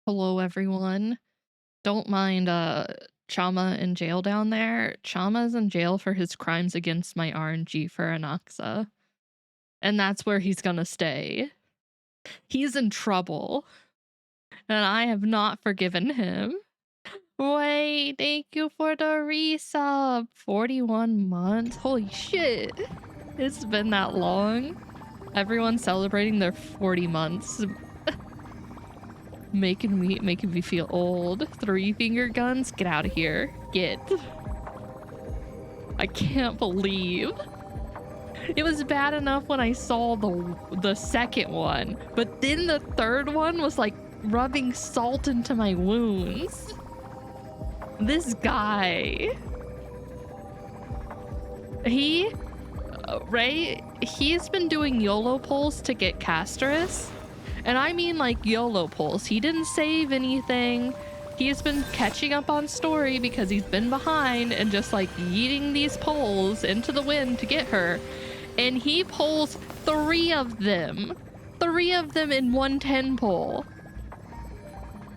Hello, everyone. Don't mind Chama in jail down there. Chama's in jail for his crimes against my RNG for Anaxa. And that's where he's gonna stay. He's in trouble. And I have not forgiven him. Wait, thank you for the resub. 41 months. Holy shit. It's been that long. Everyone's celebrating their 40 months. Making me feel old. 3-finger guns? Get out of here. Get. I can't believe. It was bad enough when I saw the second one, but then the third one was like rubbing salt into my wounds. This guy. He's been doing YOLO pulls to get Castrus. And I mean like YOLO pulls. He didn't save anything. He's been catching up on story because he's been behind and just like yeeting these pulls into the wind to get her. And he pulls 3 of them. 3 of them in one 10 pull.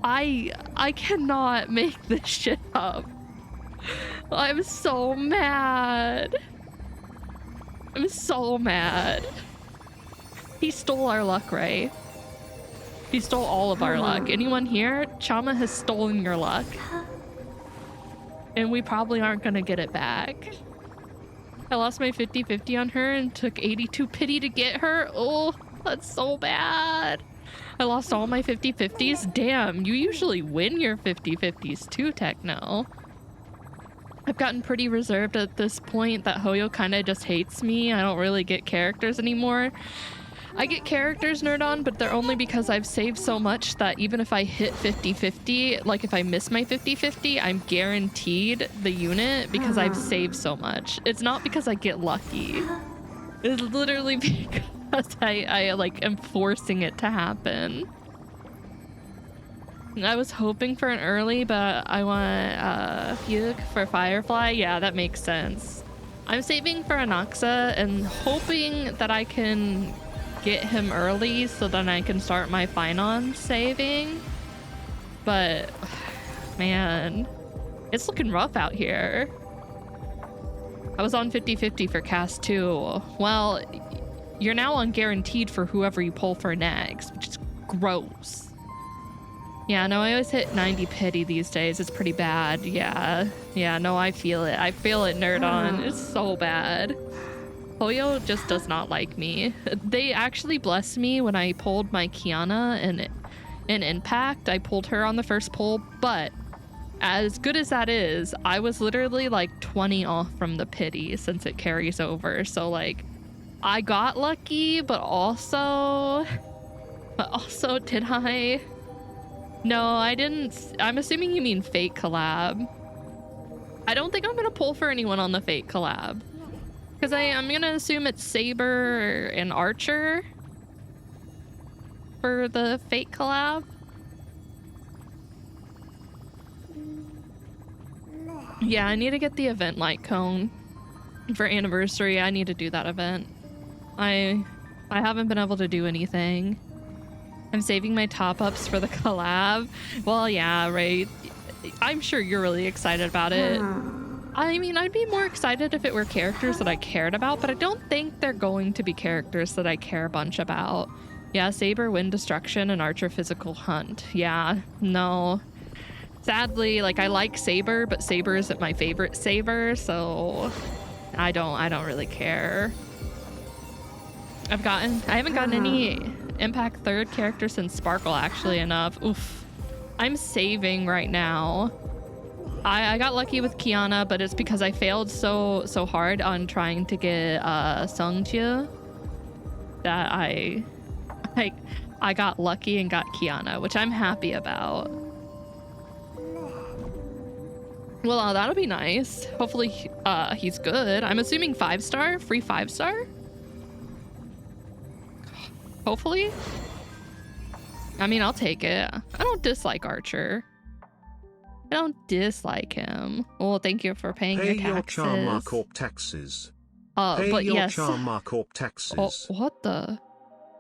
I cannot make this shit up. I'm so mad. I'm so mad. He stole our luck, Ray. He stole all of our luck. Anyone here? Chama has stolen your luck. And we probably aren't gonna get it back. I lost my 50-50 on her and took 82 pity to get her. Oh, that's so bad. I lost all my 50-50s. Damn, you usually win your 50-50s too, Techno. I've gotten pretty reserved at this point that Hoyo kind of just hates me. I don't really get characters anymore. I get characters nerd on, but they're only because I've saved so much that even if I hit 50-50, like if I miss my 50-50, I'm guaranteed the unit because I've saved so much. It's not because I get lucky. It's literally because I like am forcing it to happen. I was hoping for an early, but I want Fugue for Firefly. Yeah, that makes sense. I'm saving for Anaxa and hoping that I can get him early so then I can start my Finon saving. But man, it's looking rough out here. I was on 50-50 for cast 2. Well, you're now on guaranteed for whoever you pull for next, which is gross. Yeah, no, I always hit 90 pity these days. It's pretty bad. Yeah, no, I feel it. I feel it, nerd on. It's so bad. Hoyo just does not like me. They actually blessed me when I pulled my Kiana in Impact. I pulled her on the first pull, but as good as that is, I was literally like 20 off from the pity since it carries over. So like, I got lucky, but also did I? No, I didn't. I'm assuming you mean Fate collab. I don't think I'm gonna pull for anyone on the Fate collab. Because I'm gonna assume it's Saber and Archer for the Fate collab. Yeah, I need to get the event light cone for anniversary. I need to do that event. I haven't been able to do anything. I'm saving my top-ups for the collab. Well, yeah, right. I'm sure you're really excited about it. I mean, I'd be more excited if it were characters that I cared about, but I don't think they're going to be characters that I care a bunch about. Yeah, Saber, Wind Destruction, and Archer Physical Hunt. Yeah, no. Sadly, like, I like Saber, but Saber isn't my favorite Saber, so I don't really care. I haven't gotten any Impact 3rd character since Sparkle, actually enough. Oof. I'm saving right now. I got lucky with Kiana, but it's because I failed so hard on trying to get Seongjoo that I got lucky and got Kiana, which I'm happy about. Well, that'll be nice. Hopefully he's good. I'm assuming 5-star, free 5-star. Hopefully. I mean, I'll take it. I don't dislike Archer. I don't dislike him. Well, thank you for paying your taxes. Pay your Charm Corp taxes. But your yes. Charm Corp taxes. Oh, what the?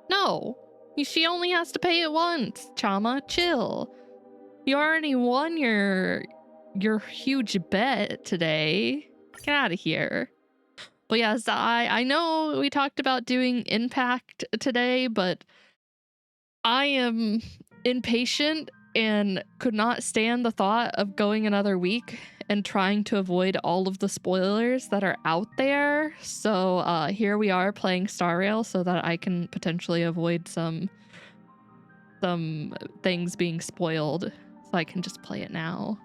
No. She only has to pay it once. Chama, chill. You already won your huge bet today. Get out of here. But yes, I know we talked about doing Impact today, but I am impatient and could not stand the thought of going another week and trying to avoid all of the spoilers that are out there. So here we are playing Star Rail so that I can potentially avoid some things being spoiled, so I can just play it now.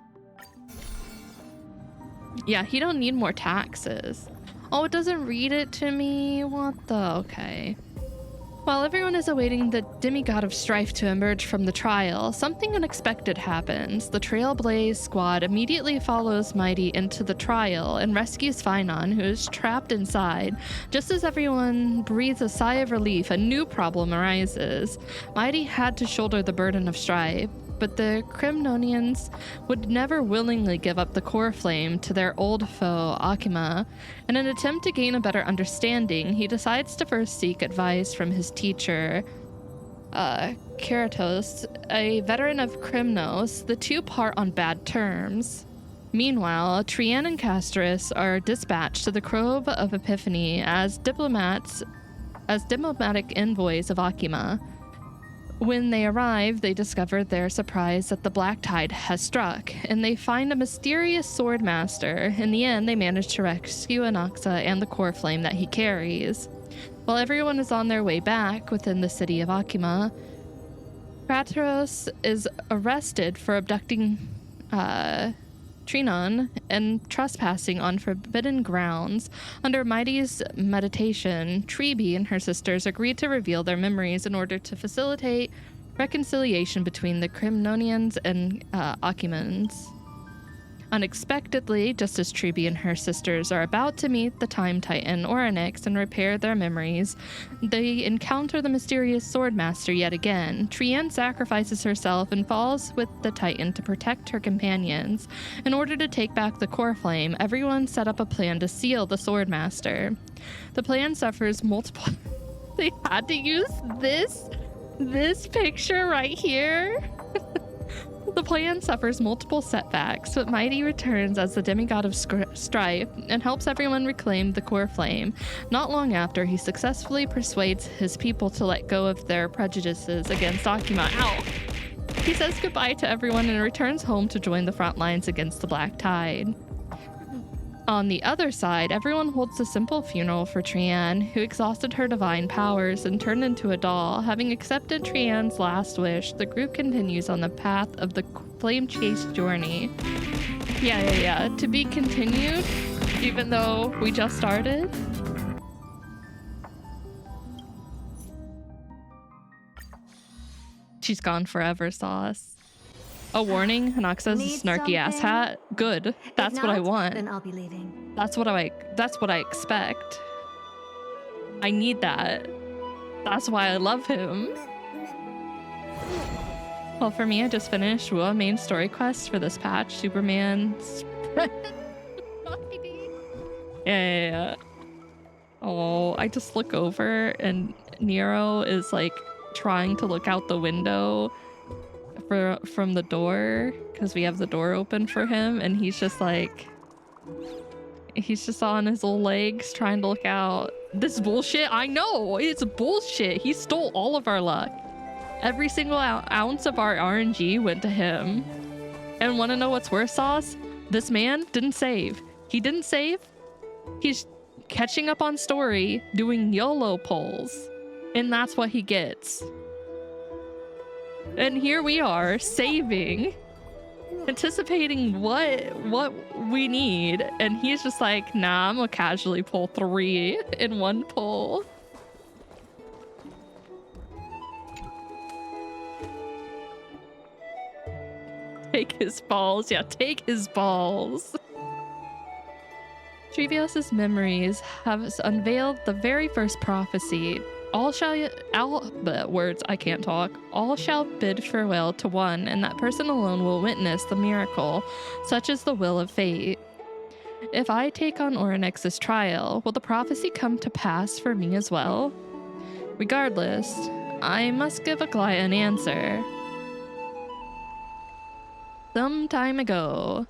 Yeah, he don't need more taxes. Oh, it doesn't read it to me. What the? Okay. While everyone is awaiting the demigod of strife to emerge from the trial, something unexpected happens. The Trailblaze squad immediately follows Mighty into the trial and rescues Finon, who is trapped inside. Just as everyone breathes a sigh of relief, a new problem arises. Mighty had to shoulder the burden of strife, but the Cremnonians would never willingly give up the core flame to their old foe, Akima. In an attempt to gain a better understanding, he decides to first seek advice from his teacher, Keratos, a veteran of Kremnos. The two part on bad terms. Meanwhile, Trian and Castris are dispatched to the Grove of Epiphany as diplomatic envoys of Akima. When they arrive, they discover their surprise that the black tide has struck, and they find a mysterious sword master. In the end, they manage to rescue Anaxa and the core flame that he carries. While everyone is on their way back within the city of Akima, Kratos is arrested for abducting Trinon and trespassing on forbidden grounds. Under Mighty's meditation, Treeby and her sisters agreed to reveal their memories in order to facilitate reconciliation between the Crimnonians and Akimans. Unexpectedly, just as Treeby and her sisters are about to meet the Time Titan Oryx and repair their memories, they encounter the mysterious Sword Master yet again. Trian sacrifices herself and falls with the Titan to protect her companions. In order to take back the core flame, everyone set up a plan to seal the Sword Master. The plan suffers multiple... They had to use this picture right here. The plan suffers multiple setbacks, but Mighty returns as the demigod of strife and helps everyone reclaim the core flame. Not long after, he successfully persuades his people to let go of their prejudices against Akima. Ow! He says goodbye to everyone and returns home to join the front lines against the Black Tide. On the other side, everyone holds a simple funeral for Trian, who exhausted her divine powers and turned into a doll. Having accepted Trian's last wish, the group continues on the path of the flame chase journey. Yeah. To be continued, even though we just started. She's gone forever, Sauce. A warning, Anaxa's a snarky ass hat. Good. That's what I want. Then I'll be leaving. That's what I expect. I need that. That's why I love him. Well, for me, I just finished a main story quest for this patch. Superman. Yeah. Oh, I just look over and Nero is like trying to look out the window from the door because we have the door open for him, and he's just on his little legs trying to look out. This bullshit. I know it's bullshit. He stole all of our luck. Every single ounce of our RNG went to him. And want to know what's worse, Sauce? This man didn't save. He didn't save. He's catching up on story, doing YOLO pulls, and that's what he gets. And here we are, saving, anticipating what we need, and he's just like, nah, I'm gonna casually pull 3 in one pull. Take his balls. Yeah, take his balls. Trevios's memories have unveiled the very first prophecy. All shall bid farewell to one, and that person alone will witness the miracle. Such is the will of fate. If I take on Oryx's trial, will the prophecy come to pass for me as well? Regardless, I must give Aglaia an answer. Some time ago.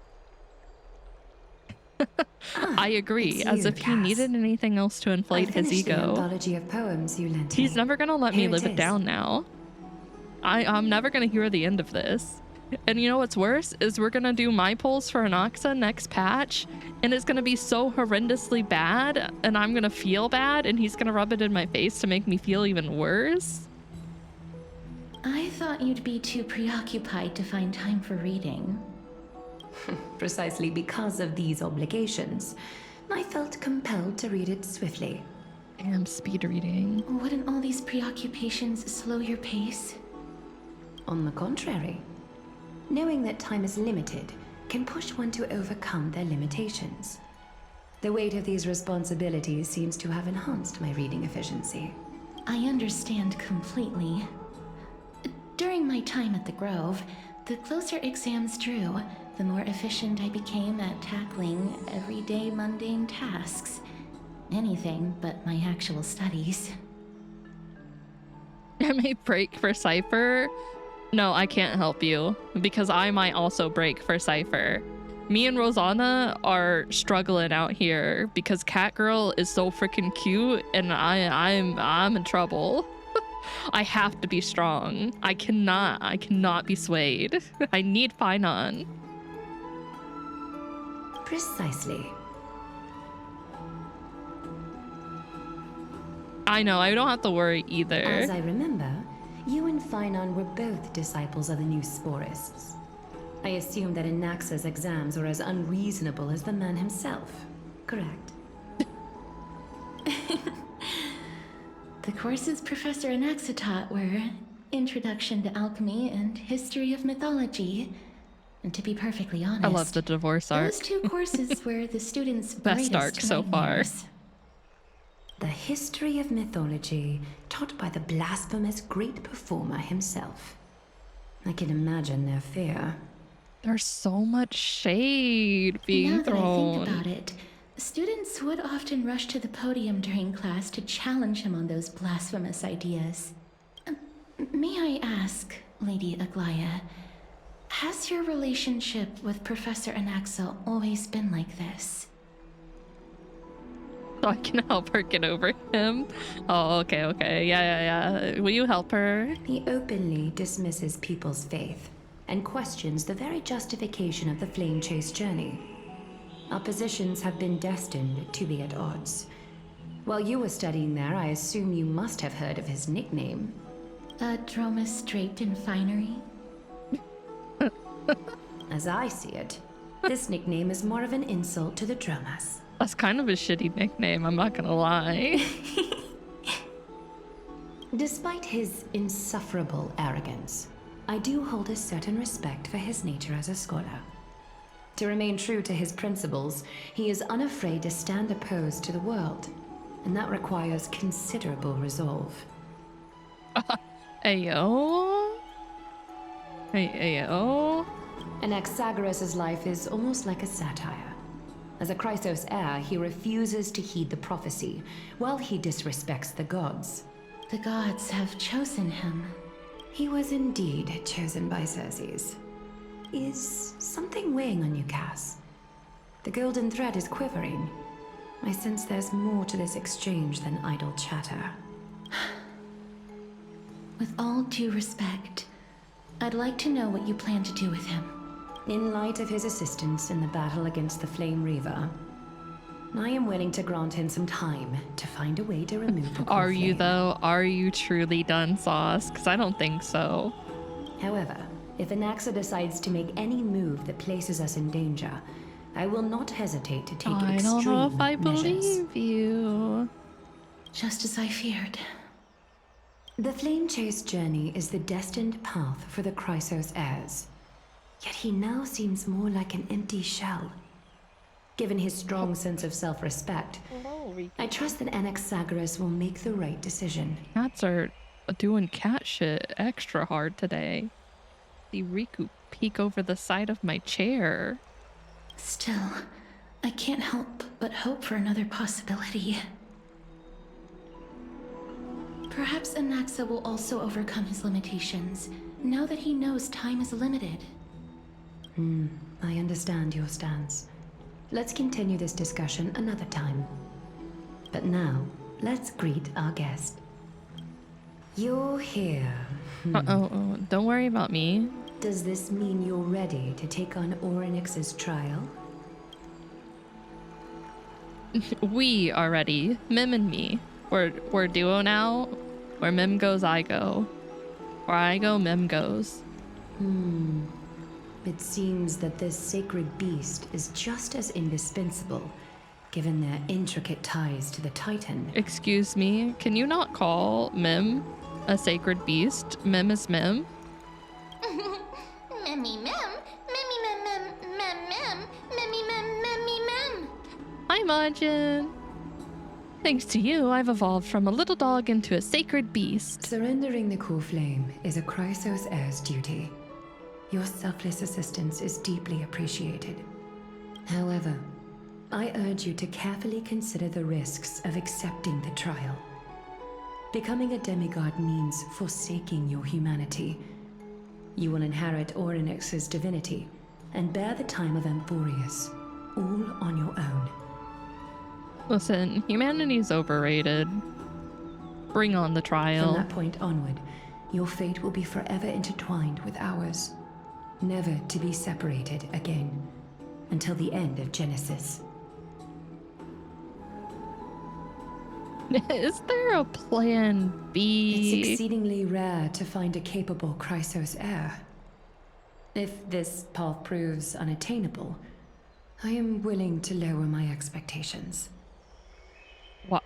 I agree, as if he needed anything else to inflate his ego. Anthology of poems you lent He's me. never gonna let me live it down now. I'm never gonna hear the end of this. And you know what's worse is we're gonna do my pulls for Anaxa next patch, and it's gonna be so horrendously bad, and I'm gonna feel bad, and he's gonna rub it in my face to make me feel even worse. I thought you'd be too preoccupied to find time for reading. Precisely because of these obligations, I felt compelled to read it swiftly. Damn, speed reading. Wouldn't all these preoccupations slow your pace? On the contrary, knowing that time is limited can push one to overcome their limitations. The weight of these responsibilities seems to have enhanced my reading efficiency. I understand completely. During my time at the Grove, the closer exams drew, the more efficient I became at tackling everyday mundane tasks. Anything but my actual studies. I may break for Cypher. No, I can't help you, because I might also break for Cypher. Me and Rosanna are struggling out here because Catgirl is so freaking cute, and I'm in trouble. I have to be strong. I cannot be swayed. I need Finon. Precisely. I know, I don't have to worry either. As I remember, you and Finon were both disciples of the new Sporists. I assume that Anaxa's exams were as unreasonable as the man himself, correct? The courses Professor Anaxa taught were Introduction to Alchemy and History of Mythology. And to be perfectly honest, I love the divorce arc. those two courses were the students' Best greatest arc so far. nightmares. The history of mythology taught by the blasphemous great performer himself. I can imagine their fear. There's so much shade being Now that I thrown. think about it, students would often rush to the podium during class to challenge him on those blasphemous ideas. May I ask, Lady Aglaya, has your relationship with Professor Anaxa always been like this? So I can help her get over him. Oh, okay. Yeah. Will you help her? He openly dismisses people's faith and questions the very justification of the flame chase journey. Our positions have been destined to be at odds. While you were studying there, I assume you must have heard of his nickname. Dromus draped in finery? As I see it, this nickname is more of an insult to the Dromas. That's kind of a shitty nickname, I'm not gonna lie. Despite his insufferable arrogance, I do hold a certain respect for his nature as a scholar. To remain true to his principles, he is unafraid to stand opposed to the world, and that requires considerable resolve. Ayo? Ayo? Anaxagoras' life is almost like a satire. As a Chrysos heir, he refuses to heed the prophecy, while he disrespects the gods. The gods have chosen him. He was indeed chosen by Xerxes. Is something weighing on you, Cass? The golden thread is quivering. I sense there's more to this exchange than idle chatter. With all due respect, I'd like to know what you plan to do with him. In light of his assistance in the battle against the Flame Reaver, I am willing to grant him some time to find a way to remove the Are you flame. though? Are you truly done, Sauce? Because I don't think so. However, if Anaxa decides to make any move that places us in danger, I will not hesitate to take I extreme don't know if I measures. believe you. Just as I feared. The Flame Chase journey is the destined path for the Chrysos heirs. Yet he now seems more like an empty shell. Given his strong sense of self-respect, I trust that Anaxagoras will make the right decision. Cats are doing cat shit extra hard today. See Riku peek over the side of my chair. Still, I can't help but hope for another possibility. Perhaps Anaxa will also overcome his limitations, now that he knows time is limited. I understand your stance. Let's continue this discussion another time. But now, let's greet our guest. You're here. Uh-oh, don't worry about me. Does this mean you're ready to take on Orynyx's trial? We are ready. Mim and me. We're a duo now. Where Mim goes, I go. Where I go, Mim goes. It seems that this sacred beast is just as indispensable, given their intricate ties to the Titan. Excuse me, can you not call Mim a sacred beast? Mim is Mim? Mimmy mem, mimmy mem mem mem mem, mimmy mem mimmy mem. Hi, Majin. Thanks to you, I've evolved from a little dog into a sacred beast. Surrendering the core flame is a Chrysos heir's duty. Your selfless assistance is deeply appreciated. However, I urge you to carefully consider the risks of accepting the trial. Becoming a demigod means forsaking your humanity. You will inherit Orynyx's divinity and bear the time of Amphorius, all on your own. Listen, humanity's overrated. Bring on the From trial. that point onward, your fate will be forever intertwined with ours, never to be separated again, until the end of Genesis. Is there a plan It's B? exceedingly rare to find a capable Chrysos heir. If this path proves unattainable, I am willing to lower my expectations. What?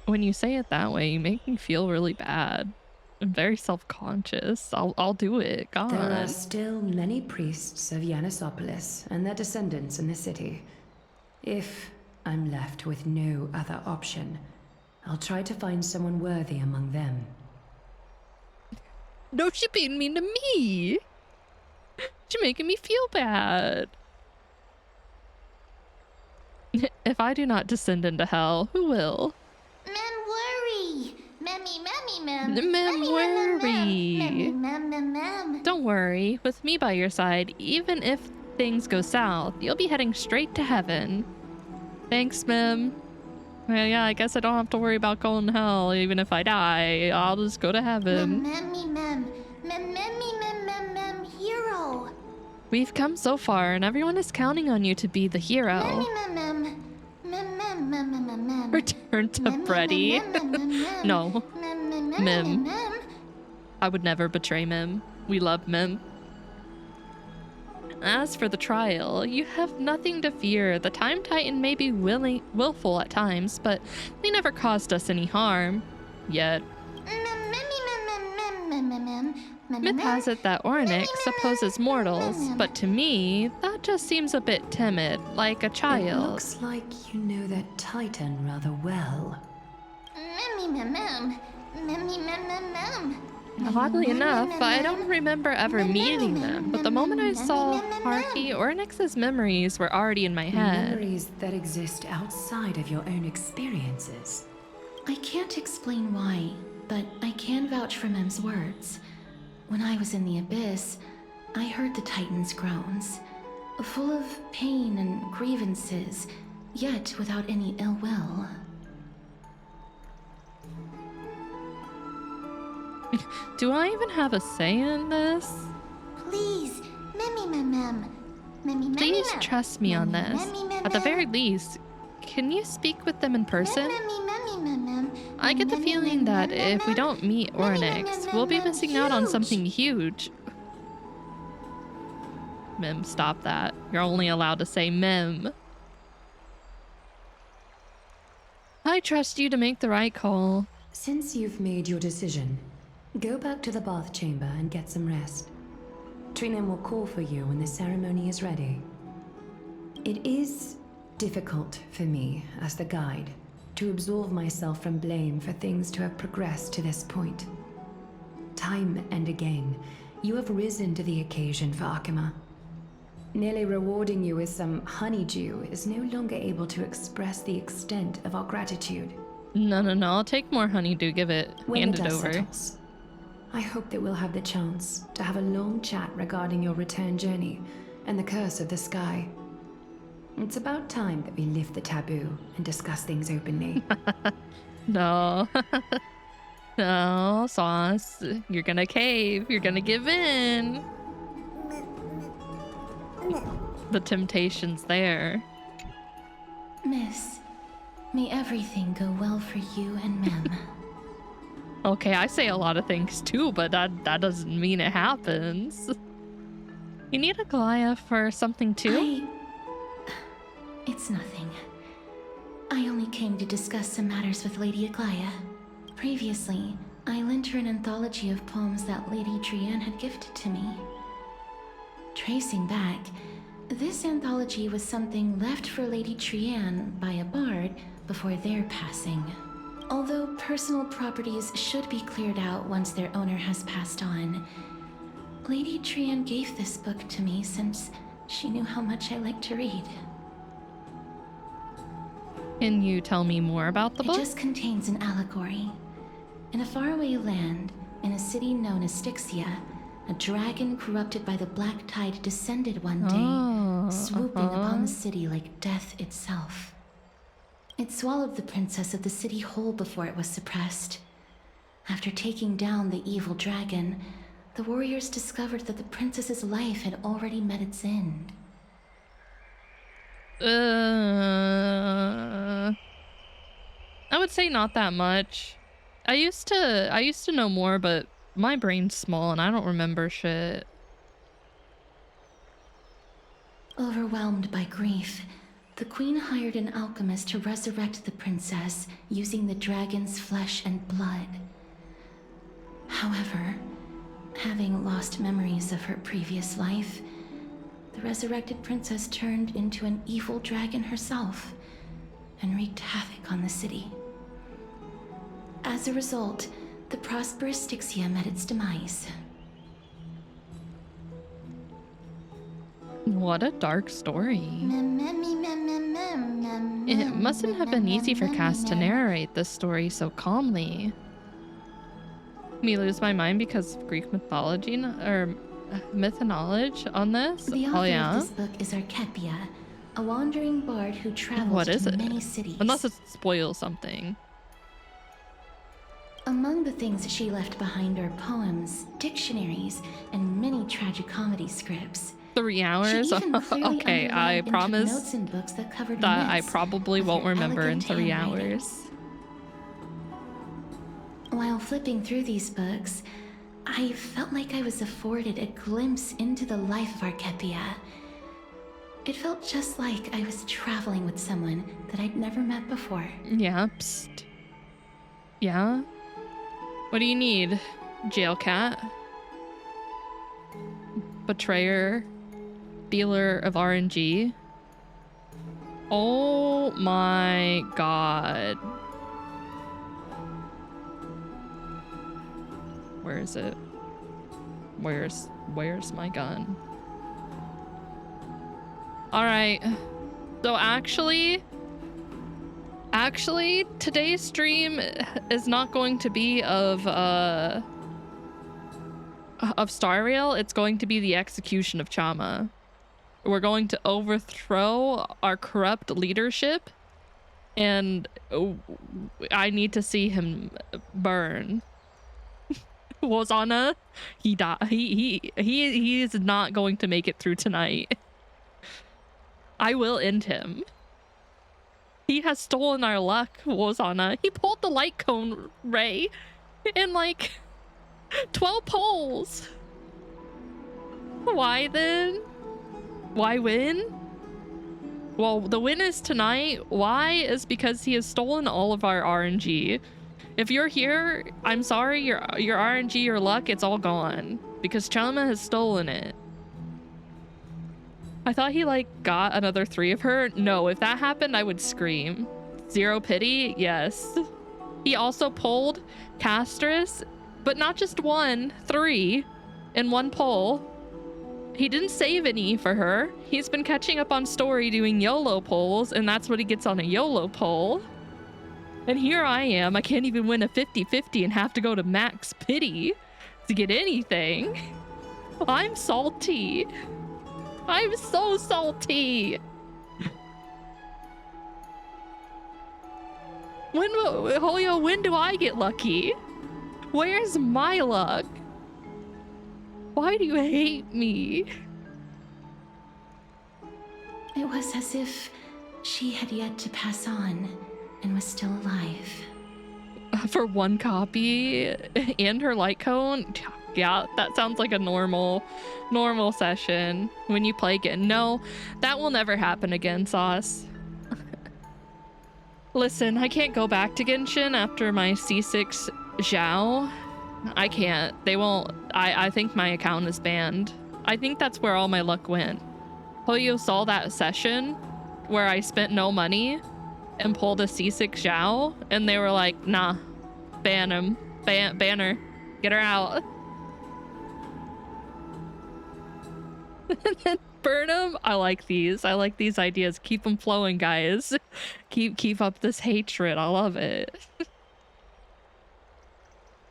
When you say it that way, you make me feel really bad. I'm very self-conscious. I'll do it. There are God. still many priests of Yanisopolis and their descendants in the city. If I'm left with no other option, I'll try to find someone worthy among them. No, she being mean to me. She's making me feel bad. If I do not descend into hell, who will? Mem worry. Memmy, mem. Mem worry. Mem. Don't worry, with me by your side, even if things go south, you'll be heading straight to heaven. Thanks, Mem. Well, yeah, I guess I don't have to worry about going to hell. Even if I die, I'll just go to heaven. Mem. Hero. We've come so far, and everyone is counting on you to be the hero. Mem. Return to Freddy. No, Mem. I would never betray Mem. We love Mem. As for the trial, you have nothing to fear. The Time Titan may be willful at times, but they never caused us any harm. Yet. Myth has it that Ornyx opposes mortals, but to me, that just seems a bit timid, like a It child. looks like you know that Titan rather well. Oddly enough, I don't remember ever meeting them, but the moment I saw Harky, Ornyx's memories were already in my head. Memories that exist outside of your own experiences. I can't explain why, but I can vouch for Mem's words. When I was in the abyss, I heard the Titan's groans, full of pain and grievances, yet without any ill will. Do I even have a say in this? Please, Please trust me on this. At the very least, can you speak with them in person? I get the feeling that if we don't meet Ornyx, we'll be missing out on something huge. Mem, stop that. You're only allowed to say Mem. I trust you to make the right call. Since you've made your decision, go back to the bath chamber and get some rest. Trinem will call for you when the ceremony is ready. It is difficult for me, as the guide, to absolve myself from blame for things to have progressed to this point. Time and again, you have risen to the occasion for Akima. Nearly rewarding you with some honeydew is no longer able to express the extent of our gratitude. No, I'll take more honeydew. Give it. When Hand the it dust over. settles, I hope that we'll have the chance to have a long chat regarding your return journey and the curse of the sky. It's about time that we lift the taboo and discuss things openly. No. No, Sauce. You're gonna cave. You're gonna give in. The temptation's there. Miss, may everything go well for you and Mem. Okay, I say a lot of things too, but that doesn't mean it happens. You need a Goliath for something too? It's nothing. I only came to discuss some matters with Lady Aglaya. Previously, I lent her an anthology of poems that Lady Trianne had gifted to me. Tracing back, this anthology was something left for Lady Trianne by a bard before their passing. Although personal properties should be cleared out once their owner has passed on, Lady Trianne gave this book to me since she knew how much I like to read. Can you tell me more about the book? It just contains an allegory. In a faraway land, in a city known as Styxia, a dragon corrupted by the black tide descended one day, swooping upon the city like death itself. It swallowed the princess of the city whole before it was suppressed. After taking down the evil dragon, the warriors discovered that the princess's life had already met its end. I would say not that much. I used to know more, but my brain's small and I don't remember shit. Overwhelmed by grief, the queen hired an alchemist to resurrect the princess using the dragon's flesh and blood. However, having lost memories of her previous life, the resurrected princess turned into an evil dragon herself and wreaked havoc on the city. As a result, the prosperous Styxia met its demise. What a dark story. It mustn't have been easy for Cass to narrate this story so calmly. Me lose my mind because of Greek mythology or myth and knowledge on this? The author Oh yeah? of this book is Archepia, a wandering bard who travels What is to it? many cities. Unless it spoils something. Among the things she left behind are poems, dictionaries, and many tragicomedy scripts. 3 hours? She even clearly Okay, I underlined and took promise notes in books that covered that I myths probably with won't her remember in elegant 3 handwriting. hours. While flipping through these books, I felt like I was afforded a glimpse into the life of Archepia. It felt just like I was traveling with someone that I'd never met before. Yeah, psst. Yeah? What do you need? Jail cat? Betrayer? Dealer of RNG? Oh my god. Where is it? Where's my gun? All right. So actually today's stream is not going to be of Star Rail. It's going to be the execution of Chama. We're going to overthrow our corrupt leadership, and I need to see him burn. Wozana, he died. He is not going to make it through tonight. I will end him. He has stolen our luck, Wozana. He pulled the light cone ray in like 12 poles. Why then? Why win? Well, the win is tonight. Why? Is because he has stolen all of our RNG. If you're here, I'm sorry, your RNG, your luck, it's all gone. Because Chama has stolen it. I thought he like got another 3 of her. No, if that happened, I would scream. 0 pity, yes. He also pulled Castris, but not just 1, 3 in 1 pull. He didn't save any for her. He's been catching up on story doing YOLO polls, and that's what he gets on a YOLO poll. And here I am. I can't even win a 50-50 and have to go to max pity to get anything. I'm salty. I'm so salty. When do I get lucky? Where's my luck? Why do you hate me? It was as if she had yet to pass on and was still alive. For 1 copy and her light cone? Yeah, that sounds like a normal session when you play again. No, that will never happen again, Sauce. Listen, I can't go back to Genshin after my C6 Zhao. I can't. They won't. I think my account is banned. I think that's where all my luck went. Hoyo saw that session where I spent no money and pulled a C6 Zhao, and they were like, nah, ban him. Ban her. Get her out. And then burn him. I like these. I like these ideas. Keep them flowing, guys. Keep up this hatred. I love it.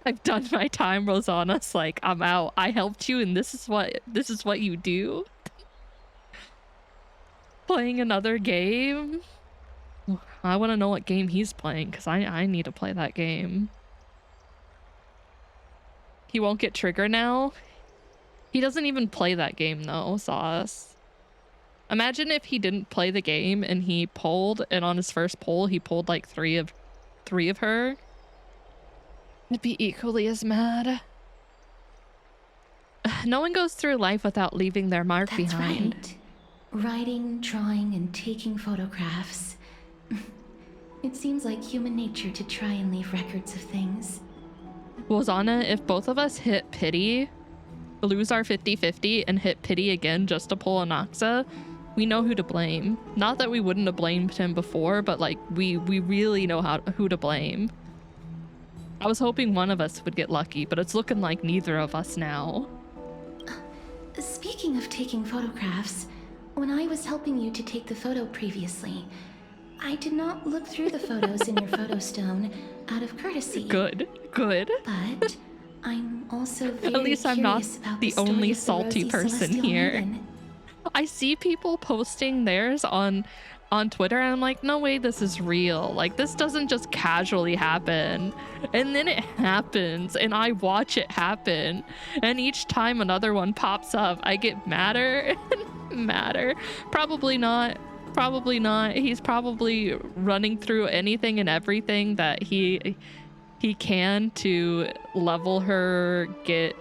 I've done my time, Rosanna's like, I'm out. I helped you, and this is what you do. Playing another game. I want to know what game he's playing, because I need to play that game. He won't get trigger now. He doesn't even play that game though, Sauce. Imagine if he didn't play the game and he pulled, and on his first pull he pulled like three of her. I'd be equally as mad. No one goes through life without leaving their mark That's behind. right. Writing, drawing, and taking photographs. It seems like human nature to try and leave records of things. Well, Zana, if both of us hit pity, lose our 50-50 and hit pity again just to pull Anaxa, we know who to blame. Not that we wouldn't have blamed him before, but like we really know who to blame. I was hoping one of us would get lucky, but it's looking like neither of us now. Speaking of taking photographs, when I was helping you to take the photo previously, I did not look through the photos in your photo stone out of courtesy. Good. But I'm also very At least I'm not curious about the story only of the salty Rosy person Celestial here. Maiden. I see people posting theirs on Twitter and I'm like, no way, this is real. Like, this doesn't just casually happen. And then it happens and I watch it happen. And each time another one pops up, I get madder and madder. Probably not. He's probably running through anything and everything that he can to level her, get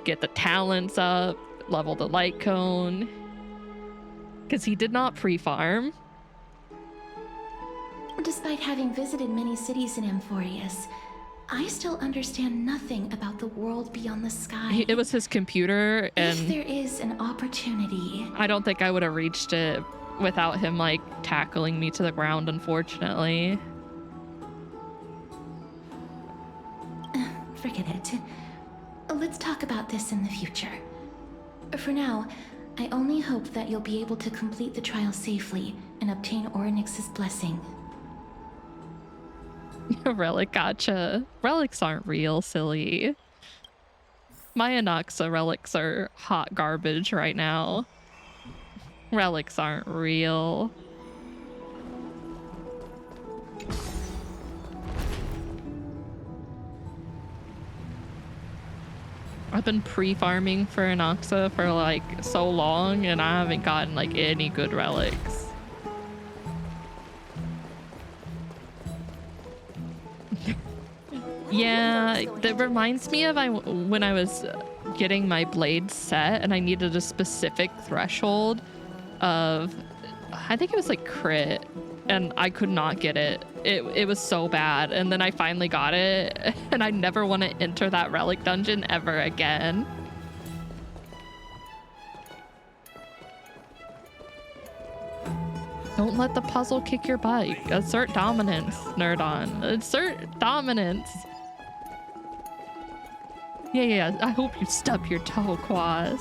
the talents up, level the light cone. Because he did not pre-farm. Despite having visited many cities in Amphorius, I still understand nothing about the world beyond the sky. It was his computer, If and there is an opportunity, I don't think I would have reached it without him, like, tackling me to the ground, unfortunately. forget it. Let's talk about this in the future. For now, I only hope that you'll be able to complete the trial safely and obtain Orynyx's blessing. Relic, gotcha. Relics aren't real, silly. My Anaxa relics are hot garbage right now. Relics aren't real. I've been pre-farming for Anaxa for like so long and I haven't gotten like any good relics. Yeah, that reminds me of when I was getting my blade set and I needed a specific threshold of, I think it was like crit, and I could not get it. It was so bad, and then I finally got it and I never want to enter that relic dungeon ever again. Don't let the puzzle kick your butt. Assert dominance, Nerdon. Assert dominance. Yeah, I hope you stub your toe, Quaz.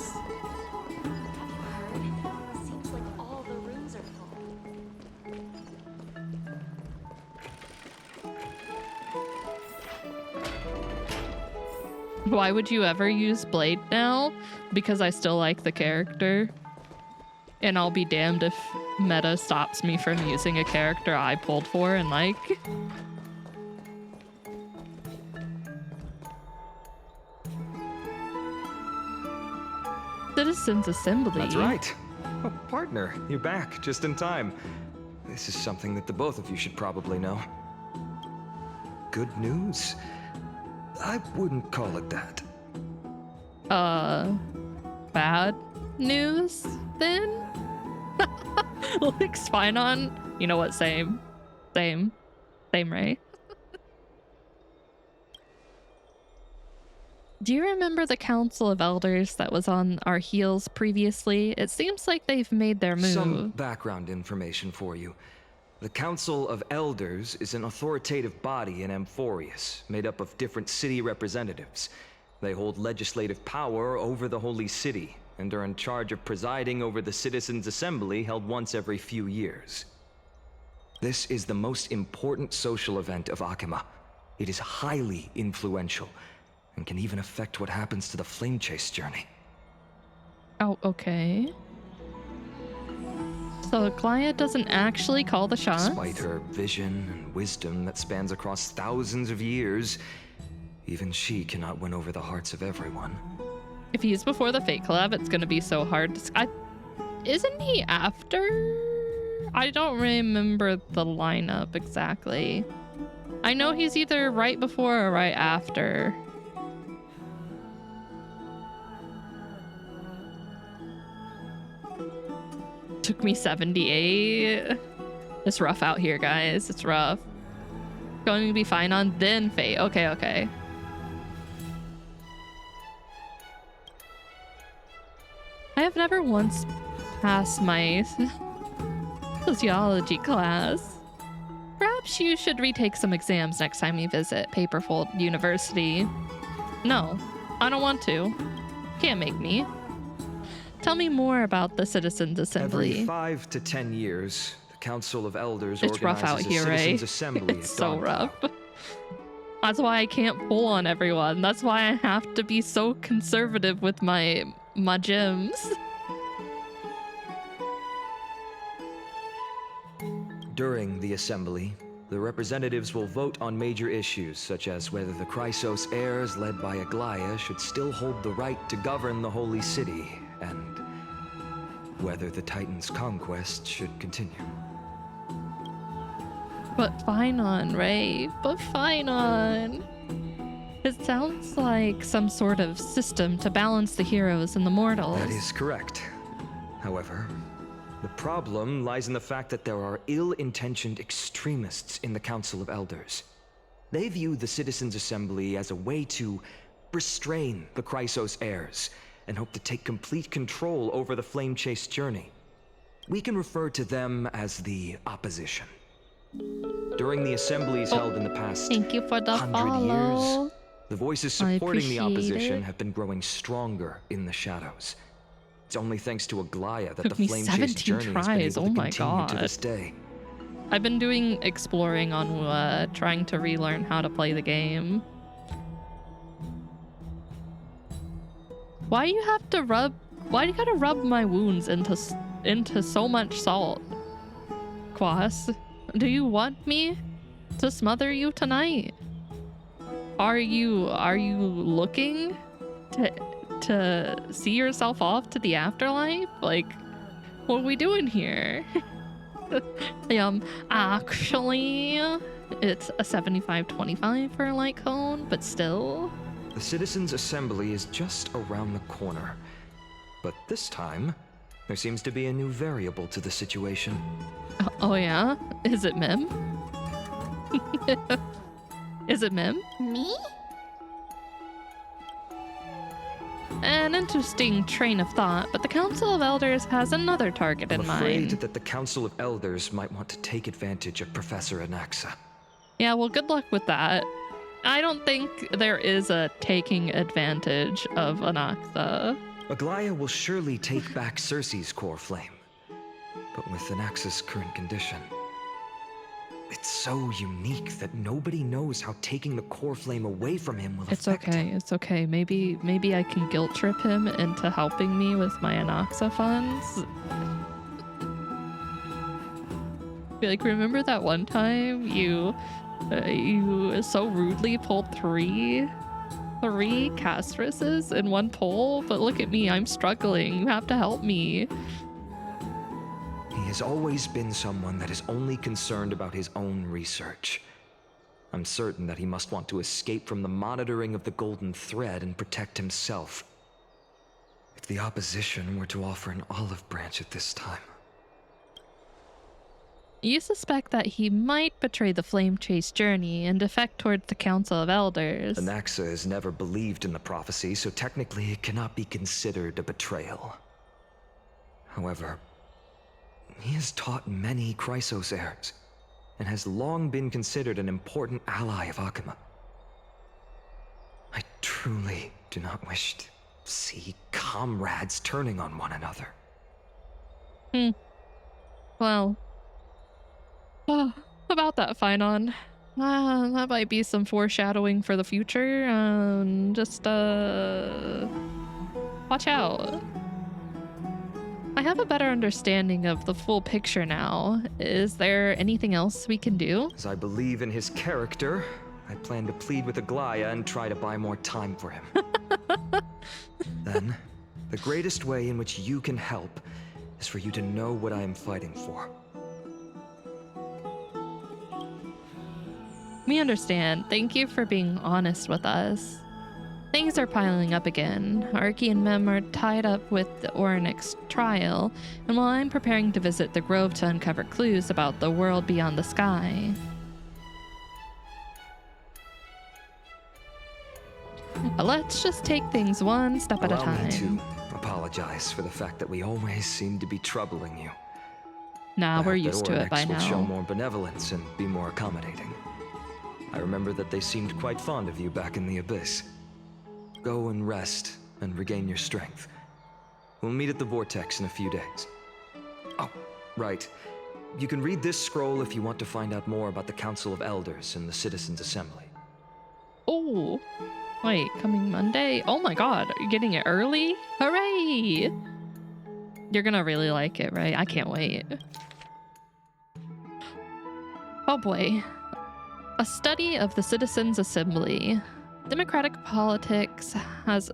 Seems like all the rooms are full. Why would you ever use Blade now? Because I still like the character. And I'll be damned if meta stops me from using a character I pulled for and like. Citizens Assembly. That's right. Oh, partner, you're back just in time. This is something that the both of you should probably know. Good news? I wouldn't call it that. Bad news then? Like Spine, you know what, same, right? Do you remember the Council of Elders that was on our heels previously? It seems like they've made their move. Some background information for you. The Council of Elders is an authoritative body in Amphorius, made up of different city representatives. They hold legislative power over the Holy City, and are in charge of presiding over the Citizens' Assembly held once every few years. This is the most important social event of Akima. It is highly influential, and can even affect what happens to the Flame Chase journey. Oh, okay. So Glaya doesn't actually call the shots? Despite her vision and wisdom that spans across thousands of years, Even she cannot win over the hearts of everyone. If he's before the Fate collab, it's gonna be so hard to... Isn't he after? I don't remember the lineup exactly. I know he's either right before or right after. Took me 78. It's rough out here, guys. It's rough. Going to be fine on then Fate. Okay, okay. I have never once passed my sociology class. Perhaps you should retake some exams next time you visit Paperfold University. No, I don't want to. Can't make me. Tell me more about the Citizens Assembly. Every 5 to 10 years, the Council of Elders It's rough out organizes a here, Citizens right? Assembly It's at so Dawnfall. rough. That's why I can't pull on everyone. That's why I have to be so conservative with my gems. During the assembly, the representatives will vote on major issues such as whether the Chrysos heirs led by Aglaia should still hold the right to govern the Holy City, and whether the Titan's conquest should continue. But Finon, right? But Finon. It sounds like some sort of system to balance the heroes and the mortals. That is correct. However, the problem lies in the fact that there are ill-intentioned extremists in the Council of Elders. They view the Citizens' Assembly as a way to restrain the Chrysos heirs and hope to take complete control over the flame-chase journey. We can refer to them as the opposition. During the assemblies held in the past Thank you for the 100 years, follow. the voices I supporting the appreciate opposition it. have been growing stronger in the shadows. It's only thanks to Aglaia that Took the me flame chase 17 journey has been tries. able Oh to my continue to God. this day. I've been doing exploring on trying to relearn how to play the game. Why do you gotta rub my wounds into so much salt? Quas, do you want me to smother you tonight? Are you looking to see yourself off to the afterlife? Like, what are we doing here? Actually, it's a 75-25 for a light cone, but still. The Citizens' Assembly is just around the corner. But this time, there seems to be a new variable to the situation. Oh yeah? Is it Mim? Is it Mim? Me? An interesting train of thought, but the Council of Elders has another target I'm in afraid mind. that the Council of Elders might want to take advantage of Professor Anaxa. Yeah, well, good luck with that. I don't think there is a taking advantage of Anaxa. Aglaia will surely take back Circe's core flame. But with Anaxa's current condition, it's so unique that nobody knows how taking the core flame away from him will It's affect okay, him. it's okay. Maybe I can guilt trip him into helping me with my Anaxa funds. Be like, remember that one time you so rudely pulled three castresses in one pull? But look at me, I'm struggling. You have to help me. He has always been someone that is only concerned about his own research. I'm certain that he must want to escape from the monitoring of the Golden Thread and protect himself. If the opposition were to offer an olive branch at this time. You suspect that he might betray the Flame Chase journey and defect towards the Council of Elders. Anaxa has never believed in the prophecy, so technically it cannot be considered a betrayal. However, he has taught many Chrysos heirs, and has long been considered an important ally of Akuma. I truly do not wish to see comrades turning on one another. Well, about that, Finon. That might be some foreshadowing for the future. Just watch out. I have a better understanding of the full picture now. Is there anything else we can do? As I believe in his character, I plan to plead with Aglaya and try to buy more time for him. Then, the greatest way in which you can help is for you to know what I am fighting for. We understand. Thank you for being honest with us. Things are piling up again. Arky and Mem are tied up with the Oryx trial, and while I'm preparing to visit the Grove to uncover clues about the world beyond the sky. Let's just take things one step at a Allow me time. to apologize for the fact that we always seem to be troubling you. Nah, I we're hope that used to it by Oryx would show now. more benevolence and be more accommodating. I remember that they seemed quite fond of you back in the Abyss. Go and rest and regain your strength. We'll meet at the Vortex in a few days. Oh, right. You can read this scroll if you want to find out more about the Council of Elders and the Citizens' Assembly. Oh, wait, coming Monday? Oh my god, are you getting it early? Hooray! You're gonna really like it, right? I can't wait. Oh boy. A study of the Citizens' Assembly. Democratic politics has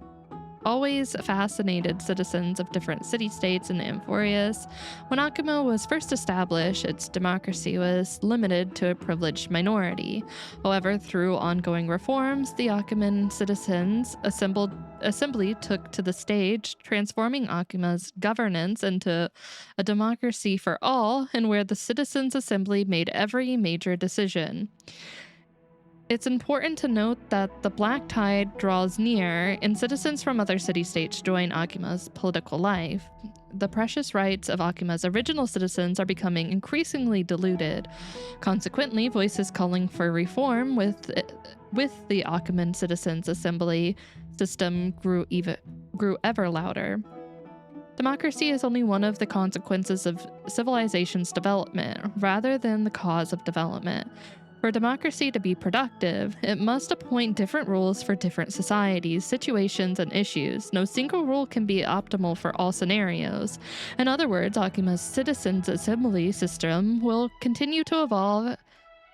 always fascinated citizens of different city-states in Amphorius. When Akima was first established, its democracy was limited to a privileged minority. However, through ongoing reforms, the Akiman Citizens Assembly took to the stage, transforming Akima's governance into a democracy for all, and where the Citizens Assembly made every major decision. It's important to note that the Black Tide draws near, and citizens from other city-states join Akima's political life. The precious rights of Akima's original citizens are becoming increasingly diluted. Consequently, voices calling for reform with the Akiman Citizens Assembly system grew ever louder. Democracy is only one of the consequences of civilization's development, rather than the cause of development. For democracy to be productive, it must appoint different rules for different societies, situations, and issues. No single rule can be optimal for all scenarios. In other words, Akima's Citizens Assembly system will continue to evolve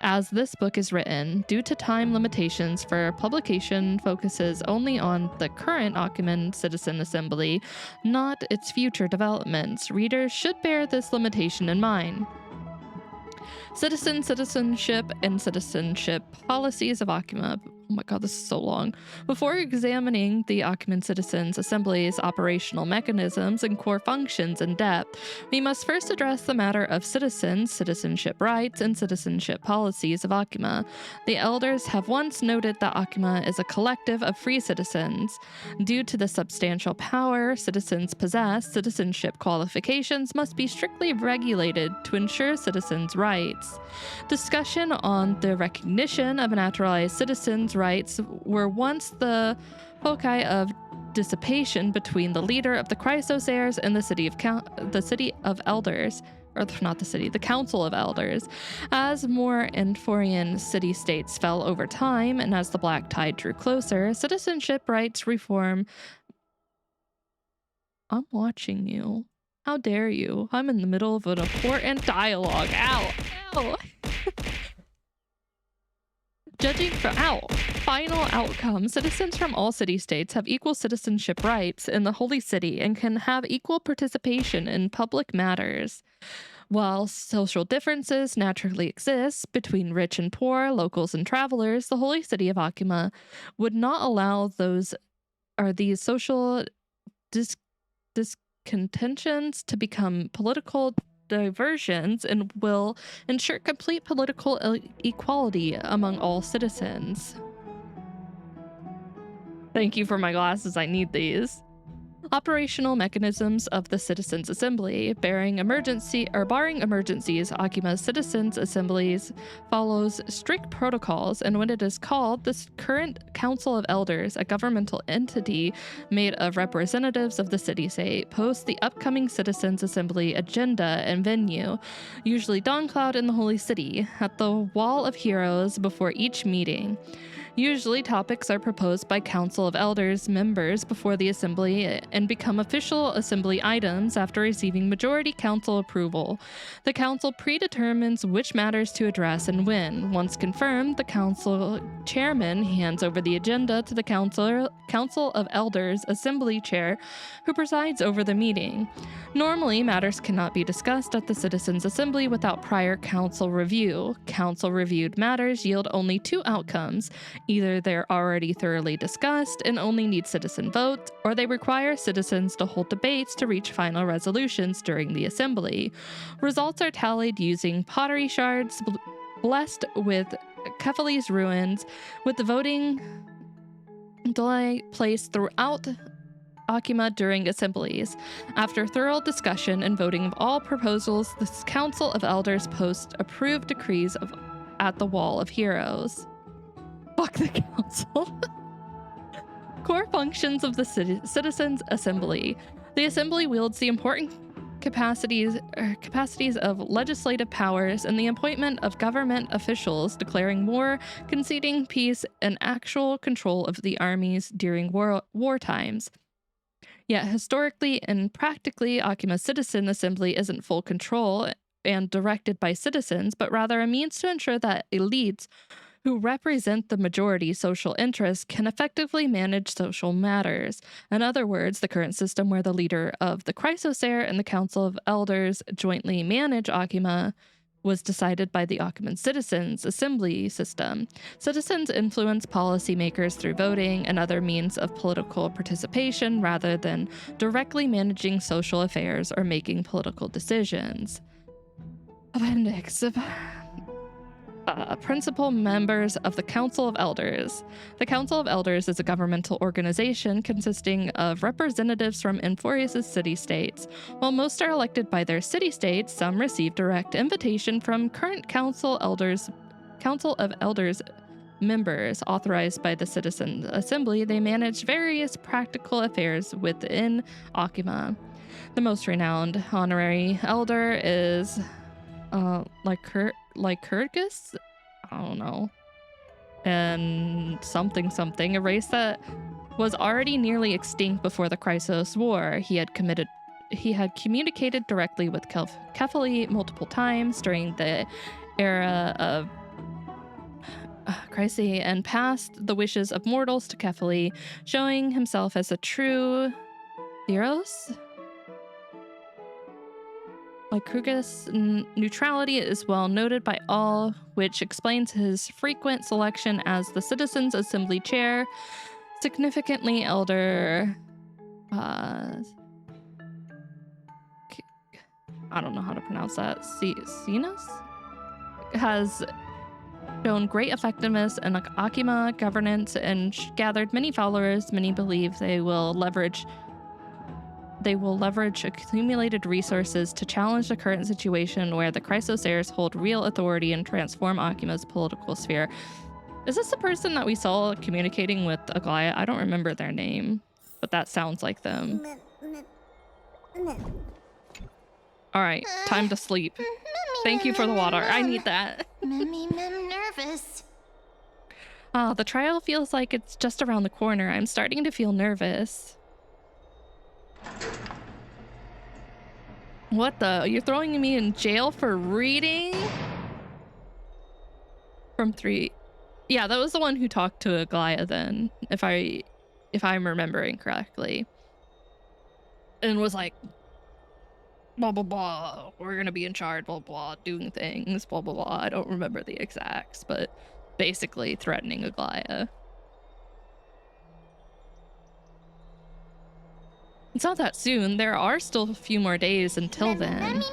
as this book is written. Due to time limitations for publication focuses only on the current Akiman Citizen Assembly, not its future developments. Readers should bear this limitation in mind. Citizenship, and citizenship policies of Akima. Oh my god, this is so long. Before examining the Akiman Citizens Assembly's operational mechanisms and core functions in depth, we must first address the matter of citizenship rights, and citizenship policies of Akima. The elders have once noted that Akima is a collective of free citizens. Due to the substantial power citizens possess, citizenship qualifications must be strictly regulated to ensure citizens' rights. Discussion on the recognition of naturalized citizens' rights were once the foci of dissipation between the leader of the Chrysosairs and the city of elders, or not the city, the Council of Elders. As more Amphorian city-states fell over time, and as the Black Tide drew closer, citizenship rights reform. I'm watching you. How dare you? I'm in the middle of an important dialogue. Ow! Ow! Judging from final outcome, citizens from all city-states have equal citizenship rights in the Holy City and can have equal participation in public matters. While social differences naturally exist between rich and poor, locals and travelers, the Holy City of Akima would not allow these social discontentions to become political diversions, and will ensure complete political equality among all citizens. Thank you for my glasses, I need these. Operational mechanisms of the Citizens Assembly. Barring emergencies, Akima's Citizens Assemblies follows strict protocols, and when it is called, this current Council of Elders, a governmental entity made of representatives of the city-state, posts the upcoming Citizens Assembly agenda and venue, usually Dawncloud in the Holy City, at the Wall of Heroes before each meeting. Usually, topics are proposed by Council of Elders members before the Assembly and become official Assembly items after receiving majority Council approval. The Council predetermines which matters to address and when. Once confirmed, the Council Chairman hands over the agenda to the Council of Elders Assembly Chair, who presides over the meeting. Normally, matters cannot be discussed at the Citizens' Assembly without prior Council review. Council-reviewed matters yield only two outcomes. Either they're already thoroughly discussed and only need citizen vote, or they require citizens to hold debates to reach final resolutions during the Assembly. Results are tallied using pottery shards blessed with Kefali's ruins, with the voting delay placed throughout Akima during assemblies. After thorough discussion and voting of all proposals, the Council of Elders post approved decrees at the Wall of Heroes. Fuck the Council. Core functions of the Citizens' Assembly. The Assembly wields the important capacities of legislative powers and the appointment of government officials, declaring war, conceding peace, and actual control of the armies during war times. Yet historically and practically, Akima's Citizen Assembly isn't full control and directed by citizens, but rather a means to ensure that elites who represent the majority social interests can effectively manage social matters. In other words, the current system where the leader of the Chrysosaur and the Council of Elders jointly manage Akima was decided by the Akiman Citizens Assembly system. Citizens influence policymakers through voting and other means of political participation rather than directly managing social affairs or making political decisions. Appendix. Principal members of the Council of Elders. The Council of Elders is a governmental organization consisting of representatives from Amphorius' city-states. While most are elected by their city-states, some receive direct invitation from current Council of Elders members authorized by the Citizen Assembly. They manage various practical affairs within Akima. The most renowned honorary elder is Lycurgus? I don't know. And something, a race that was already nearly extinct before the Chrysos War. He had communicated directly with Kefali multiple times during the era of Chrysi and passed the wishes of mortals to Kefali, showing himself as a true Theros? Lycurgus' neutrality is well noted by all, which explains his frequent selection as the Citizens' Assembly chair. Significantly elder... I don't know how to pronounce that. Cenas? Has shown great effectiveness in Akima governance and gathered many followers. Many believe they will leverage accumulated resources to challenge the current situation where the Chrysosairs hold real authority and transform Akima's political sphere. Is this the person that we saw communicating with Aglaya? I don't remember their name, but that sounds like them. All right, time to sleep. Thank you for the water. I need that. I'm nervous. The trial feels like it's just around the corner. I'm starting to feel nervous. What the? You're throwing me in jail for reading? From 3. Yeah, that was the one who talked to Aglaya then, if I'm remembering correctly. And was like, blah, blah, blah, we're gonna be in charge, blah, blah, doing things, blah, blah, blah. I don't remember the exacts, but basically threatening Aglaya. It's not that soon. There are still a few more days until then.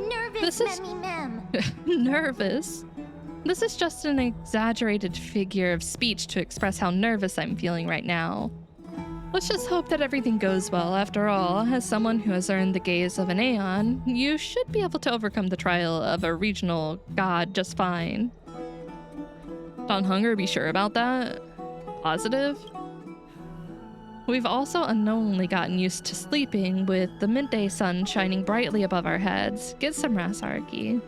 Nervous. This is nervous. This is just an exaggerated figure of speech to express how nervous I'm feeling right now. Let's just hope that everything goes well. After all, as someone who has earned the gaze of an Aeon, you should be able to overcome the trial of a regional god just fine. Don Hunger, be sure about that? Positive? We've also unknowingly gotten used to sleeping with the midday sun shining brightly above our heads. Get some rest, Arky.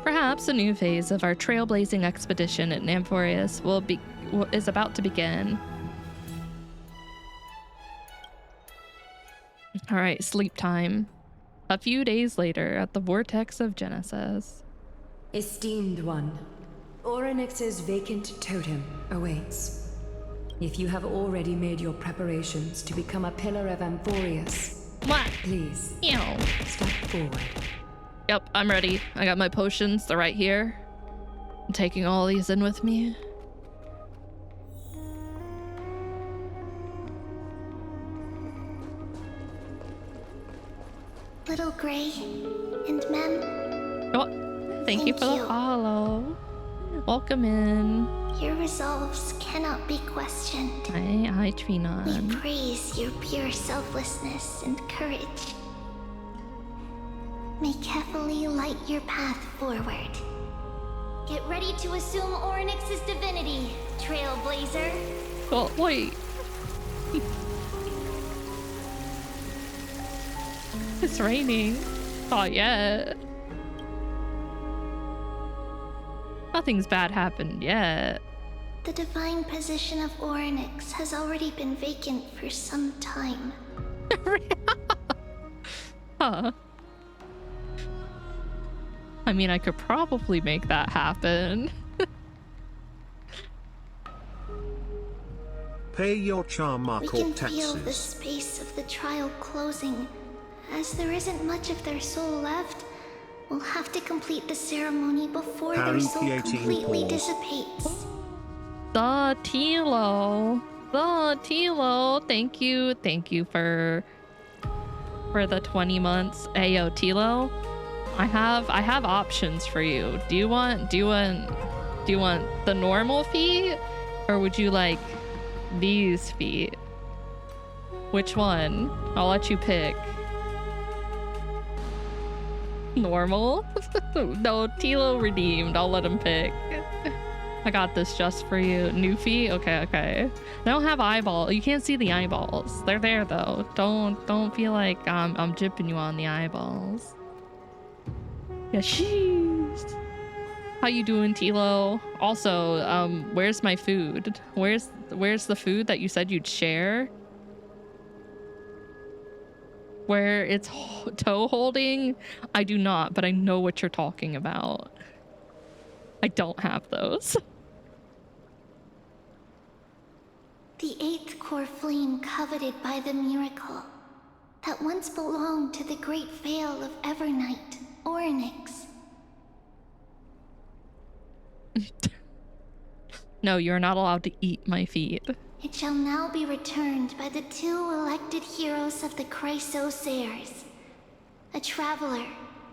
Perhaps a new phase of our trailblazing expedition at Amphorius is about to begin. All right, sleep time. A few days later, at the Vortex of Genesis. Esteemed one, Orynyx's vacant totem awaits. If you have already made your preparations to become a pillar of Amphorius, What? please Ew. step forward. Yep, I'm ready. I got my potions. They're right here. I'm taking all these in with me. Little Gray and Mem, Oh, thank you Thank for the you. follow. Welcome in. your resolves cannot be questioned. Hi, We Trinon. praise your pure selflessness and courage. May Kefali light your path forward. Get ready to assume Orynyx's divinity, Trailblazer. Oh, wait. It's raining. Not yet. Nothing's bad happened yet. The divine position of Orynyx has already been vacant for some time. Huh. I mean, I could probably make that happen. Pay your charm We corp can feel the taxes. space of the trial closing. As there isn't much of their soul left, we'll have to complete the ceremony before their Harry soul P18 completely pause. dissipates. The Tilo. The Tilo. Thank you for the 20 months. Ayo, Tilo. I have options for you. Do you want the normal feet, or would you like these feet? Which one? I'll let you pick. Normal? No, Tilo redeemed. I'll let him pick. I got this just for you. New feet? Okay. They don't have eyeball. You can't see the eyeballs. They're there though. Don't feel like I'm jipping you on the eyeballs. Yeah, sheesh. How you doing, Tilo? Also, where's my food? Where's the food that you said you'd share? Where it's toe holding? I do not, but I know what you're talking about. I don't have those. The eighth core flame coveted by the miracle that once belonged to the great veil of Evernight, Orynyx. No, you're not allowed to eat my feet. It shall now be returned by the two elected heroes of the Chrysosairs. A traveler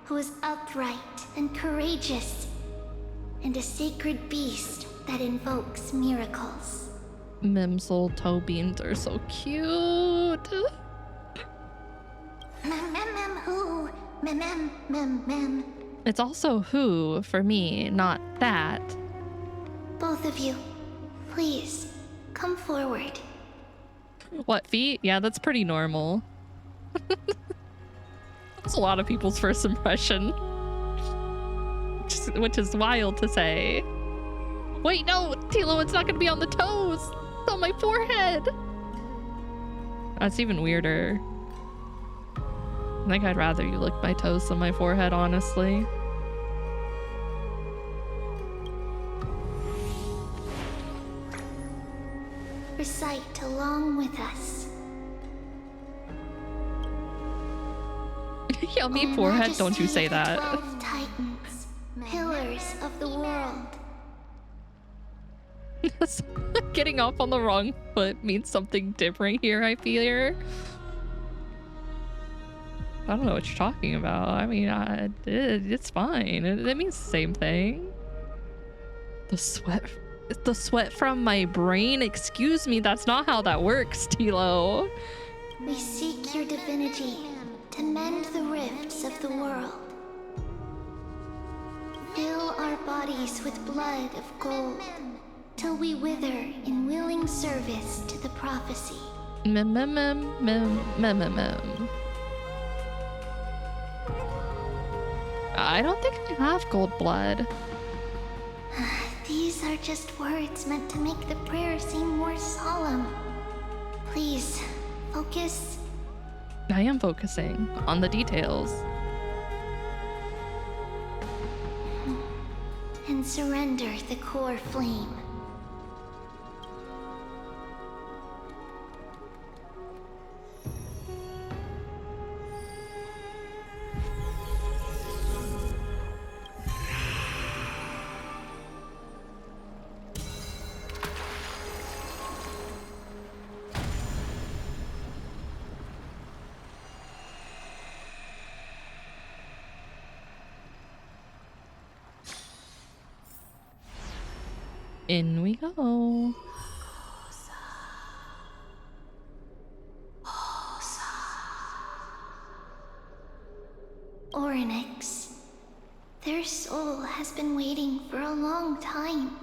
who is upright and courageous, and a sacred beast that invokes miracles. Mimsel toe beans are so cute. Who? Mem. It's also who for me, not that. Both of you, please, come forward. What, feet? Yeah, that's pretty normal. That's a lot of people's first impression. Which is wild to say. Wait, no, Tilo, it's not gonna be on the toes. It's on my forehead. That's even weirder. I think I'd rather you lick my toes than my forehead, honestly. Recite along with us. Yummy O forehead, don't you Majesty say of the that. 12 Titans, pillars of the world. Getting off on the wrong foot means something different here, I fear. I don't know what you're talking about. I mean, it's fine. It means the same thing. The sweat from my brain? Excuse me, that's not how that works, Tilo. We seek your divinity to mend the rifts of the world. Fill our bodies with blood of gold, till we wither in willing service to the prophecy. I don't think I have gold blood. These are just words meant to make the prayer seem more solemn. Please, focus. I am focusing on the details. And surrender the core flame. In we go. Oryx. Their soul has been waiting for a long time.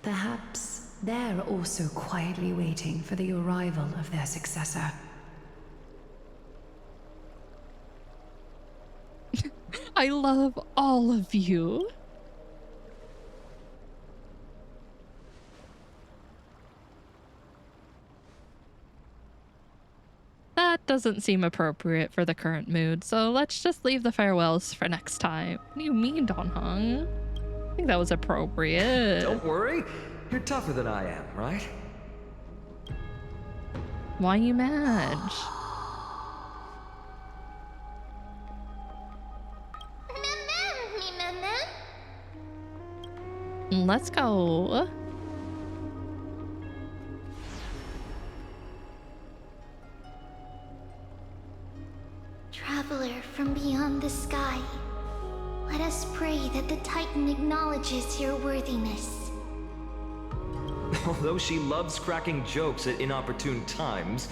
Perhaps they're also quietly waiting for the arrival of their successor. I love all of you. That doesn't seem appropriate for the current mood, so let's just leave the farewells for next time. What do you mean, Don Hung? I think that was appropriate. Don't worry, you're tougher than I am, right? Why you mad? Let's go. Traveler from beyond the sky, let us pray that the Titan acknowledges your worthiness. Although she loves cracking jokes at inopportune times,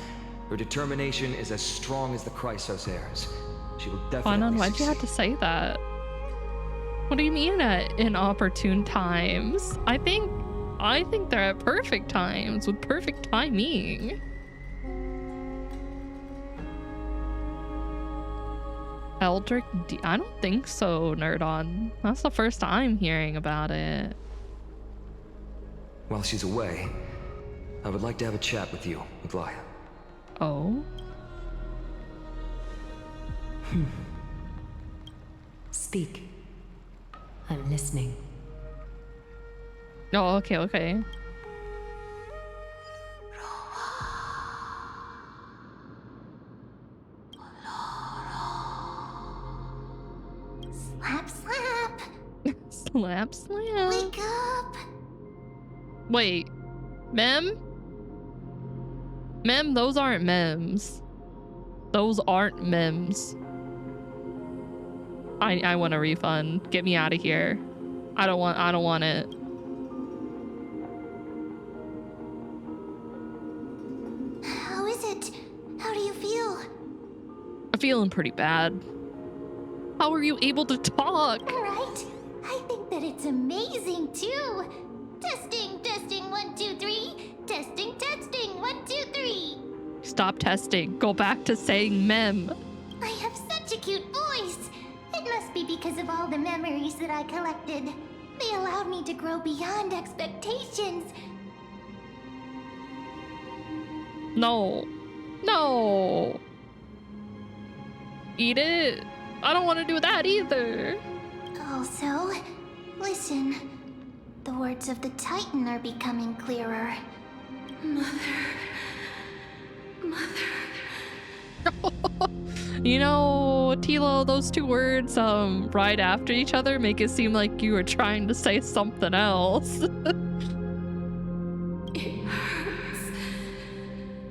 her determination is as strong as the Chrysosaurs. She will definitely Why'd you have to say that? What do you mean at inopportune times? I think they're at perfect times with perfect timing. Eldrick D? I don't think so, Nerdon. That's the first time hearing about it. While she's away, I would like to have a chat with you, Aglaya. Oh? Speak. I'm listening. Oh, okay, okay. Slap, slap. Slap, slap. Wake up. Wait. Mem? Mem, those aren't mems. Those aren't mems. I want a refund. Get me out of here. I don't want it. How is it? How do you feel? I'm feeling pretty bad. How are you able to talk? Right? I think that it's amazing too. Testing, testing, 1, 2, 3. Testing, testing, 1, 2, 3. Stop testing. Go back to saying mem. I have such a cute voice. It must be because of all the memories that I collected. They allowed me to grow beyond expectations. No. No. Eat it. I don't want to do that either. Also, listen. The words of the Titan are becoming clearer. You know, Tilo, those two words right after each other make it seem like you were trying to say something else.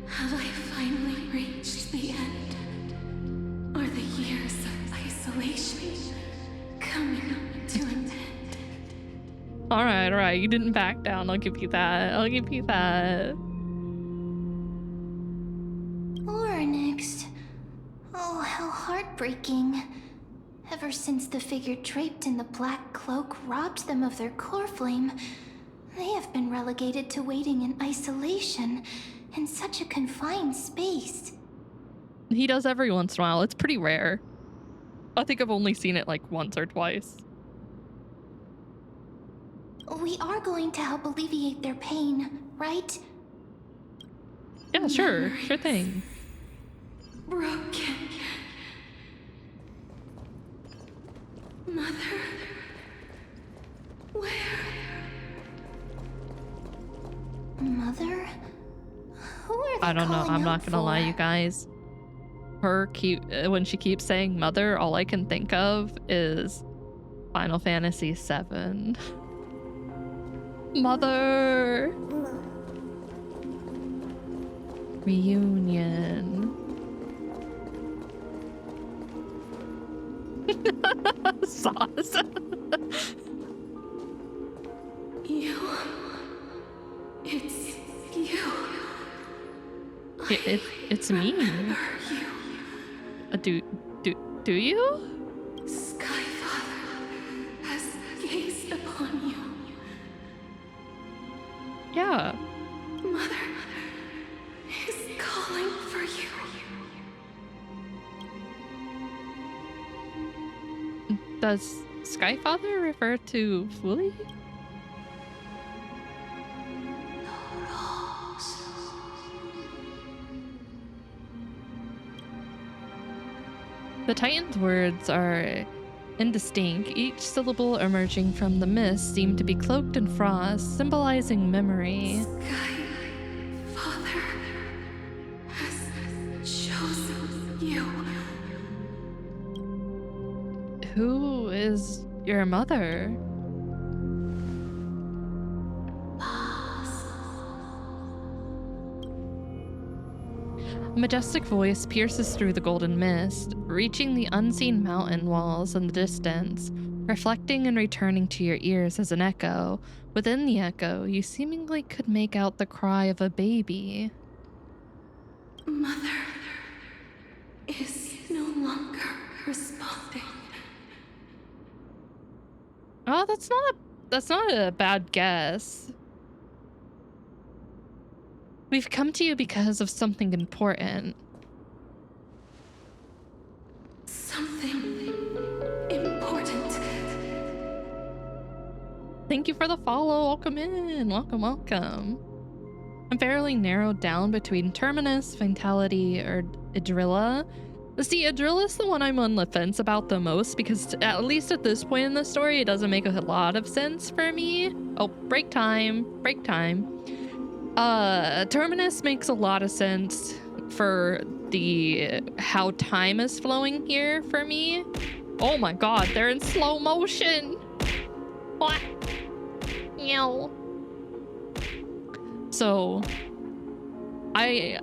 Have I finally reached the end? Or the years of isolation coming to an end? All right. You didn't back down. I'll give you that. I'll give you that. Or next. Oh, how heartbreaking. Ever since the figure draped in the black cloak robbed them of their core flame, they have been relegated to waiting in isolation in such a confined space. He does every once in a while. It's pretty rare. I think I've only seen it like once or twice. We are going to help alleviate their pain, right? Yeah, sure thing. Broken. Mother. Where? Mother? Who are they I don't know. calling I'm out not gonna lie, for? you guys. When she keeps saying mother, all I can think of is Final Fantasy VII. Mother! Reunion. Sauce. You. It's you. It's me. You. Do you? Skyfather has gazed upon you. Yeah. Mother is calling for you. Does Skyfather refer to Fully? The Titan's words are indistinct. Each syllable emerging from the mist seemed to be cloaked in frost, symbolizing memory. Skyfather has chosen you. Who is your mother? A majestic voice pierces through the golden mist, reaching the unseen mountain walls in the distance, reflecting and returning to your ears as an echo. Within the echo, you seemingly could make out the cry of a baby. Mother is no longer responding. Oh, that's not a bad guess. We've come to you because of something important. Something important. Thank you for the follow. Welcome in. Welcome. I'm fairly narrowed down between Terminus, Vitality, or Idrilla. See, Idrilla's the one I'm on the fence about the most because at least at this point in the story, it doesn't make a lot of sense for me. Oh, break time. Terminus makes a lot of sense for how time is flowing here for me. Oh my god, they're in slow motion. What? Meow. So I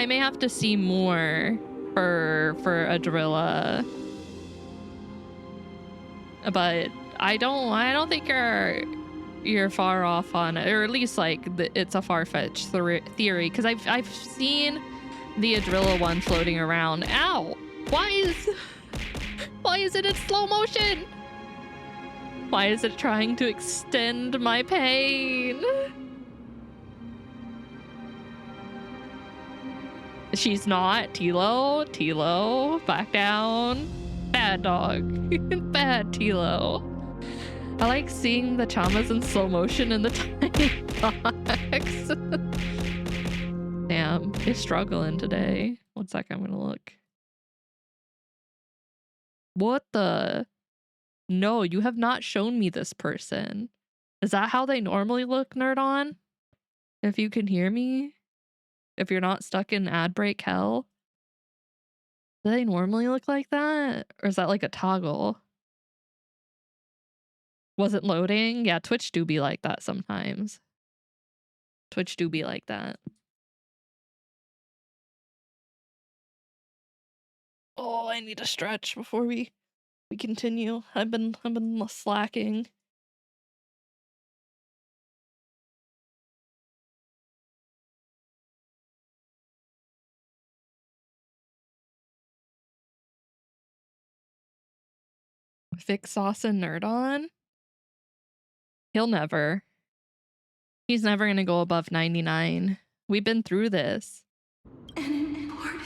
may have to see more for Adrilla. But I don't think you're far off on it, or at least like it's a far-fetched theory because I've seen the Adrilla one floating around. Ow! Why is it in slow motion? Why is it trying to extend my pain? She's not. Tilo, back down. Bad dog. Bad Tilo. I like seeing the Chamas in slow motion in the tiny box. Damn, it's struggling today. 1 sec, I'm gonna look. What the? No, you have not shown me this person. Is that how they normally look, Nerd On? If you can hear me? If you're not stuck in ad break hell? Do they normally look like that? Or is that like a toggle? Was it loading? Yeah, Twitch do be like that sometimes. Twitch do be like that. Oh, I need a stretch before we continue. I've been slacking. Fix Sauce and Nerd On? He'll never. He's never gonna go above 99. We've been through this. An important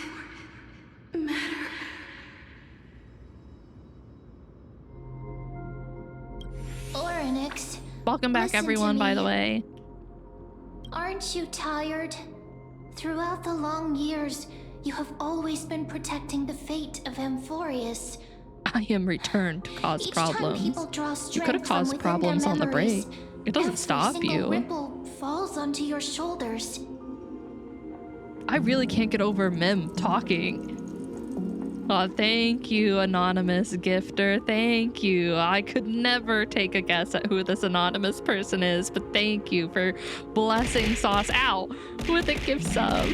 matter. Oryx, Welcome back, Listen to everyone, by the me. way. Aren't you tired? Throughout the long years, you have always been protecting the fate of Amphorius. I am returned to cause Each time problems. people draw You could strength have from caused within problems their on the memories, break. It doesn't every stop single you. ripple falls onto your shoulders. I really can't get over Mim talking. Oh, thank you, anonymous gifter. Thank you. I could never take a guess at who this anonymous person is, but thank you for blessing Sauce out with a gift sub.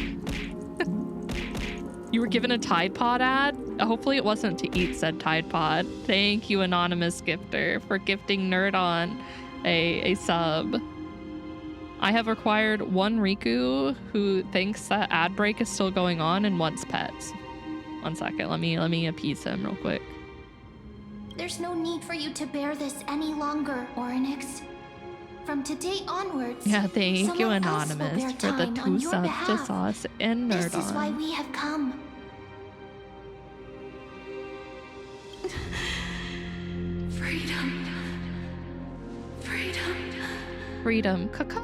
You were given a Tide Pod ad? Hopefully it wasn't to eat said Tide Pod. Thank you, anonymous gifter, for gifting Nerdon a sub. I have acquired one Riku who thinks that ad break is still going on and wants pets. 1 second, let me appease him real quick. There's no need for you to bear this any longer, Orynyx. From today onwards, Yeah, thank you, someone else will anonymous, bear for the time 2 on your subs to behalf. Sauce and This is why Nerdon. we have come. Freedom. Freedom. Freedom, caca.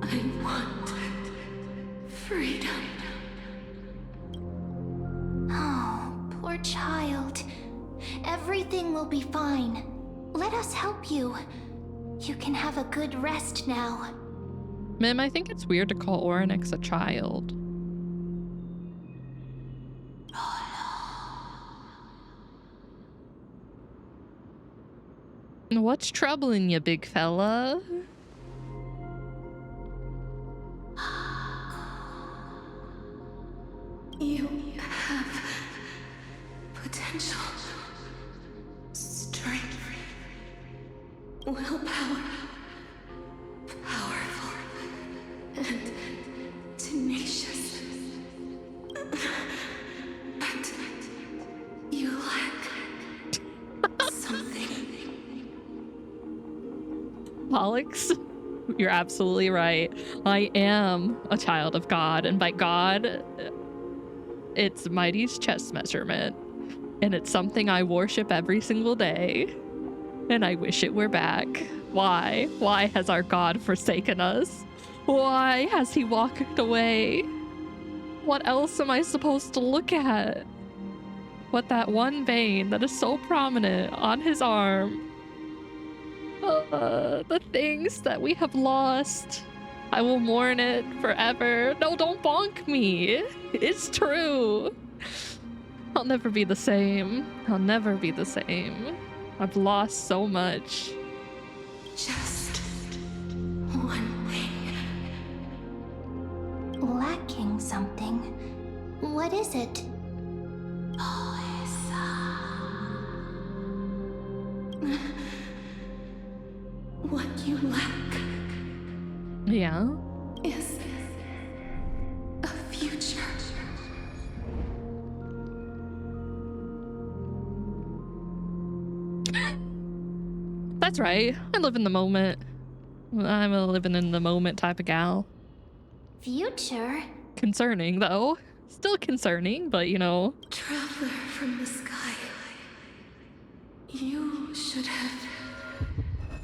I want freedom. Oh, poor child. Everything will be fine. Let us help you. You can have a good rest now. Mim, I think it's weird to call Orynyx a child. What's troubling you, big fella? You have potential, strength, willpower, powerful, and tenacious. But you lack something. Alex, you're absolutely right. I am a child of God, and by God, it's Mighty's chest measurement, and it's something I worship every single day, and I wish it were back. Why? Why has our God forsaken us? Why has he walked away? What else am I supposed to look at? What that one vein that is so prominent on his arm? The things that we have lost. I will mourn it forever. No, don't bonk me. It's true. I'll never be the same. I'll never be the same. I've lost so much. Just one thing. Lacking something. What is it? What you lack Yeah. is a future. That's right. I live in the moment. I'm a living in the moment type of gal. Future? Concerning, though. Still concerning, but you know. Traveler from the sky. You should have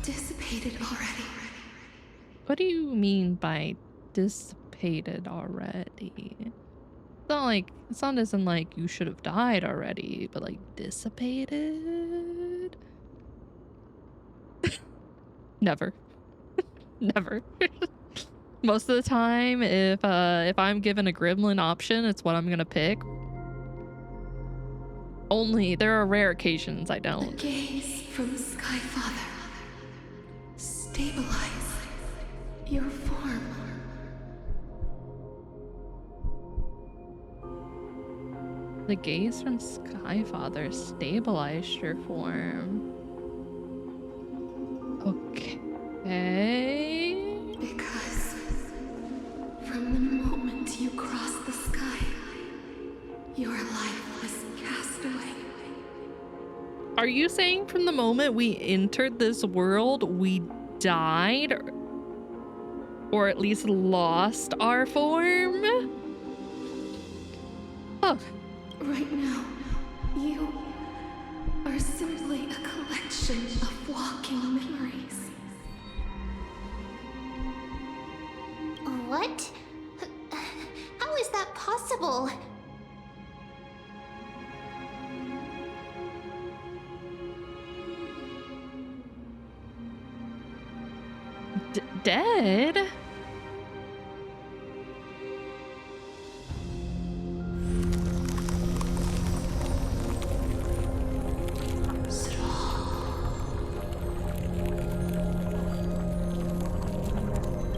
dissipated already. What do you mean by dissipated already? It's not as in like you should have died already, but like dissipated? Never. Never. Most of the time, if I'm given a gremlin option, it's what I'm gonna pick. Only there are rare occasions I The don't. gaze from the Sky Father. Stabilize your form. The gaze from Skyfather stabilized your form. Okay. Because from the moment you crossed the sky, your life was cast away. Are you saying from the moment we entered this world, we died? Or at least lost our form? Oh, Right now, you are simply collection of walking memories. What? How is that possible? Dead?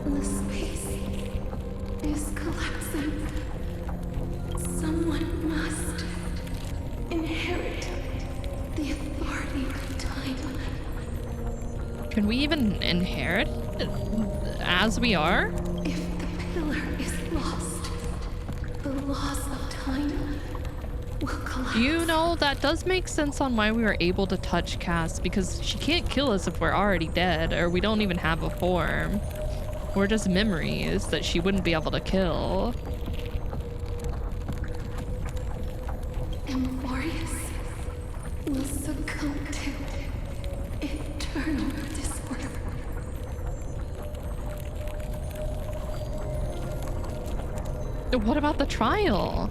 The space is collapsing. Someone must inherit the authority of time. Can we even inherit it as we are? If the pillar is lost, the laws of time will collapse. You know, that does make sense on why we were able to touch Cass, because she can't kill us if we're already dead, or we don't even have a form. We're just memories that she wouldn't be able to kill. Amphorius will succumb to eternal disorder. What about the trial?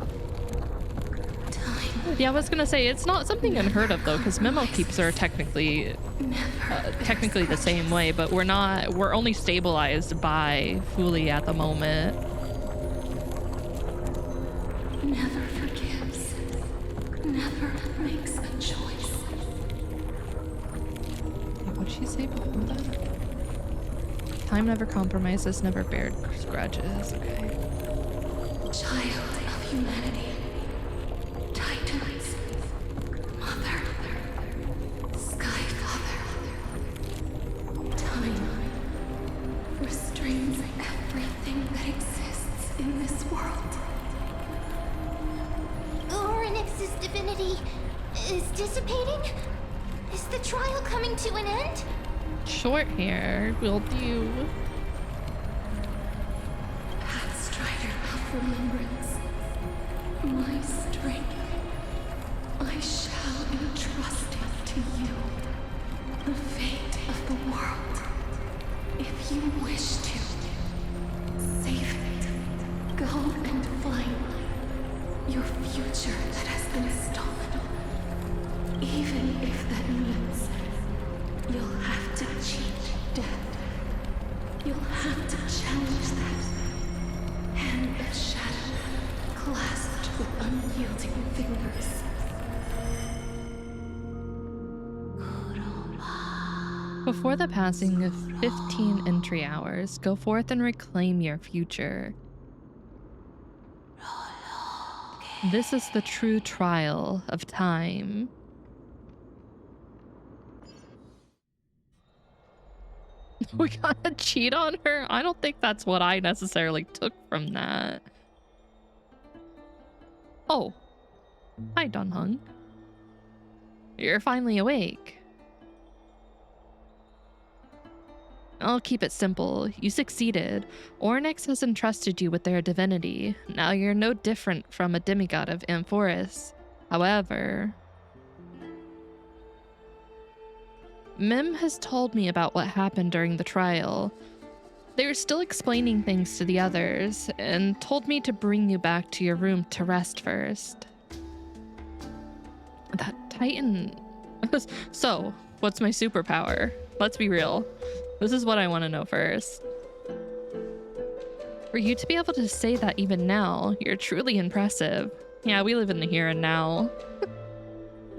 Time Yeah, I was gonna say, it's not something unheard of though, because memo keeps are technically the same way, but we're only stabilized by Fuli at the moment. never forgives, never makes a choice. What'd she say before that? Time never compromises, never bears grudges. Okay. Child of humanity, Titans, Mother, Sky Father. Time restrains everything that exists in this world. Orynyx's divinity is dissipating? Is the trial coming to an end? Short hair will do. Pathstrider of remembrance, my strength, I shall entrust it to you. The fate of the world, if you wish to. Save it. Go and find your future that has been stolen. Even if that means you'll have to cheat death. You'll have to challenge that. Hand of shadow, clasped with unyielding fingers. Before the passing of 15 entry hours, go forth and reclaim your future. This is the true trial of time. We gotta cheat on her? I don't think that's what I necessarily took from that. Oh. Hi, Dunhung. You're finally awake. I'll keep it simple. You succeeded. Orynyx has entrusted you with their divinity. Now you're no different from a demigod of Amphoris. However, Mim has told me about what happened during the trial. They were still explaining things to the others and told me to bring you back to your room to rest first. That Titan... So, what's my superpower? Let's be real. This is what I want to know first. For you to be able to say that even now, you're truly impressive. Yeah, we live in the here and now.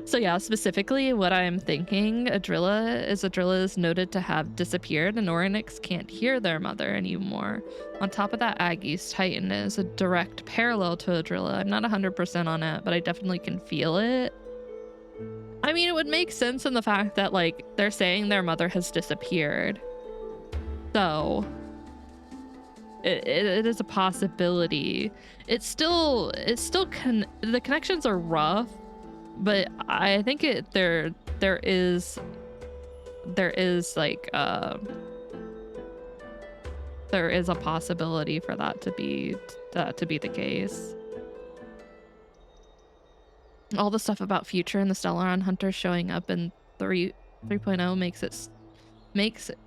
So yeah, specifically what I'm thinking, Adrilla is noted to have disappeared and Orynyx can't hear their mother anymore. On top of that, Aggie's Titan is a direct parallel to Adrilla. I'm not 100% on it, but I definitely can feel it. I mean, it would make sense in the fact that, like, they're saying their mother has disappeared. So, it is a possibility. The connections are rough, but I think there is a possibility for that to be the case. All the stuff about Future and the Stellaron Hunters showing up in 3.0 makes it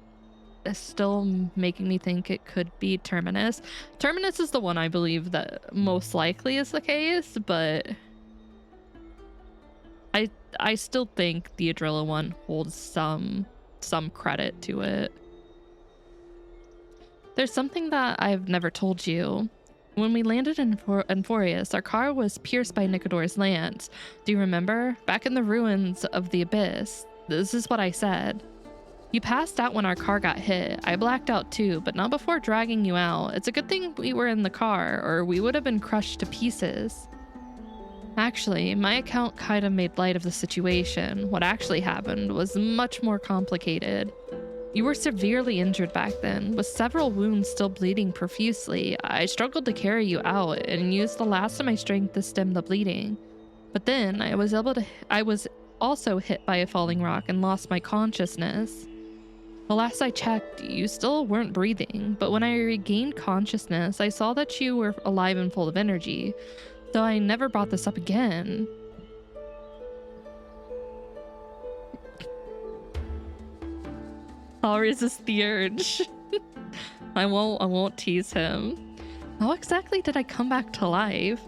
still making me think it could be Terminus. Terminus is the one I believe that most likely is the case, but I still think the Adrilla one holds some credit to it. There's something that I've never told you. When we landed in Enforius, our car was pierced by Nicodor's lance. Do you remember? Back in the ruins of the Abyss. This is what I said. You passed out when our car got hit. I blacked out too, but not before dragging you out. It's a good thing we were in the car, or we would have been crushed to pieces. Actually, my account kind of made light of the situation. What actually happened was much more complicated. You were severely injured back then, with several wounds still bleeding profusely. I struggled to carry you out and used the last of my strength to stem the bleeding. But then I was also hit by a falling rock and lost my consciousness. The last I checked, you still weren't breathing, but when I regained consciousness, I saw that you were alive and full of energy, so I never brought this up again. I'll resist the urge. I won't tease him. How exactly did I come back to life?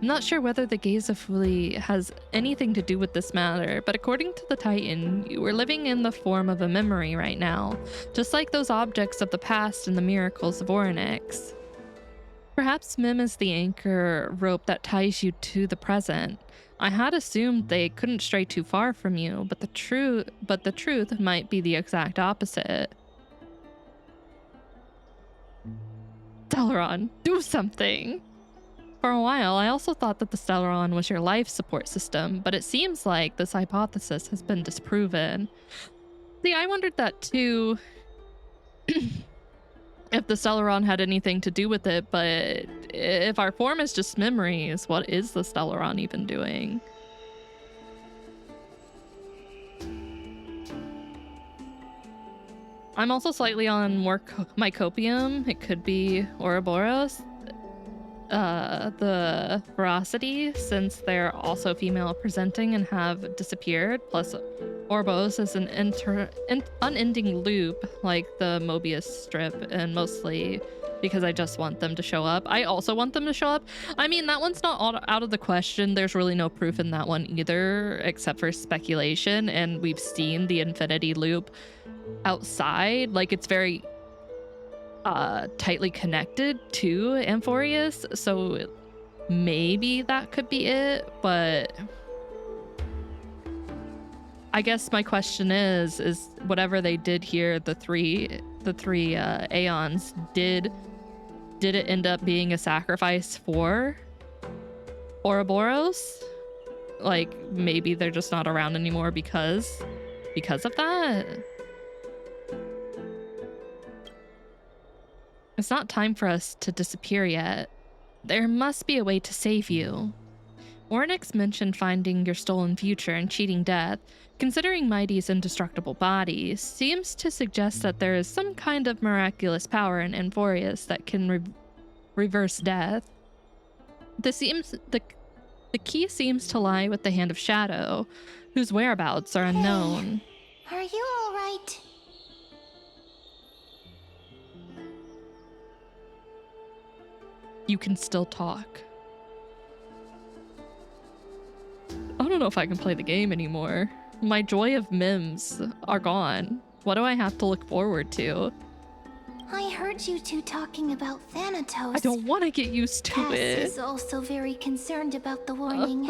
I'm not sure whether the gaze of Fuli has anything to do with this matter, but according to the Titan, you were living in the form of a memory right now, just like those objects of the past and the miracles of Orynyx. Perhaps Mim is the anchor rope that ties you to the present. I had assumed they couldn't stray too far from you, but the truth might be the exact opposite. Stellaron, do something! For a while, I also thought that the Stellaron was your life support system, but it seems like this hypothesis has been disproven. See, I wondered that too, if the Stellaron had anything to do with it, but if our form is just memories, what is the Stellaron even doing? I'm also slightly on more mycopium. It could be Ouroboros. The Veracity, since they're also female presenting and have disappeared, plus Ouroboros is an unending loop like the Mobius strip, and mostly because I just want them to show up. I also want them to show up. I mean, that one's not out of the question. There's really no proof in that one either, except for speculation, and we've seen the infinity loop outside. Like, it's very tightly connected to Enforius, so maybe that could be it, but I guess my question is whatever they did here, the three Aeons, did it end up being a sacrifice for Ouroboros? Like, maybe they're just not around anymore because of that? It's not time for us to disappear yet. There must be a way to save you. Orynyx mentioned finding your stolen future and cheating death. Considering Mighty's indestructible body, seems to suggest that there is some kind of miraculous power in Enforius that can reverse death. The key seems to lie with the Hand of Shadow, whose whereabouts are unknown. Hey, are you all right? You can still talk. I don't know if I can play the game anymore. My joy of Mims are gone. What do I have to look forward to? I heard you two talking about Thanatos. I don't want to get used to Cass it. is also very concerned about the warning.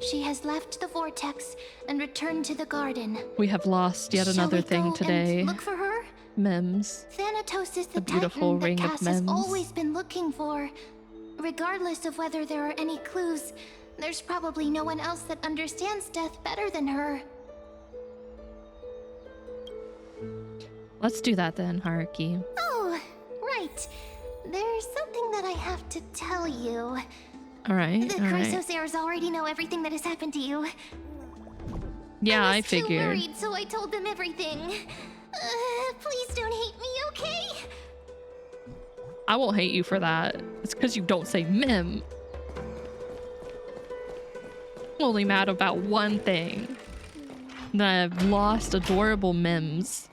She has left the vortex and returned to the garden. We have lost yet another Shall we thing go today. and look for her? Mems. Thanatos is the beautiful Titan ring that of Cass has Mems. always been looking for. Regardless of whether there are any clues, there's probably no one else that understands death better than her. Let's do that then, Haruki. Oh, right. There's something that I have to tell you. Alright, The alright. Chrysosaurs already know everything that has happened to you. Yeah, I was too figured. worried, so I told them everything. Please don't hate me, okay? I won't hate you for that. It's because you don't say Mim. only mad about one thing. That I've lost adorable memes.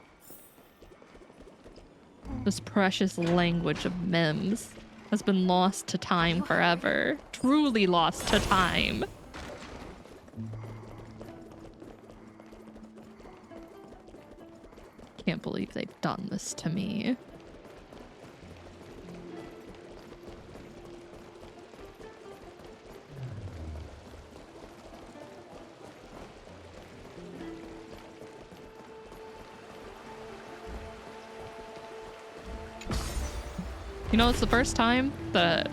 This precious language of memes has been lost to time forever. Truly lost to time. Can't believe they've done this to me. You know, it's the first time that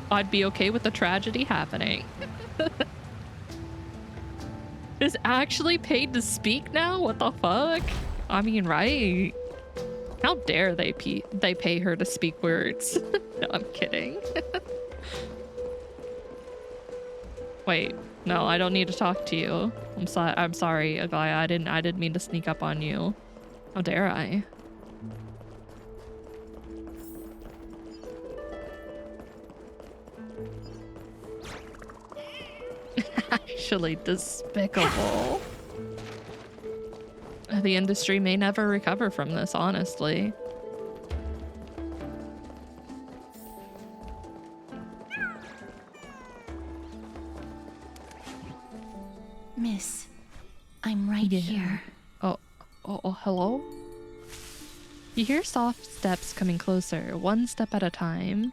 I'd be okay with the tragedy happening. Is actually paid to speak now? What the fuck? I mean, right? How dare they pay her to speak words? No, I'm kidding. Wait, no, I don't need to talk to you. I'm sorry, Agaya. I didn't mean to sneak up on you. How dare I? Actually despicable. The industry may never recover from this, honestly. Miss, I'm right here. Oh, hello? You hear soft steps coming closer, one step at a time.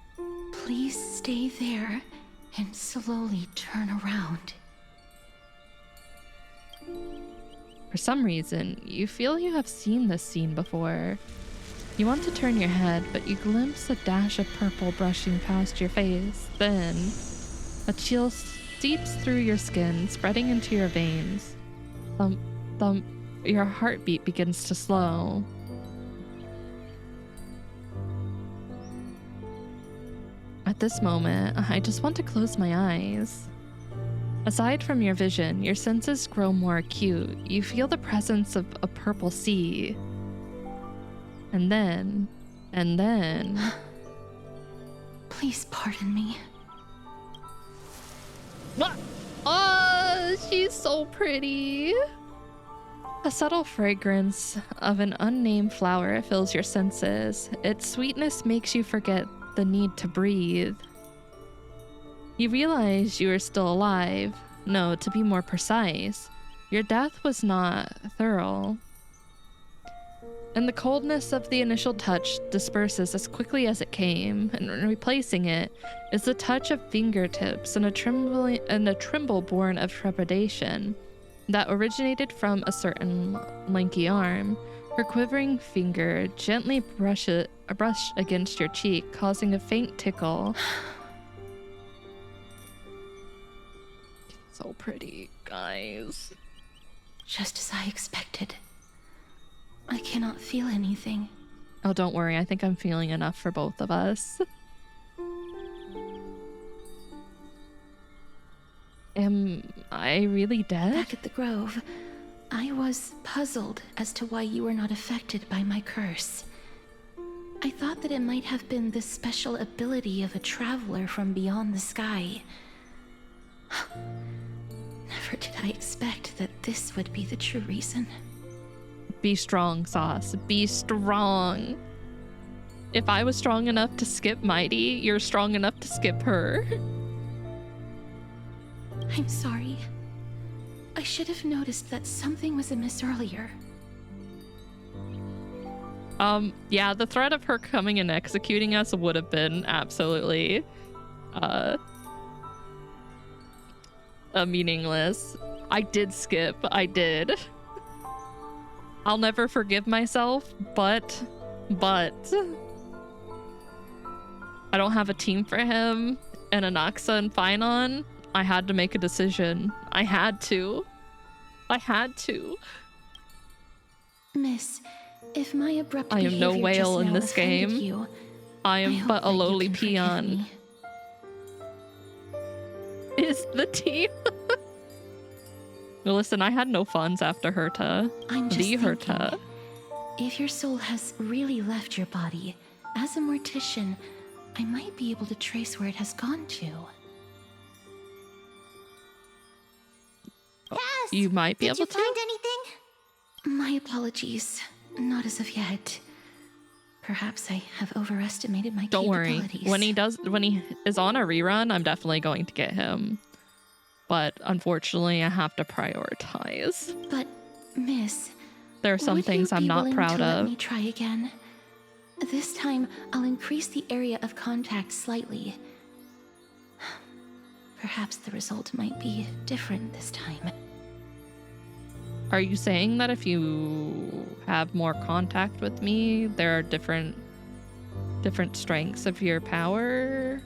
Please stay there and slowly turn around. For some reason, you feel you have seen this scene before. You want to turn your head, but you glimpse a dash of purple brushing past your face. Then, a chill seeps through your skin, spreading into your veins. Thump, thump, your heartbeat begins to slow. At this moment, I just want to close my eyes. Aside from your vision, your senses grow more acute. You feel the presence of a purple sea. And then... Please pardon me. Oh, she's so pretty. A subtle fragrance of an unnamed flower fills your senses. Its sweetness makes you forget the need to breathe. You realize you are still alive. No, to be more precise, your death was not thorough. And the coldness of the initial touch disperses as quickly as it came, and replacing it is the touch of fingertips and a tremble born of trepidation that originated from a certain lanky arm. Her quivering finger gently brushed against your cheek, causing a faint tickle. So pretty, guys. Just as I expected. I cannot feel anything. Oh, don't worry. I think I'm feeling enough for both of us. Am I really dead? Back at the Grove, I was puzzled as to why you were not affected by my curse. I thought that it might have been the special ability of a traveler from beyond the sky. Never did I expect that this would be the true reason. Be strong, Sauce. Be strong. If I was strong enough to skip Mighty, you're strong enough to skip her. I'm sorry. I should have noticed that something was amiss earlier. Yeah, the threat of her coming and executing us would have been absolutely, meaningless. I did skip. I did. I'll never forgive myself, but I don't have a team for him, and Anaxa and Phynon. I had to make a decision. I had to. Miss, if my abrupt I am no behavior whale just in now this offended game. you, I I am hope but a that you lowly can forgive peon. me. Is the team? Listen, I had no funds after Herta. I'm just The thinking, Herta. if your soul has really left your body, as a mortician, I might be able to trace where it has gone to. you might be Did you able to. find anything? My apologies. Not as of yet. Perhaps I have overestimated my Don't worry. capabilities. When he is on a rerun, I'm definitely going to get him. But unfortunately, I have to prioritize. But, Miss, There are some would things you I'm be not willing proud to let of. me try again? This time, I'll increase the area of contact slightly. Perhaps the result might be different this time. Are you saying that if you have more contact with me, there are different strengths of your power?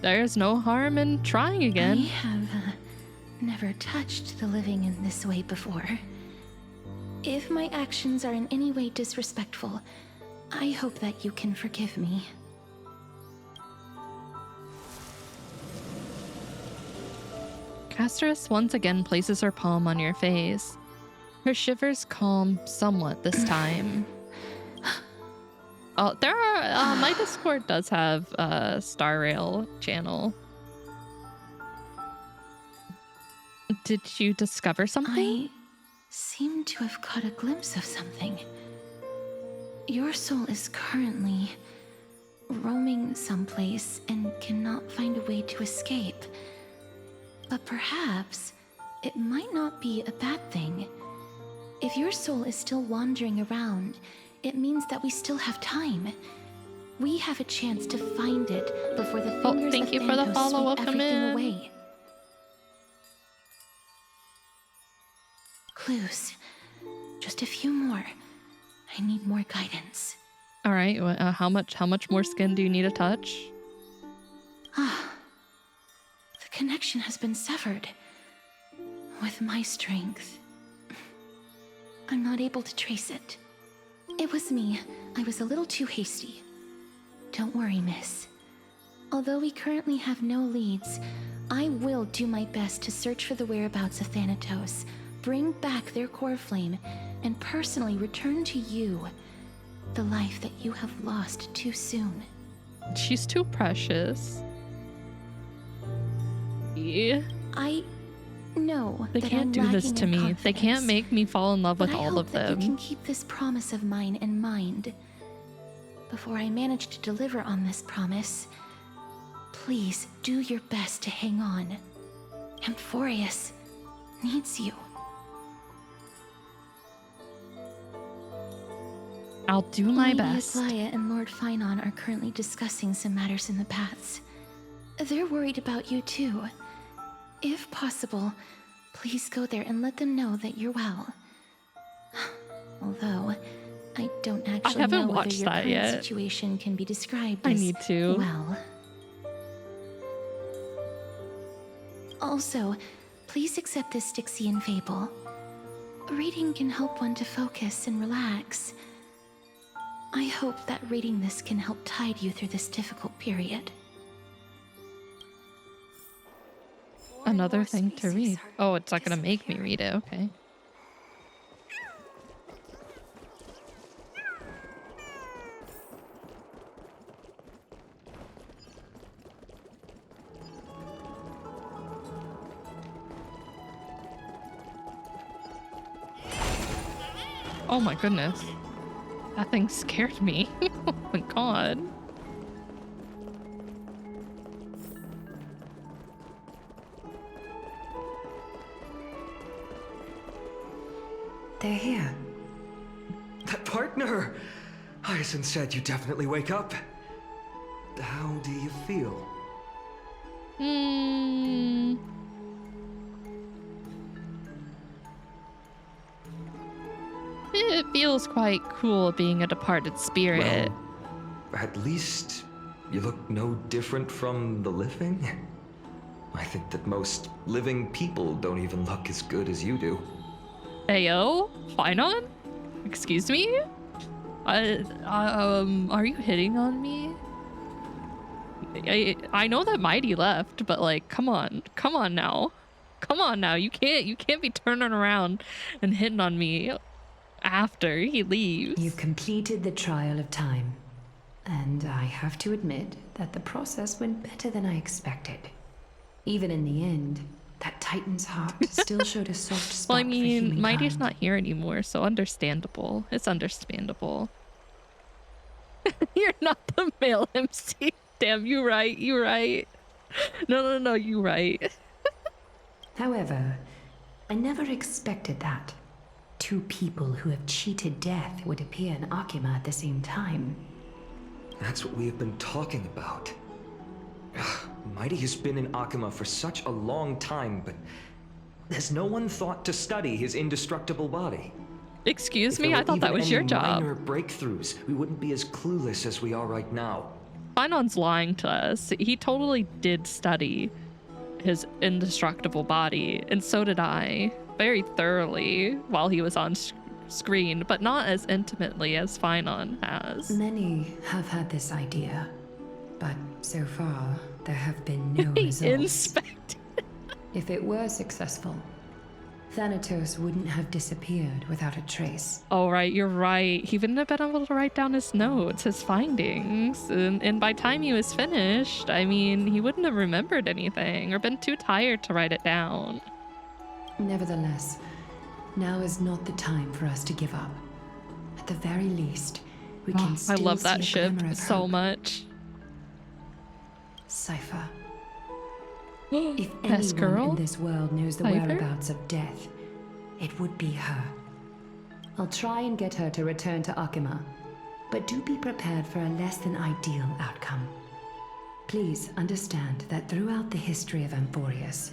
There's no harm in trying again. I have never touched the living in this way before. If my actions are in any way disrespectful, I hope that you can forgive me. Castris once again places her palm on your face. Her shivers calm somewhat this time. Oh, there are. My Discord does have a Star Rail channel. Did you discover something? I seem to have caught a glimpse of something. Your soul is currently roaming someplace and cannot find a way to escape. But perhaps it might not be a bad thing. If your soul is still wandering around, it means that we still have time. We have a chance to find it before the fingers thank of you for the Thanatos follow. sweep Welcome everything in. away. Clues. Just a few more. I need more guidance. All right. How much more skin do you need to touch? The connection has been severed. With my strength, I'm not able to trace it. It was me. I was a little too hasty. Don't worry, miss. Although we currently have no leads, I will do my best to search for the whereabouts of Thanatos, bring back their core flame, and personally return to you the life that you have lost too soon. She's too precious. Yeah. I know They that can't I'm do this lacking to in me. They confidence, can't make me fall in love with but I all hope of that them. you can keep this promise of mine in mind. Before I manage to deliver on this promise, please do your best to hang on. Amphorius needs you. I'll do my Lady best. Aglaya and Lord Finon are currently discussing some matters in the paths. They're worried about you too. If possible, please go there and let them know that you're well. Although, I don't actually haven't know whether watched your that current yet. situation can be described I as need to. well. Also, please accept this Styxian fable. Reading can help one to focus and relax. I hope that reading this can help tide you through this difficult period. Another thing to read. Oh, it's not gonna make me read it. Okay. Oh my goodness. That thing scared me. Oh my god. They're here. That partner! Hyacinth said you definitely wake up. How do you feel? It feels quite cool being a departed spirit. Well, at least you look no different from the living. I think that most living people don't even look as good as you do. Ayo, Finon? Excuse me? Are you hitting on me? I know that Mighty left, but like, come on now. You can't be turning around and hitting on me after he leaves. You've completed the trial of time. And I have to admit that the process went better than I expected. Even in the end, That Titan's heart still showed a soft spot Well, I for mean, Mighty's humankind. not here anymore, so understandable. It's understandable. You're not the male MC. Damn, you right, you right. No, you right. However, I never expected that. Two people who have cheated death would appear in Akima at the same time. That's what we have been talking about. Mighty has been in Akima for such a long time, but has no one thought to study his indestructible body? Excuse If me, there I were thought that even was any your job. minor breakthroughs, we wouldn't be as clueless as we are right now. Finon's lying to us. He totally did study his indestructible body, and so did I, very thoroughly while he was on screen, but not as intimately as Finon has. Many have had this idea, but so far there have been no results. Inspected. If it were successful, Thanatos wouldn't have disappeared without a trace. Oh, right, you're right. He wouldn't have been able to write down his notes, his findings. And by time he was finished, I mean, he wouldn't have remembered anything or been too tired to write it down. Nevertheless, now is not the time for us to give up. At the very least, we can I still love that see a ship glimmer of so hope. much. Cypher. If Best anyone girl? in this world knows the Cypher? whereabouts of death, it would be her. I'll try and get her to return to Akima, but do be prepared for a less than ideal outcome. Please understand that throughout the history of Amphorius,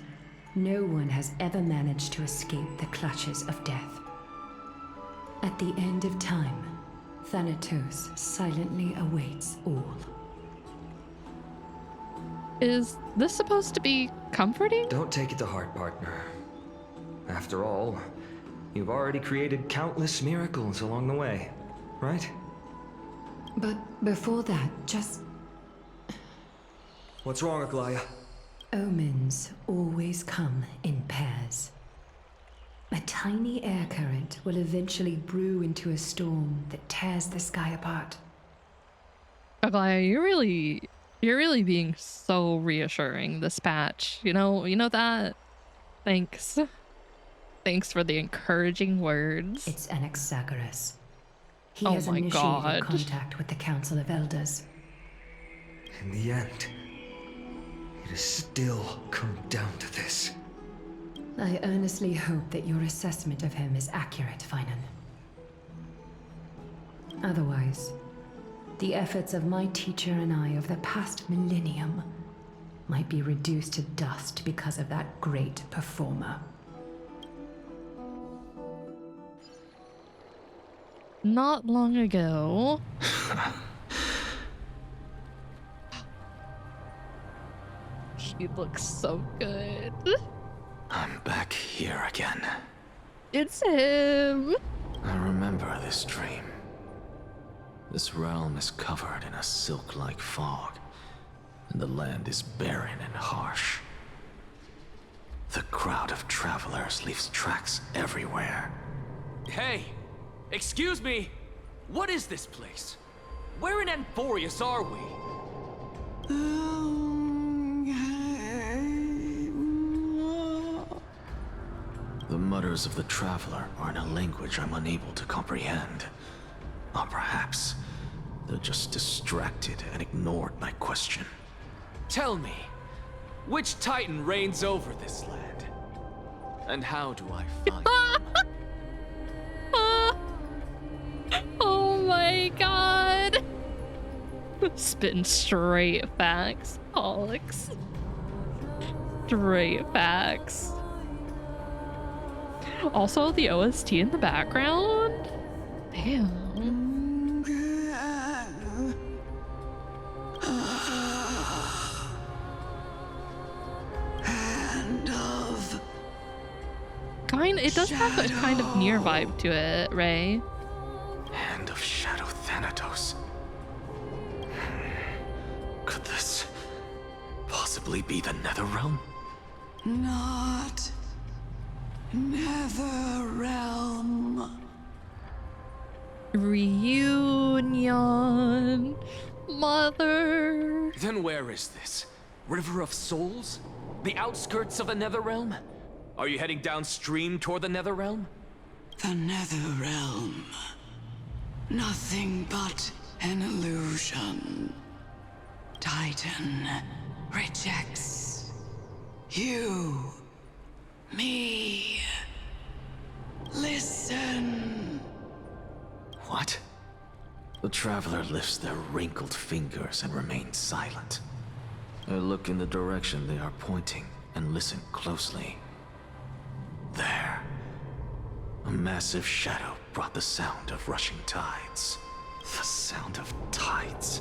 no one has ever managed to escape the clutches of death. At the end of time, Thanatos silently awaits all. Is this supposed to be comforting? Don't take it to heart, partner. After all, you've already created countless miracles along the way, right? But before that, just What's wrong, Aglaya? omens always come in pairs. A tiny air current will eventually brew into a storm that tears the sky apart. Aglaya, you're really being so reassuring this patch. You know that? Thanks. Thanks for the encouraging words. It's Anaxagoras. He Oh has my initiated God. contact with the Council of Elders. In the end, it has still come down to this. I earnestly hope that your assessment of him is accurate, Finan. Otherwise, the efforts of my teacher and I of the past millennium might be reduced to dust because of that great performer. Not long ago. He looks so good. I'm back here again. It's him. I remember this dream. This realm is covered in a silk-like fog, and the land is barren and harsh. The crowd of travelers leaves tracks everywhere. Hey! Excuse me! What is this place? Where in Amphorius are we? The mutters of the traveler are in a language I'm unable to comprehend. Or perhaps they're just distracted and ignored my question. Tell me, which Titan reigns over this land? And how do I find him? Oh my god. Spitting straight facts, Alex. Straight facts. Also, the OST in the background. Damn. It does have a kind of near vibe to it, Ray. Hand of Shadow Thanatos. Could this possibly be the Netherrealm? Not Netherrealm. Reunion. Mother. Then where is this? River of Souls? The outskirts of the Netherrealm? Are you heading downstream toward the Netherrealm? The Netherrealm. Nothing but an illusion. Titan rejects you, me. Listen. What? The Traveler lifts their wrinkled fingers and remains silent. I look in the direction they are pointing and listen closely. There. A massive shadow brought the sound of rushing tides. The sound of tides.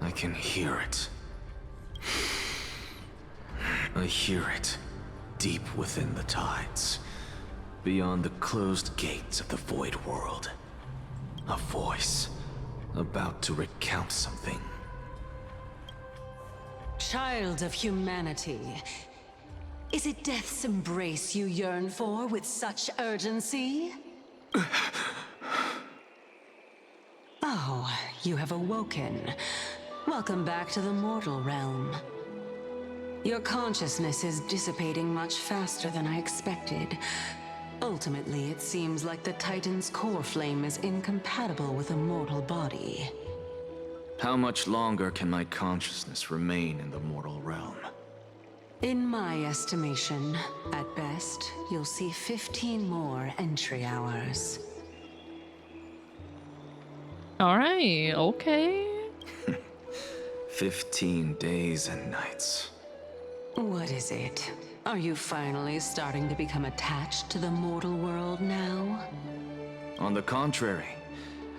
I can hear it. I hear it, deep within the tides, beyond the closed gates of the Void World. A voice, about to recount something. Child of humanity, is it death's embrace you yearn for with such urgency? Oh, you have awoken. Welcome back to the mortal realm. Your consciousness is dissipating much faster than I expected. Ultimately, it seems like the Titan's core flame is incompatible with a mortal body. How much longer can my consciousness remain in the mortal realm? In my estimation, at best, you'll see 15 more entry hours. Alright, okay. 15 days and nights. What is it? Are you finally starting to become attached to the mortal world now? On the contrary,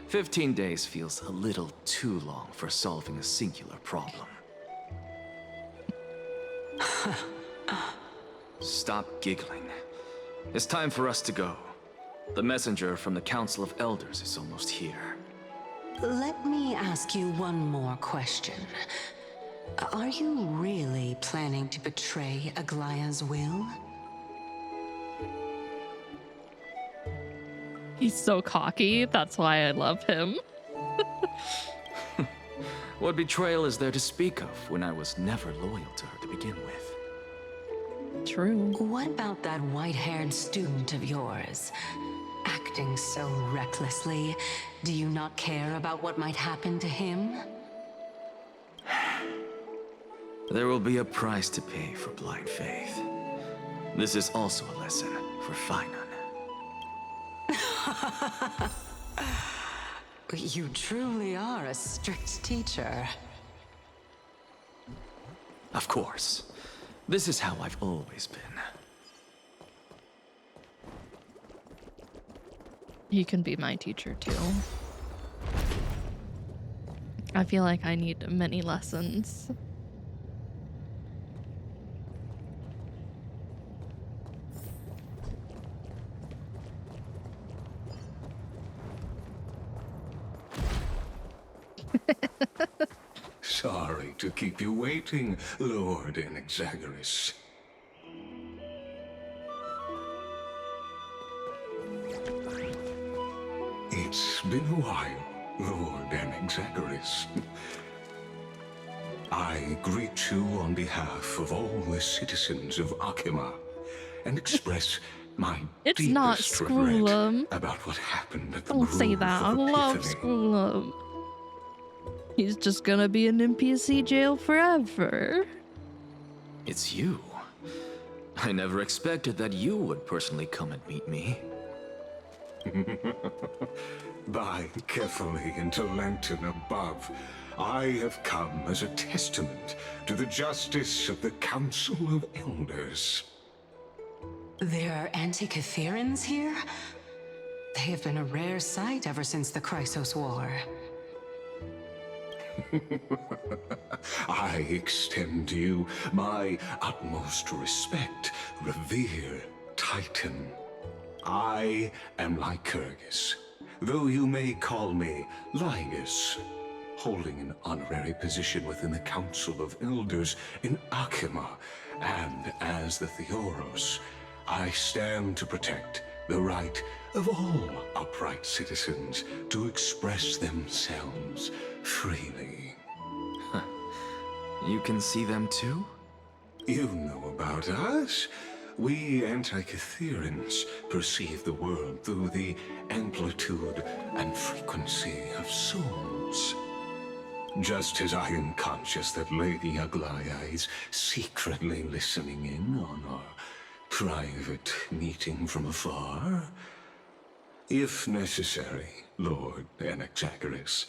15 days feels a little too long for solving a singular problem. Stop giggling. It's time for us to go. The messenger from the Council of Elders is almost here. Let me ask you one more question. Are you really planning to betray Aglaya's will? He's so cocky. That's why I love him. What betrayal is there to speak of when I was never loyal to her to begin with? True. What about that white-haired student of yours? Acting so recklessly, do you not care about what might happen to him? There will be a price to pay for blind faith. This is also a lesson for Finan. You truly are a strict teacher. Of course. This is how I've always been. He can be my teacher too. I feel like I need many lessons. Sorry to keep you waiting, Lord Anaxagoras. It's been a while, Lord Anaxagoras. I greet you on behalf of all the citizens of Akima and express my It's not deepest regret Scroolum. about what happened at the Don't say Grove that. I of love Epiphany. Scroolum. He's just gonna be in NPC jail forever. It's you. I never expected that you would personally come and meet me. By carefully into Lantern above, I have come as a testament to the justice of the Council of Elders. There are Antikytherans here? They have been a rare sight ever since the Chrysos War. I extend to you my utmost respect, revere, Titan. I am Lycurgus, though you may call me Lygus, holding an honorary position within the Council of Elders in Akima, and as the Theoros, I stand to protect the right of all upright citizens to express themselves freely. You can see them too? You know about us. We Antikytherians perceive the world through the amplitude and frequency of souls. Just as I am conscious that Lady Aglaya is secretly listening in on our private meeting from afar, if necessary, Lord Anaxagoras,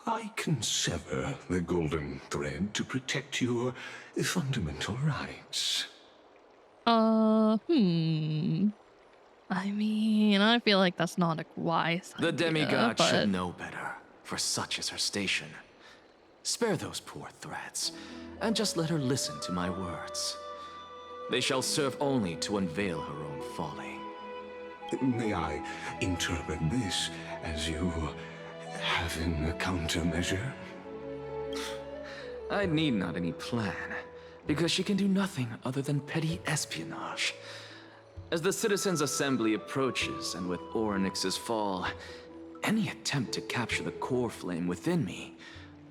I can sever the golden thread to protect your fundamental rights. I mean, I feel like that's not a wise The idea, demigod but should know better, for such is her station. Spare those poor threats, and just let her listen to my words. They shall serve only to unveil her own folly. May I interpret this as you having a countermeasure? I need not any plan, because she can do nothing other than petty espionage. As the Citizens' Assembly approaches, and with Orynyx's fall, any attempt to capture the core flame within me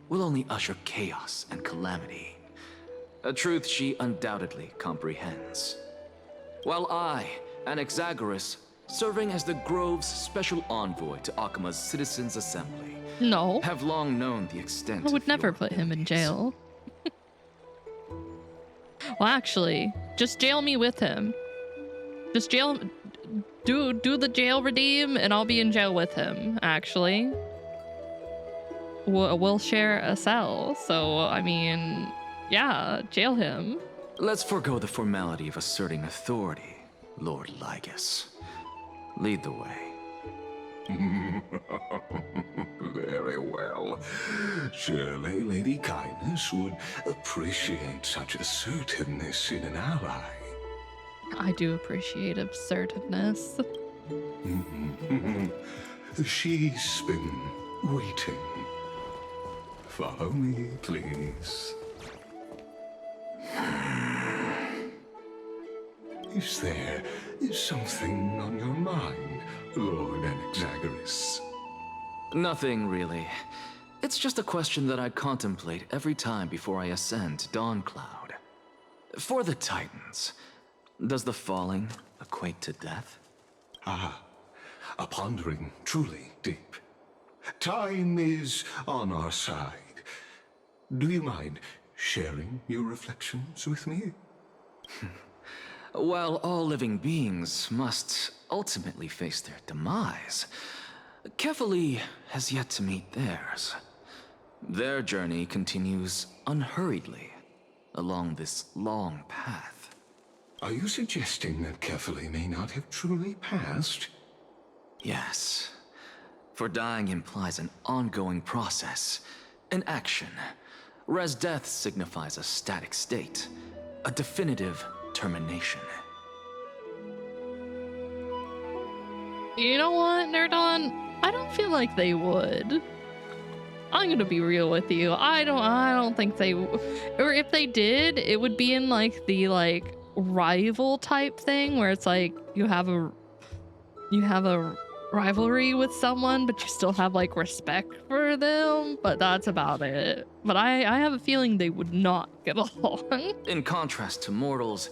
will only usher chaos and calamity. A truth she undoubtedly comprehends. While I, Anaxagoras, serving as the Grove's special envoy to Akima's Citizens' Assembly, no, have long known the extent I would of never your put him in abilities. jail. Well, actually, just jail me with him. Just jail, do the jail redeem, and I'll be in jail with him. Actually, we'll share a cell. So I mean, yeah, jail him. Let's forego the formality of asserting authority, Lord Lygus. Lead the way. Very well. Surely Lady Kindness would appreciate such assertiveness in an ally. I do appreciate assertiveness. She's been waiting. Follow me, please. Is there something on your mind, Lord Anaxagoras? Nothing, really. It's just a question that I contemplate every time before I ascend to Dawncloud. For the Titans, does the falling equate to death? Ah, a pondering truly deep. Time is on our side. Do you mind sharing your reflections with me? While all living beings must ultimately face their demise, Kefali has yet to meet theirs. Their journey continues unhurriedly along this long path. Are you suggesting that Kefali may not have truly passed? Yes. For dying implies an ongoing process, an action, whereas death signifies a static state, a definitive termination. You know what, Nerdon? I don't feel like they would. I'm gonna be real with you. I don't think they, or if they did, it would be in like the rival type thing where it's like you have a rivalry with someone, but you still have like respect for them. But that's about it. But I have a feeling they would not get along. In contrast to mortals,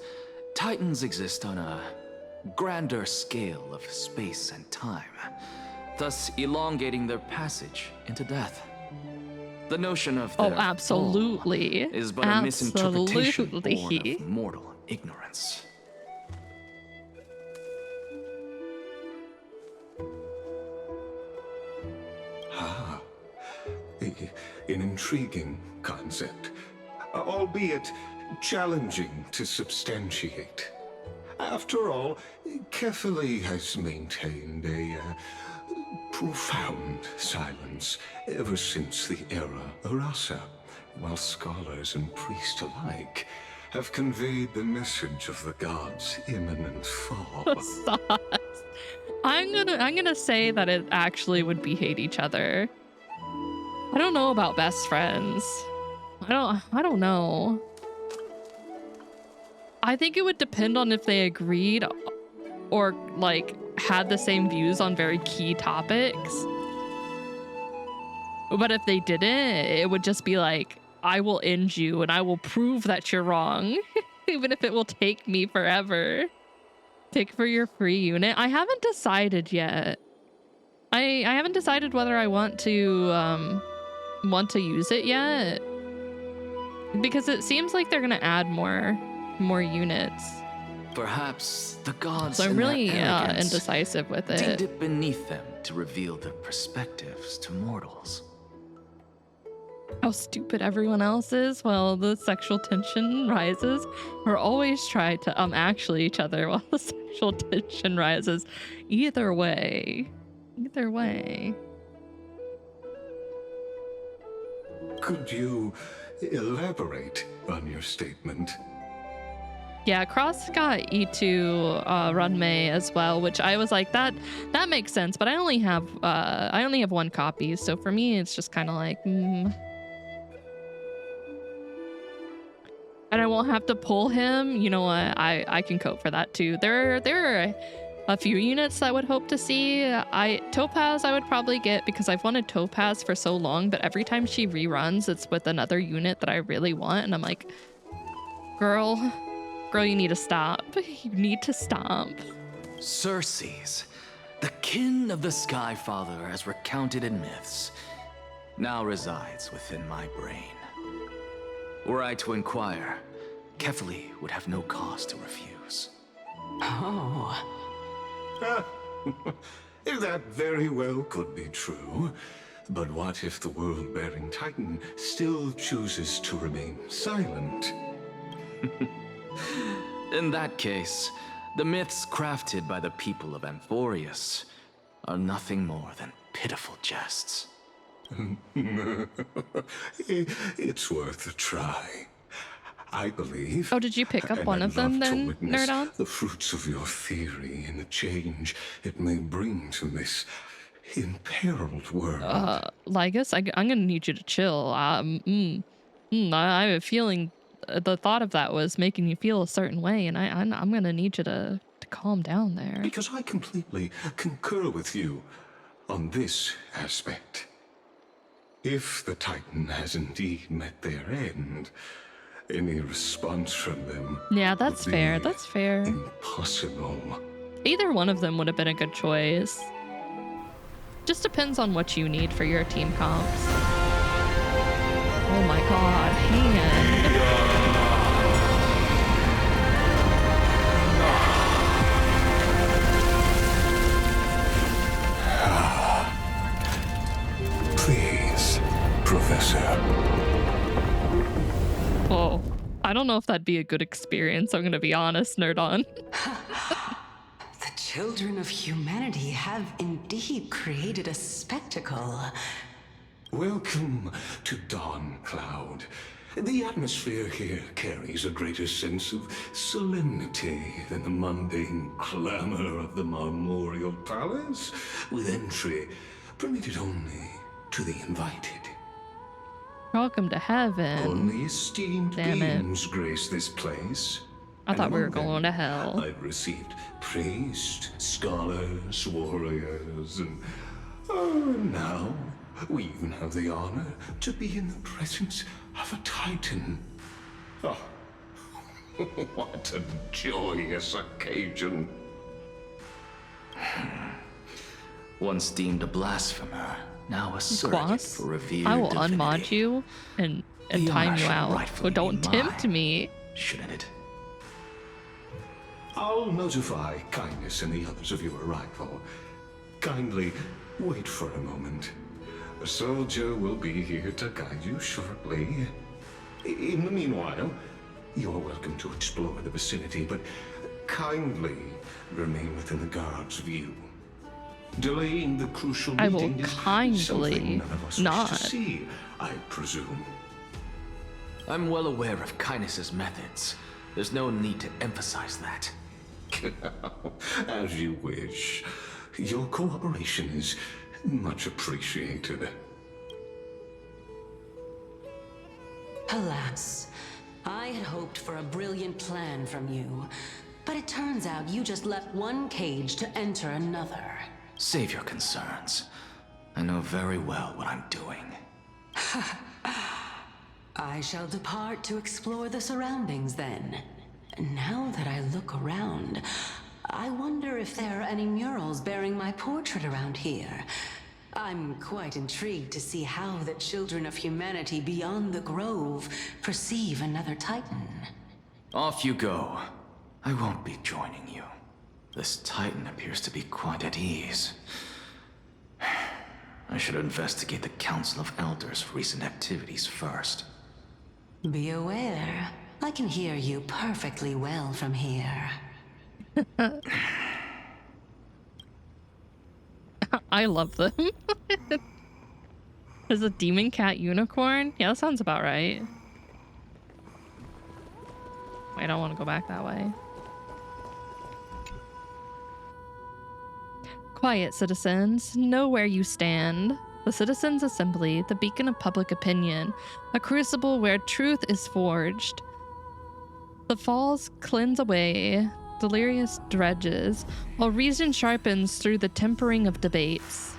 Titans exist on a grander scale of space and time, thus elongating their passage into death. The notion of their absolutely fall is but a misinterpretation born absolutely. of mortal ignorance. Ah, an intriguing concept, albeit challenging to substantiate. After all, Kefali has maintained a profound silence ever since the era Arasa, while scholars and priests alike have conveyed the message of the gods' imminent fall. I'm gonna say that it actually would be hate each other. I don't know about best friends. I don't know. I think it would depend on if they agreed or like had the same views on very key topics. But if they didn't, it would just be like, I will end you and I will prove that you're wrong. Even if it will take me forever. Take for your free unit. I haven't decided yet. I haven't decided whether I want to use it yet. Because it seems like they're gonna add more units. Perhaps the gods So I'm in their really arrogance indecisive with deemed it. it beneath them to reveal their perspectives to mortals. How stupid everyone else is while the sexual tension rises, or always try to actually each other while the sexual tension rises. Either way. Either way. Could you elaborate on your statement? Yeah, Cross got E2 Runmei as well, which I was like, that makes sense, but I only have one copy, so for me it's just kind of like, And I won't have to pull him. You know what? I can cope for that too. There are a few units I would hope to see. Topaz I would probably get because I've wanted Topaz for so long, but every time she reruns, it's with another unit that I really want, and I'm like, girl, you need to stop. You need to stop. Circes, the kin of the Skyfather as recounted in myths, now resides within my brain. Were I to inquire, Kefali would have no cause to refuse. Oh. That very well could be true. But what if the world-bearing Titan still chooses to remain silent? In that case, the myths crafted by the people of Amphorius are nothing more than pitiful jests. It's worth a try. I believe. Oh, did you pick up and one I'd of them love to then, witness Nerdon? the fruits of your theory and the change it may bring to this imperiled world. Lygus, I'm gonna need you to chill. I have a feeling the thought of that was making you feel a certain way, and I'm gonna need you to calm down there. Because I completely concur with you on this aspect. If the Titan has indeed met their end, any response from them. Yeah, that's fair. That's fair. Impossible. Either one of them would have been a good choice. Just depends on what you need for your team comps. Oh my god, hand. Please, Professor. Oh, I don't know if that'd be a good experience, I'm gonna be honest, Nerdon. The children of humanity have indeed created a spectacle. Welcome to Dawn Cloud. The atmosphere here carries a greater sense of solemnity than the mundane clamor of the Marmorial Palace, with entry permitted only to the invited. Welcome to heaven. Only esteemed Damn it. beings grace this place. I thought And we were among going them, to hell. I've received priests, scholars, warriors, and now we even have the honor to be in the presence of a Titan. Oh, what a joyous occasion. Once deemed a blasphemer, now a surrogate Quas, for revered I will divinity. unmod you and The time honor you should out. rightfully But don't be tempt mine, me. shouldn't it? I'll notify Kindness and the others of your arrival. Kindly wait for a moment. A soldier will be here to guide you shortly. In the meanwhile, you're welcome to explore the vicinity, but kindly remain within the guard's view. Delaying the crucial I will meeting is kindly something none of us wish not. to see, I presume. I'm well aware of Kindness's methods. There's no need to emphasize that. As you wish. Your cooperation is much appreciated. Alas, I had hoped for a brilliant plan from you, but it turns out you just left one cage to enter another. Save your concerns. I know very well what I'm doing. I shall depart to explore the surroundings then. Now that I look around, I wonder if there are any murals bearing my portrait around here. I'm quite intrigued to see how the children of humanity beyond the Grove perceive another Titan. Off you go. I won't be joining you. This Titan appears to be quite at ease. I should investigate the Council of Elders' recent activities first. Be aware, I can hear you perfectly well from here. I love them. Is a demon cat unicorn? Yeah, that sounds about right. Wait, I don't want to go back that way. Quiet, citizens. Know where you stand. The Citizens' Assembly, the beacon of public opinion, a crucible where truth is forged. The falls cleanse away delirious dredges, while reason sharpens through the tempering of debates.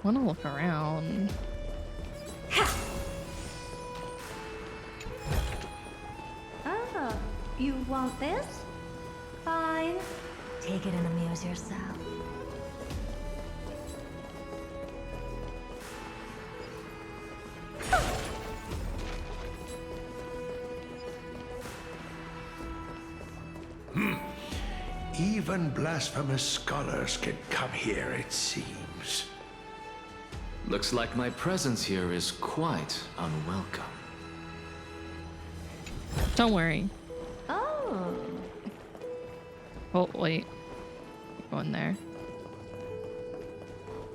I want to look around. Oh, you want this? Fine. Take it and amuse yourself. Even blasphemous scholars can come here, it seems. Looks like my presence here is quite unwelcome. Don't worry. Oh. Oh, wait. Go in there.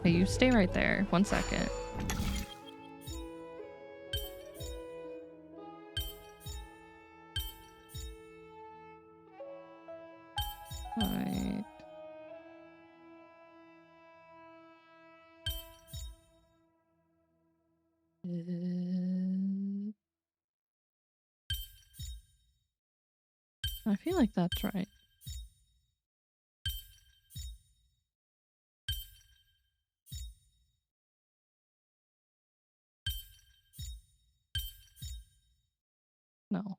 Hey, you stay right there. 1 second. Alright. I feel like that's right. No.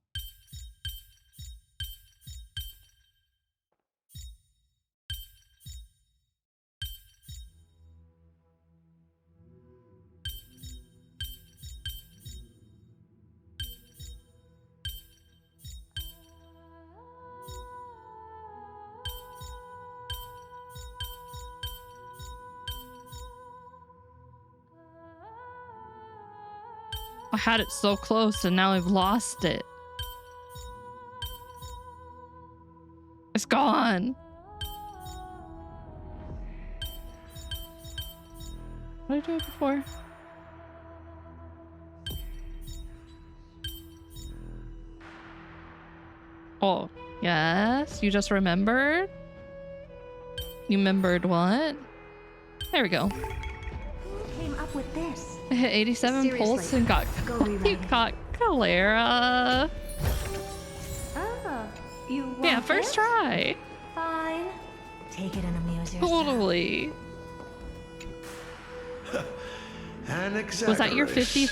I had it so close and now I've lost it. It's gone. What did I do it before? Oh, yes. You just remembered? You remembered what? There we go. Who came up with this? I hit 87 Seriously, pulse and got Cholera. Oh, you want Yeah, first this? try. Fine. Take it and amuse yourself. Totally. Was that your 50-50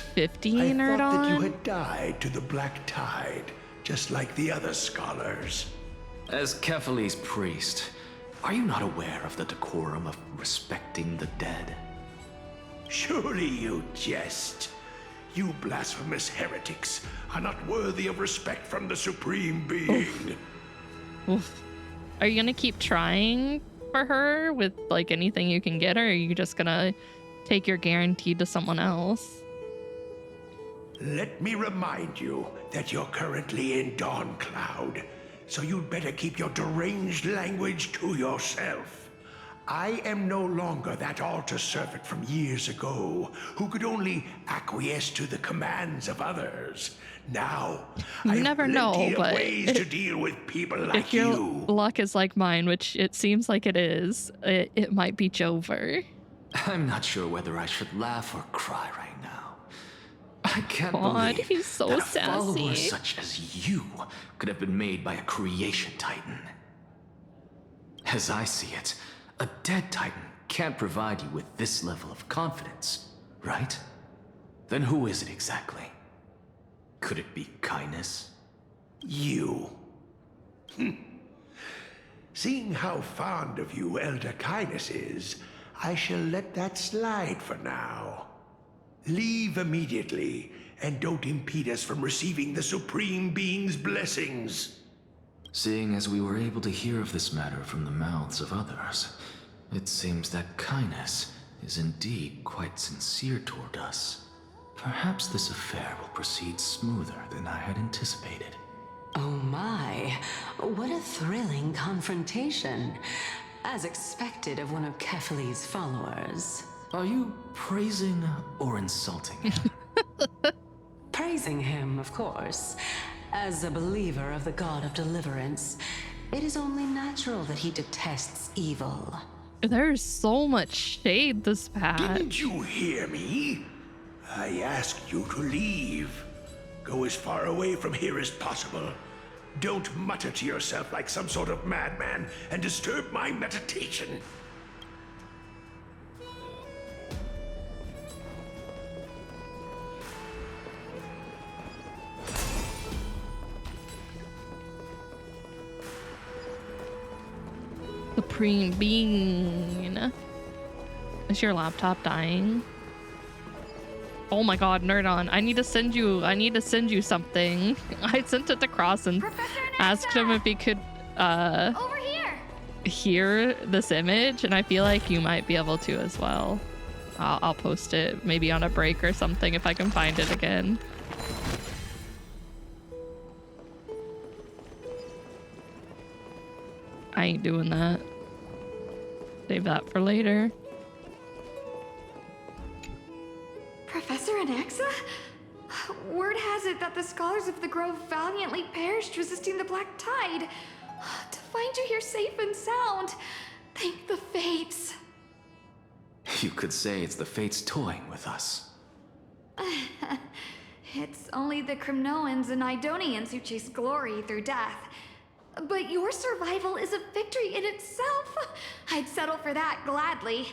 nerd I thought that you on? had died to the Black Tide, just like the other scholars. As Kephale's priest, are you not aware of the decorum of respecting the dead? Surely you jest. You blasphemous heretics are not worthy of respect from the Supreme Being. Oof. Are you gonna keep trying for her with like anything you can get her, or are you just gonna take your guarantee to someone else? Let me remind you that you're currently in Dawn Cloud, so you'd better keep your deranged language to yourself. I am no longer that altar servant from years ago who could only acquiesce to the commands of others. Now, You I have never plenty know, of but ways to deal with people like if your you. luck is like mine, which it seems like it is, it might be Jover. I'm not sure whether I should laugh or cry right now. I can't God, believe he's so that a follower sassy. such as you could have been made by a creation titan. As I see it, a dead titan can't provide you with this level of confidence, right? Then who is it exactly? Could it be kindness? You. Seeing how fond of you Elder Kindness is, I shall let that slide for now. Leave immediately, and don't impede us from receiving the Supreme Being's blessings. Seeing as we were able to hear of this matter from the mouths of others, it seems that kindness is indeed quite sincere toward us. Perhaps this affair will proceed smoother than I had anticipated. Oh my, what a thrilling confrontation. As expected of one of Kefali's followers. Are you praising or insulting him? Praising him, of course. As a believer of the God of Deliverance, it is only natural that he detests evil. There's so much shade this patch. Didn't you hear me? I asked you to leave. Go as far away from here as possible. Don't mutter to yourself like some sort of madman and disturb my meditation. Supreme Being. Is your laptop dying? Oh my god, nerd on. I need to send you something. I sent it to Cross and asked him if he could Over here. hear this image, and I feel like you might be able to as well. I'll post it maybe on a break or something if I can find it again. I ain't doing that. Save that for later. Professor Anaxa? Word has it that the scholars of the Grove valiantly perished resisting the Black Tide. To find you here safe and sound, thank the Fates. You could say it's the Fates toying with us. It's only the Kremnoans and Idonians who chase glory through death. But your survival is a victory in itself. I'd settle for that gladly.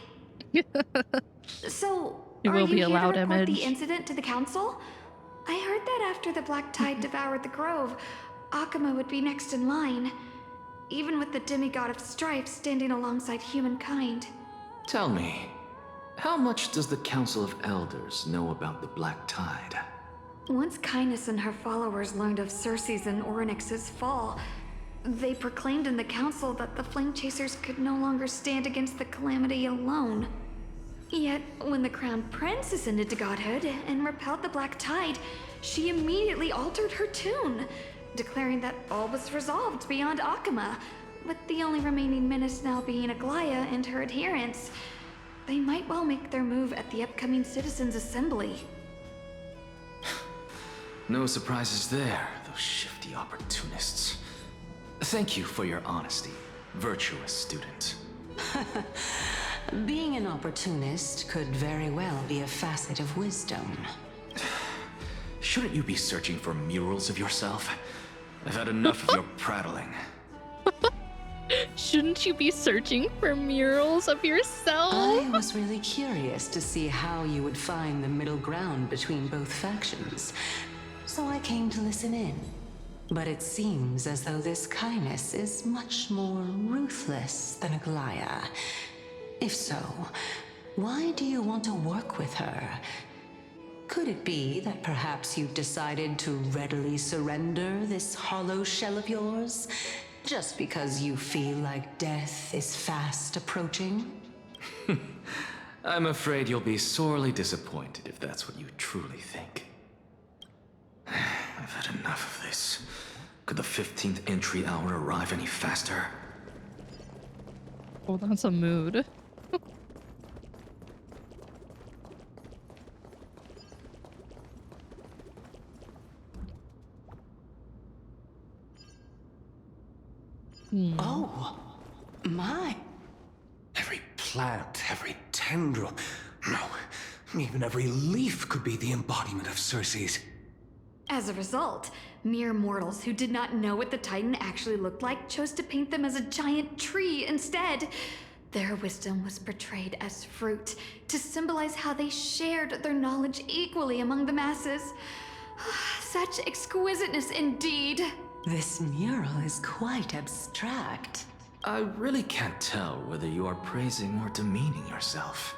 So, It will be a here to loud report image. the incident to the council? I heard that after the Black Tide devoured the Grove, Akuma would be next in line, even with the demigod of strife standing alongside humankind. Tell me, how much does the Council of Elders know about the Black Tide? Once Kindness and her followers learned of Circe's and Orynyx's fall, they proclaimed in the council that the Flame Chasers could no longer stand against the calamity alone. Yet, when the Crown Prince ascended to godhood and repelled the Black Tide, she immediately altered her tune, declaring that all was resolved beyond Akuma, with the only remaining menace now being Aglaya and her adherents. They might well make their move at the upcoming Citizens' Assembly. No surprises there, those shifty opportunists. Thank you for your honesty, virtuous student. Being an opportunist could very well be a facet of wisdom. Shouldn't you be searching for murals of yourself? I've had enough of your prattling. Shouldn't you be searching for murals of yourself? I was really curious to see how you would find the middle ground between both factions, so I came to listen in. But it seems as though this Kindness is much more ruthless than Aglaya. If so, why do you want to work with her? Could it be that perhaps you've decided to readily surrender this hollow shell of yours, just because you feel like death is fast approaching? I'm afraid you'll be sorely disappointed if that's what you truly think. I've had enough of this. Could the 15th entry hour arrive any faster? Oh, that's a mood. Oh, my. Every plant, every tendril. No, Even every leaf could be the embodiment of Circe's. As a result, mere mortals who did not know what the Titan actually looked like chose to paint them as a giant tree instead. Their wisdom was portrayed as fruit, to symbolize how they shared their knowledge equally among the masses. Such exquisiteness indeed. This mural is quite abstract. I really can't tell whether you are praising or demeaning yourself.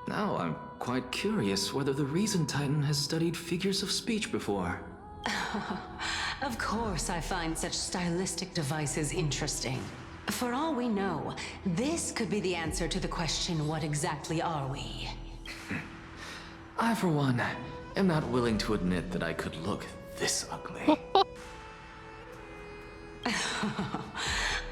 Now I'm quite curious whether the Reason Titan has studied figures of speech before. Of course I find such stylistic devices interesting. For all we know, this could be the answer to the question, what exactly are we? I, for one, am not willing to admit that I could look this ugly.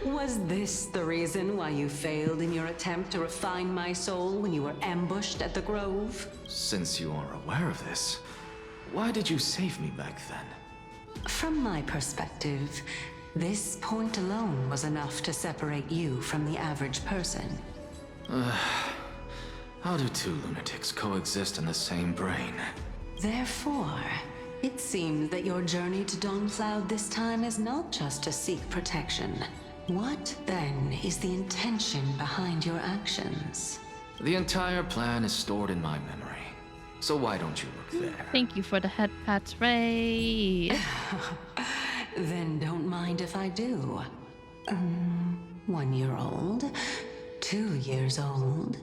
Was this the reason why you failed in your attempt to refine my soul when you were ambushed at the Grove? Since you are aware of this, why did you save me back then? From my perspective, this point alone was enough to separate you from the average person. How do two lunatics coexist in the same brain? Therefore, it seems that your journey to Dawncloud this time is not just to seek protection. What, then, is the intention behind your actions? The entire plan is stored in my memory. So why don't you look there? Thank you for the head pats, Ray. Then don't mind if I do. 1 year old? 2 years old?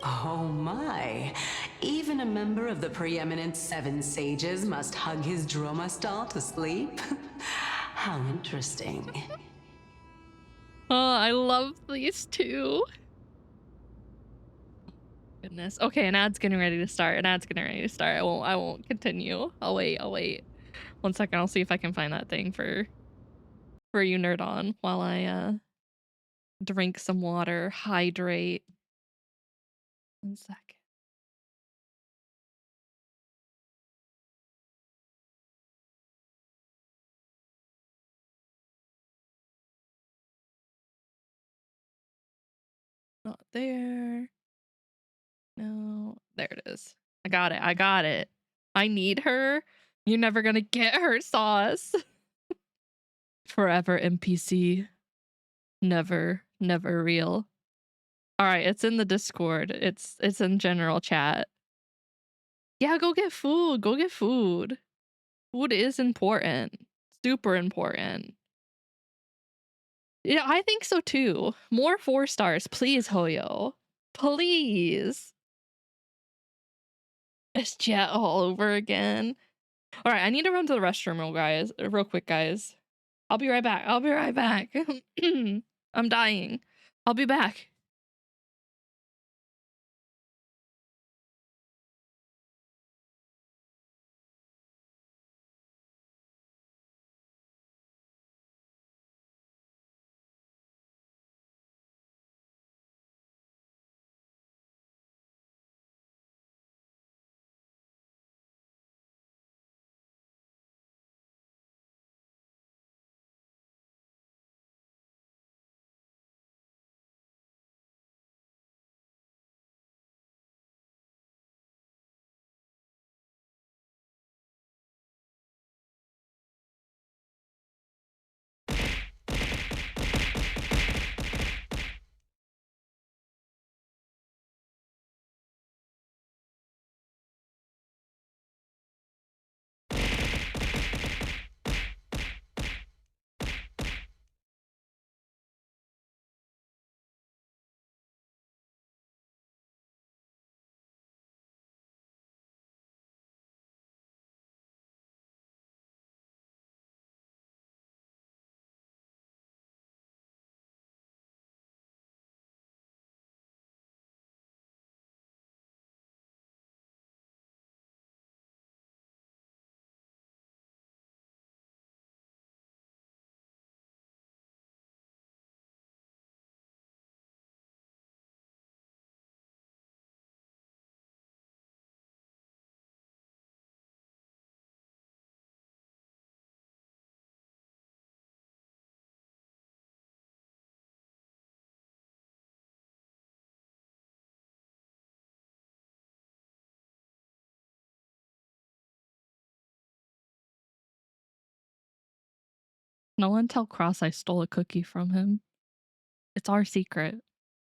Oh my! Even a member of the preeminent Seven Sages must hug his Dromastal to sleep? How interesting. Oh, I love these two. Goodness. Okay, an ad's getting ready to start. I won't continue. I'll wait. 1 second, I'll see if I can find that thing for you, Nerd On, while I drink some water, hydrate. 1 second. Not there. No, there it is. I got it. I need her. You're never gonna get her, Sauce. Forever NPC. Never real. All right, it's in the Discord. It's in general chat. Yeah, go get food. Food is important. Super important. Yeah, I think so too. More 4 stars, please, Hoyo. Please. It's Jet all over again. All right, I need to run to the restroom real quick, guys. I'll be right back. I'm dying. I'll be back. No one tell Cross I stole a cookie from him. It's our secret.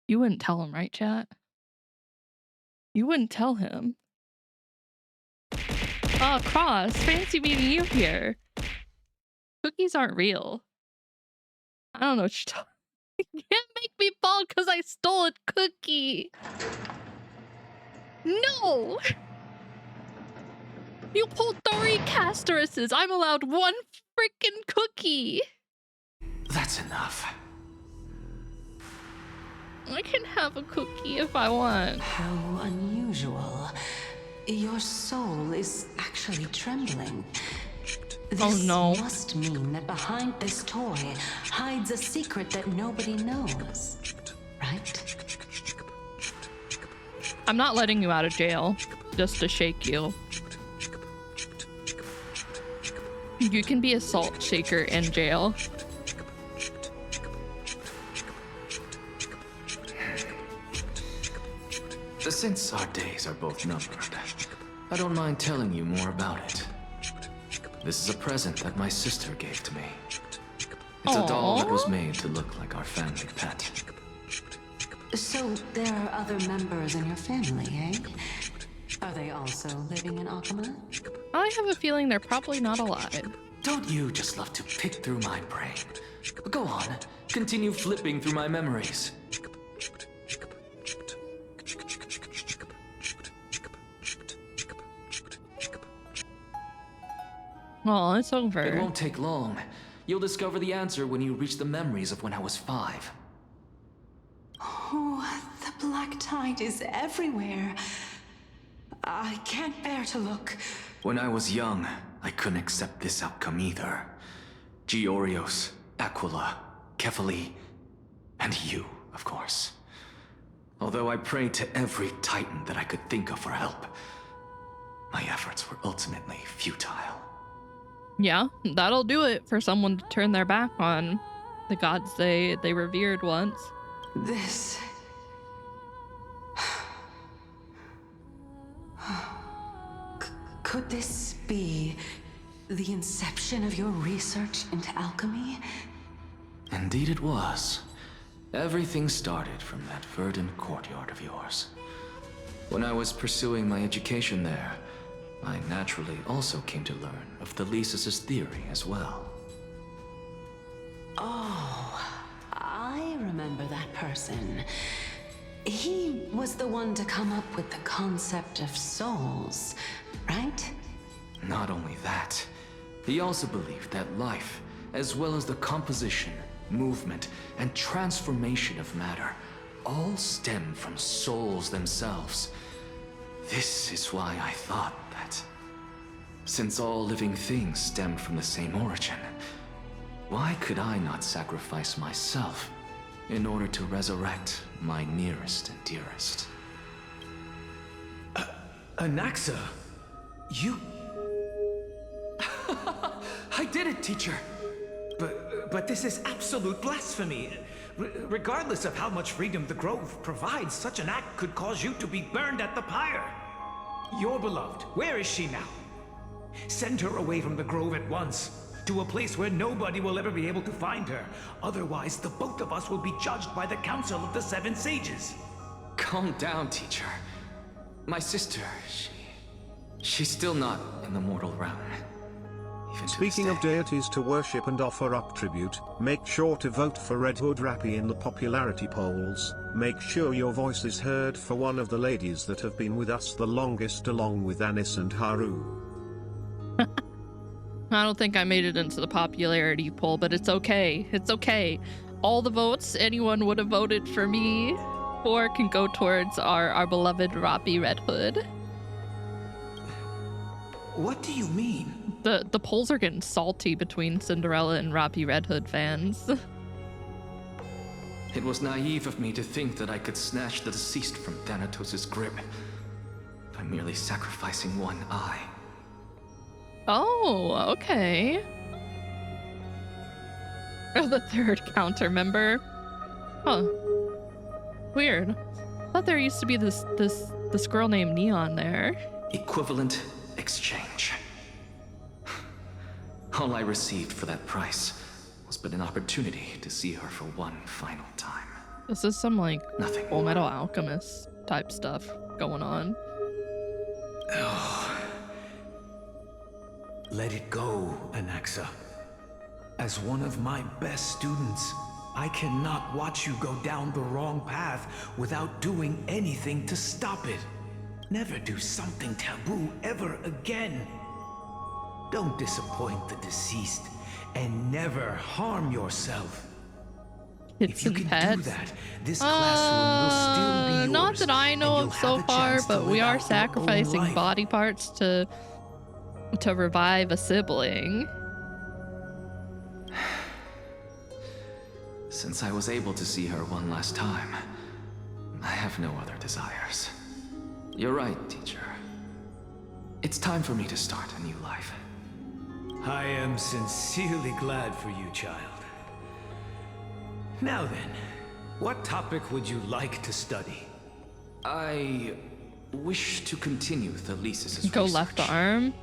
You wouldn't tell him, right, chat? You wouldn't tell him. Oh, Cross, fancy meeting you here. Cookies aren't real. I don't know what you're talking. You can't make me fall because I stole a cookie. No! You pulled 3 Castoruses. I'm allowed 1 freaking cookie. That's enough. I can have a cookie if I want. How unusual. Your soul is actually trembling. This must mean that behind this toy hides a secret that nobody knows, right? I'm not letting you out of jail just to shake you. You can be a salt shaker in jail. Since our days are both numbered, I don't mind telling you more about it. This is a present that my sister gave to me. It's a doll that was made to look like our family pet. So there are other members in your family, eh? Are they also living in Akama? I have a feeling they're probably not alive. Don't you just love to pick through my brain? Go on, continue flipping through my memories. Oh, it's over. It won't take long. You'll discover the answer when you reach the memories of when I was 5. Oh, the black tide is everywhere. I can't bear to look. When I was young, I couldn't accept this outcome either. Georios, Aquila, Kefali, and you, of course. Although I prayed to every titan that I could think of for help, my efforts were ultimately futile. Yeah, that'll do it for someone to turn their back on the gods they revered once. This... Could this be the inception of your research into alchemy? Indeed it was. Everything started from that verdant courtyard of yours. When I was pursuing my education there, I naturally also came to learn of the Thesis' theory as well. Oh, I remember that person. He was the one to come up with the concept of souls, right? Not only that, he also believed that life, as well as the composition, movement, and transformation of matter, all stem from souls themselves. This is why I thought that, since all living things stemmed from the same origin, why could I not sacrifice myself in order to resurrect my nearest and dearest? Anaxa, you... I did it, teacher. But this is absolute blasphemy. Regardless of how much freedom the Grove provides, such an act could cause you to be burned at the pyre. Your beloved, where is she now? Send her away from the Grove at once, to a place where nobody will ever be able to find her. Otherwise, the both of us will be judged by the Council of the Seven Sages. Calm down, teacher. My sister, she's still not in the mortal realm. Speaking of deities to worship and offer up tribute, make sure to vote for Red Hood Rappy in the popularity polls. Make sure your voice is heard for one of the ladies that have been with us the longest, along with Anis and Haru. I don't think I made it into the popularity poll, but it's okay. It's okay. All the votes anyone would have voted for me for can go towards our beloved Rappy Red Hood. What do you mean? The polls are getting salty between Cinderella and Rappy Red Hood fans. It was naive of me to think that I could snatch the deceased from Thanatos' grip by merely sacrificing one eye. Oh, okay. The third counter member. Huh. Weird. I thought there used to be this girl named Neon there. Equivalent exchange. All I received for that price was but an opportunity to see her for one final time. This is some like Nothing Full more. Metal Alchemist type stuff going on. Oh. Let it go, Anaxa. As one of my best students, I cannot watch you go down the wrong path without doing anything to stop it. Never do something taboo ever again. Don't disappoint the deceased, and never harm yourself. If you can do that, this classroom will still be yours. Not that I know of so far, but we are sacrificing body parts to revive a sibling. Since I was able to see her one last time, I have no other desires. You're right, teacher. It's time for me to start a new life. I am sincerely glad for you, child. Now then, what topic would you like to study? I wish to continue Thelisis's Go research. left arm?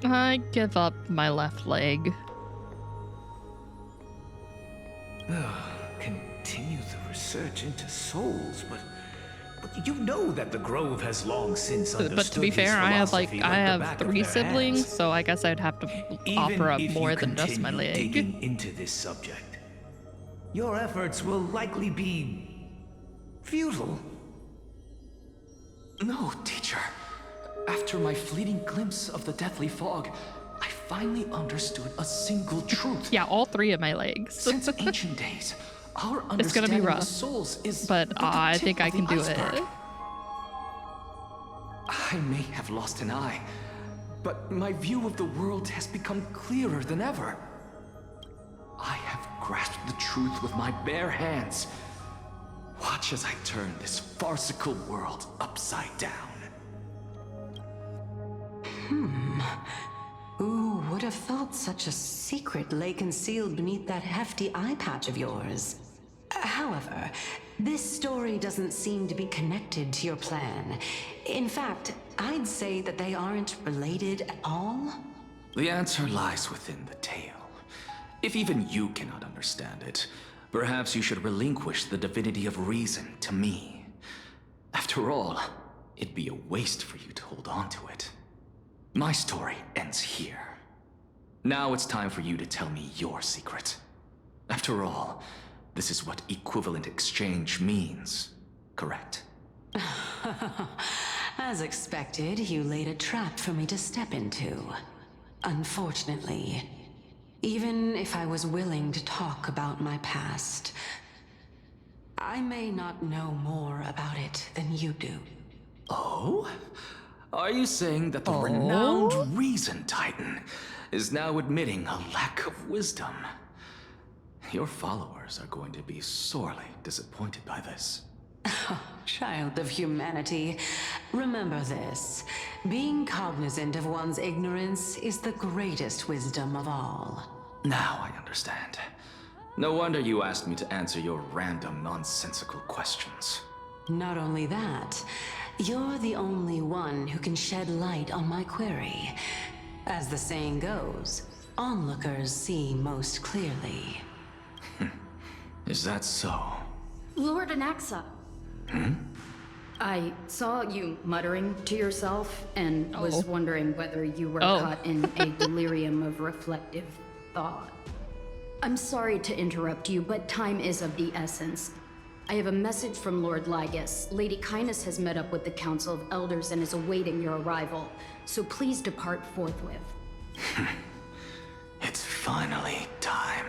I give up my left leg. Continue the research into souls, but you know that the Grove has long since understood. But to be fair, I have philosophy I like the have back of 3 their siblings, hands. so I guess I'd have to offer up Even if more you than just my continue leg. digging into this subject, your efforts will likely be futile. No, teacher. After my fleeting glimpse of the deathly fog, I finally understood a single truth. Yeah, all 3 of my legs. Since ancient days, our It's gonna be understanding rough, of the souls is but but the I tip think I of the can do iceberg. it. I may have lost an eye, but my view of the world has become clearer than ever. I have grasped the truth with my bare hands. Watch as I turn this farcical world upside down. Who would have thought such a secret lay concealed beneath that hefty eye patch of yours? However, this story doesn't seem to be connected to your plan. In fact, I'd say that they aren't related at all. The answer lies within the tale. If even you cannot understand it, perhaps you should relinquish the divinity of reason to me. After all, it'd be a waste for you to hold on to it. My story ends here. Now it's time for you to tell me your secret. After all, this is what equivalent exchange means, correct? As expected, you laid a trap for me to step into. Unfortunately, even if I was willing to talk about my past, I may not know more about it than you do. Oh? Are you saying that the renowned Reason Titan is now admitting a lack of wisdom? Your followers are going to be sorely disappointed by this. Child of humanity, remember this. Being cognizant of one's ignorance is the greatest wisdom of all. Now I understand. No wonder you asked me to answer your random, nonsensical questions. Not only that, you're the only one who can shed light on my query. As the saying goes, onlookers see most clearly. Is that so? Lord Anaxa. I saw you muttering to yourself and was wondering whether you were caught in a delirium of reflective thought. I'm sorry to interrupt you, but time is of the essence. I have a message from Lord Lygus. Lady Kindness has met up with the Council of Elders and is awaiting your arrival, so please depart forthwith. It's finally time.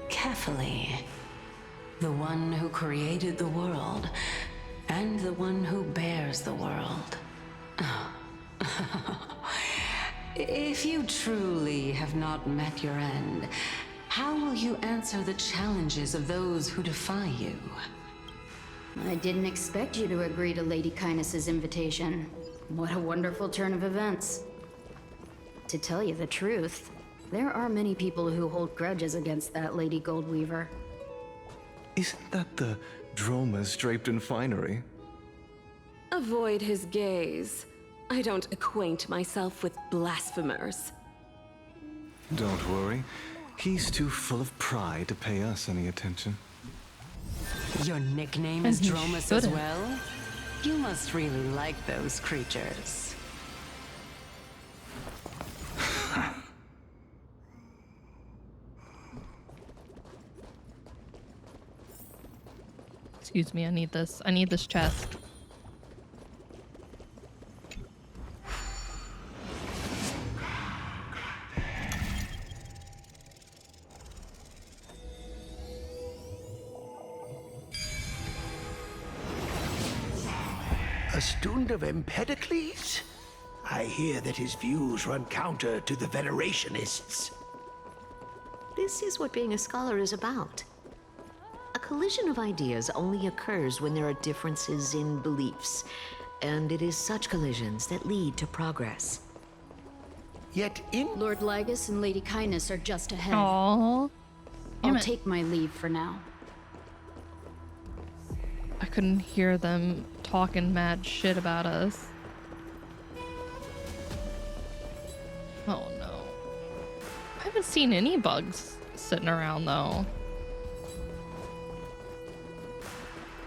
Carefully. The one who created the world, and the one who bears the world. If you truly have not met your end, how will you answer the challenges of those who defy you? I didn't expect you to agree to Lady Kindness's invitation. What a wonderful turn of events. To tell you the truth, there are many people who hold grudges against that Lady Goldweaver. Isn't that the dromas draped in finery? Avoid his gaze. I don't acquaint myself with blasphemers. Don't worry. He's too full of pride to pay us any attention. Your nickname is Dromus as well? You must really like those creatures. Excuse me, I need this. I need this chest. A student of Empedocles? I hear that his views run counter to the Venerationists. This is what being a scholar is about. A collision of ideas only occurs when there are differences in beliefs, and it is such collisions that lead to progress. Yet Lord Lygus and Lady Kindness are just ahead. Aww. I'll take my leave for now. I couldn't hear them talking mad shit about us. Oh no. I haven't seen any bugs sitting around though.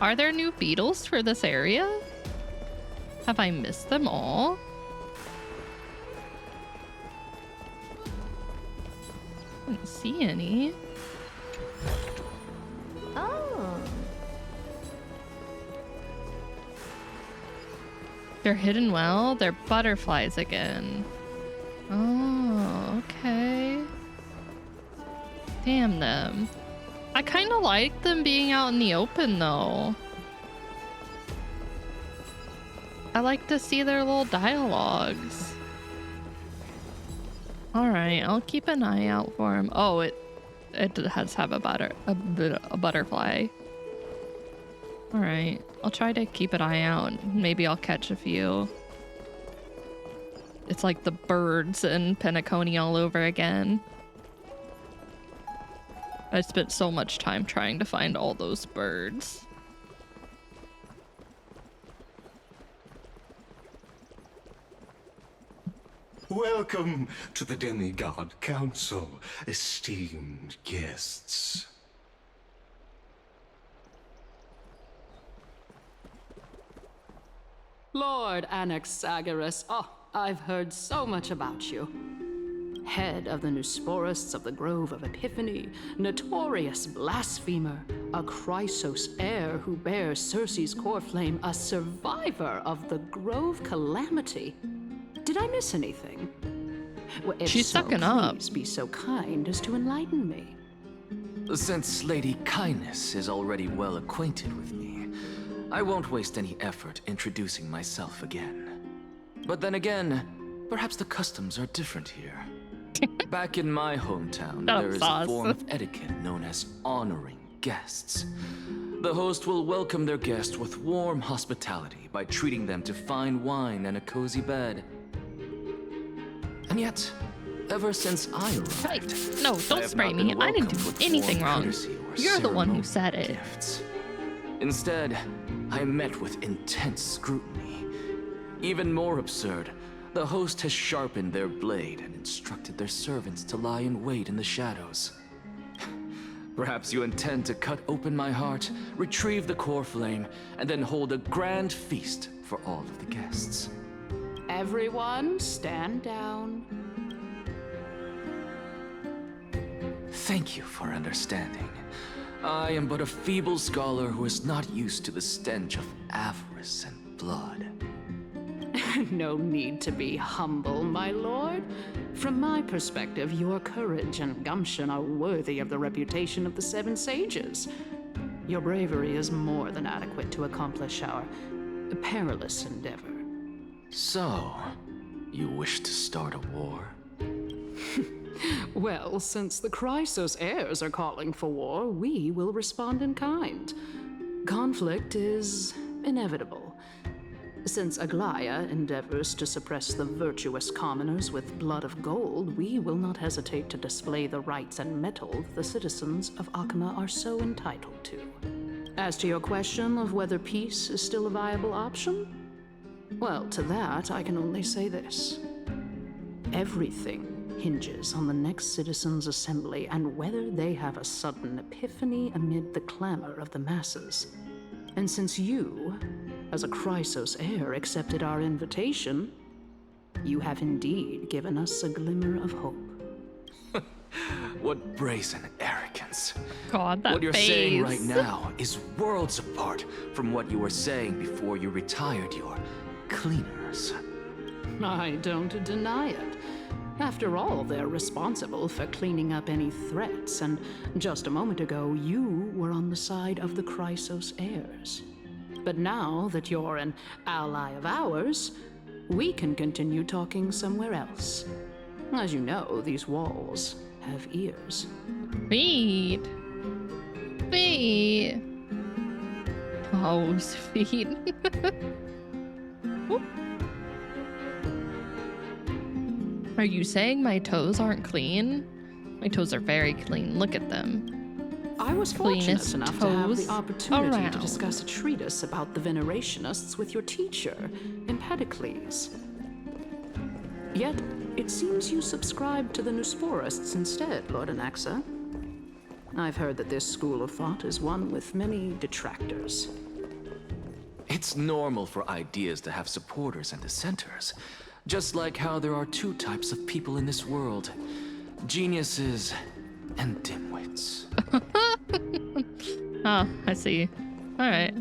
Are there new beetles for this area? Have I missed them all? I didn't see any. Oh. They're hidden well? They're butterflies again. Oh, okay. Damn them. I kind of like them being out in the open though. I like to see their little dialogues. Alright, I'll keep an eye out for him. Oh, it does have a butterfly. Alright, I'll try to keep an eye out. Maybe I'll catch a few. It's like the birds in Penacony all over again. I spent so much time trying to find all those birds. Welcome to the Demigod Council, esteemed guests. Lord Anaxagoras, oh, I've heard so much about you. Head of the Nusporists of the Grove of Epiphany, notorious blasphemer, a Chrysos heir who bears Circe's core flame, a survivor of the Grove calamity. Did I miss anything? Well, if She's so, sucking up. Please be so kind as to enlighten me. Since Lady Kindness is already well acquainted with me, I won't waste any effort introducing myself again. But then again, perhaps the customs are different here. Back in my hometown, there is a form of etiquette known as honoring guests. The host will welcome their guest with warm hospitality by treating them to fine wine and a cozy bed. And yet, ever since I arrived, no, don't spray me. I didn't do anything wrong. You're the one who said it. Gifts. Instead, I met with intense scrutiny. Even more absurd, the host has sharpened their blade and instructed their servants to lie in wait in the shadows. Perhaps you intend to cut open my heart, retrieve the core flame, and then hold a grand feast for all of the guests. Everyone, stand down. Thank you for understanding. I am but a feeble scholar who is not used to the stench of avarice and blood. No need to be humble, my lord. From my perspective, your courage and gumption are worthy of the reputation of the Seven Sages. Your bravery is more than adequate to accomplish our perilous endeavor. So, you wish to start a war? Well, since the Chrysos heirs are calling for war, we will respond in kind. Conflict is inevitable. Since Aglaya endeavors to suppress the virtuous commoners with blood of gold, we will not hesitate to display the rights and mettle the citizens of Akama are so entitled to. As to your question of whether peace is still a viable option, Well, to that, I can only say this. Everything hinges on the next citizens' assembly and whether they have a sudden epiphany amid the clamor of the masses. And since you, as a Chrysos heir, accepted our invitation, you have indeed given us a glimmer of hope. What brazen arrogance. God, that What you're face. saying right now is worlds apart from what you were saying before you retired your cleaners. I don't deny it. After all, they're responsible for cleaning up any threats, and just a moment ago, you were on the side of the Chrysos heirs. But now that you're an ally of ours, we can continue talking somewhere else. As you know, these walls have ears. Feet. Feet. Oh, feet. Are you saying my toes aren't clean? My toes are very clean. Look at them. I was fortunate Cleanest enough to have toes the opportunity around. to discuss a treatise about the Venerationists with your teacher, Empedocles. Yet, it seems you subscribe to the Nusporists instead, Lord Anaxa. I've heard that this school of thought is one with many detractors. It's normal for ideas to have supporters and dissenters. Just like how there are two types of people in this world. Geniuses and dimwits. Ah, I see. Alright.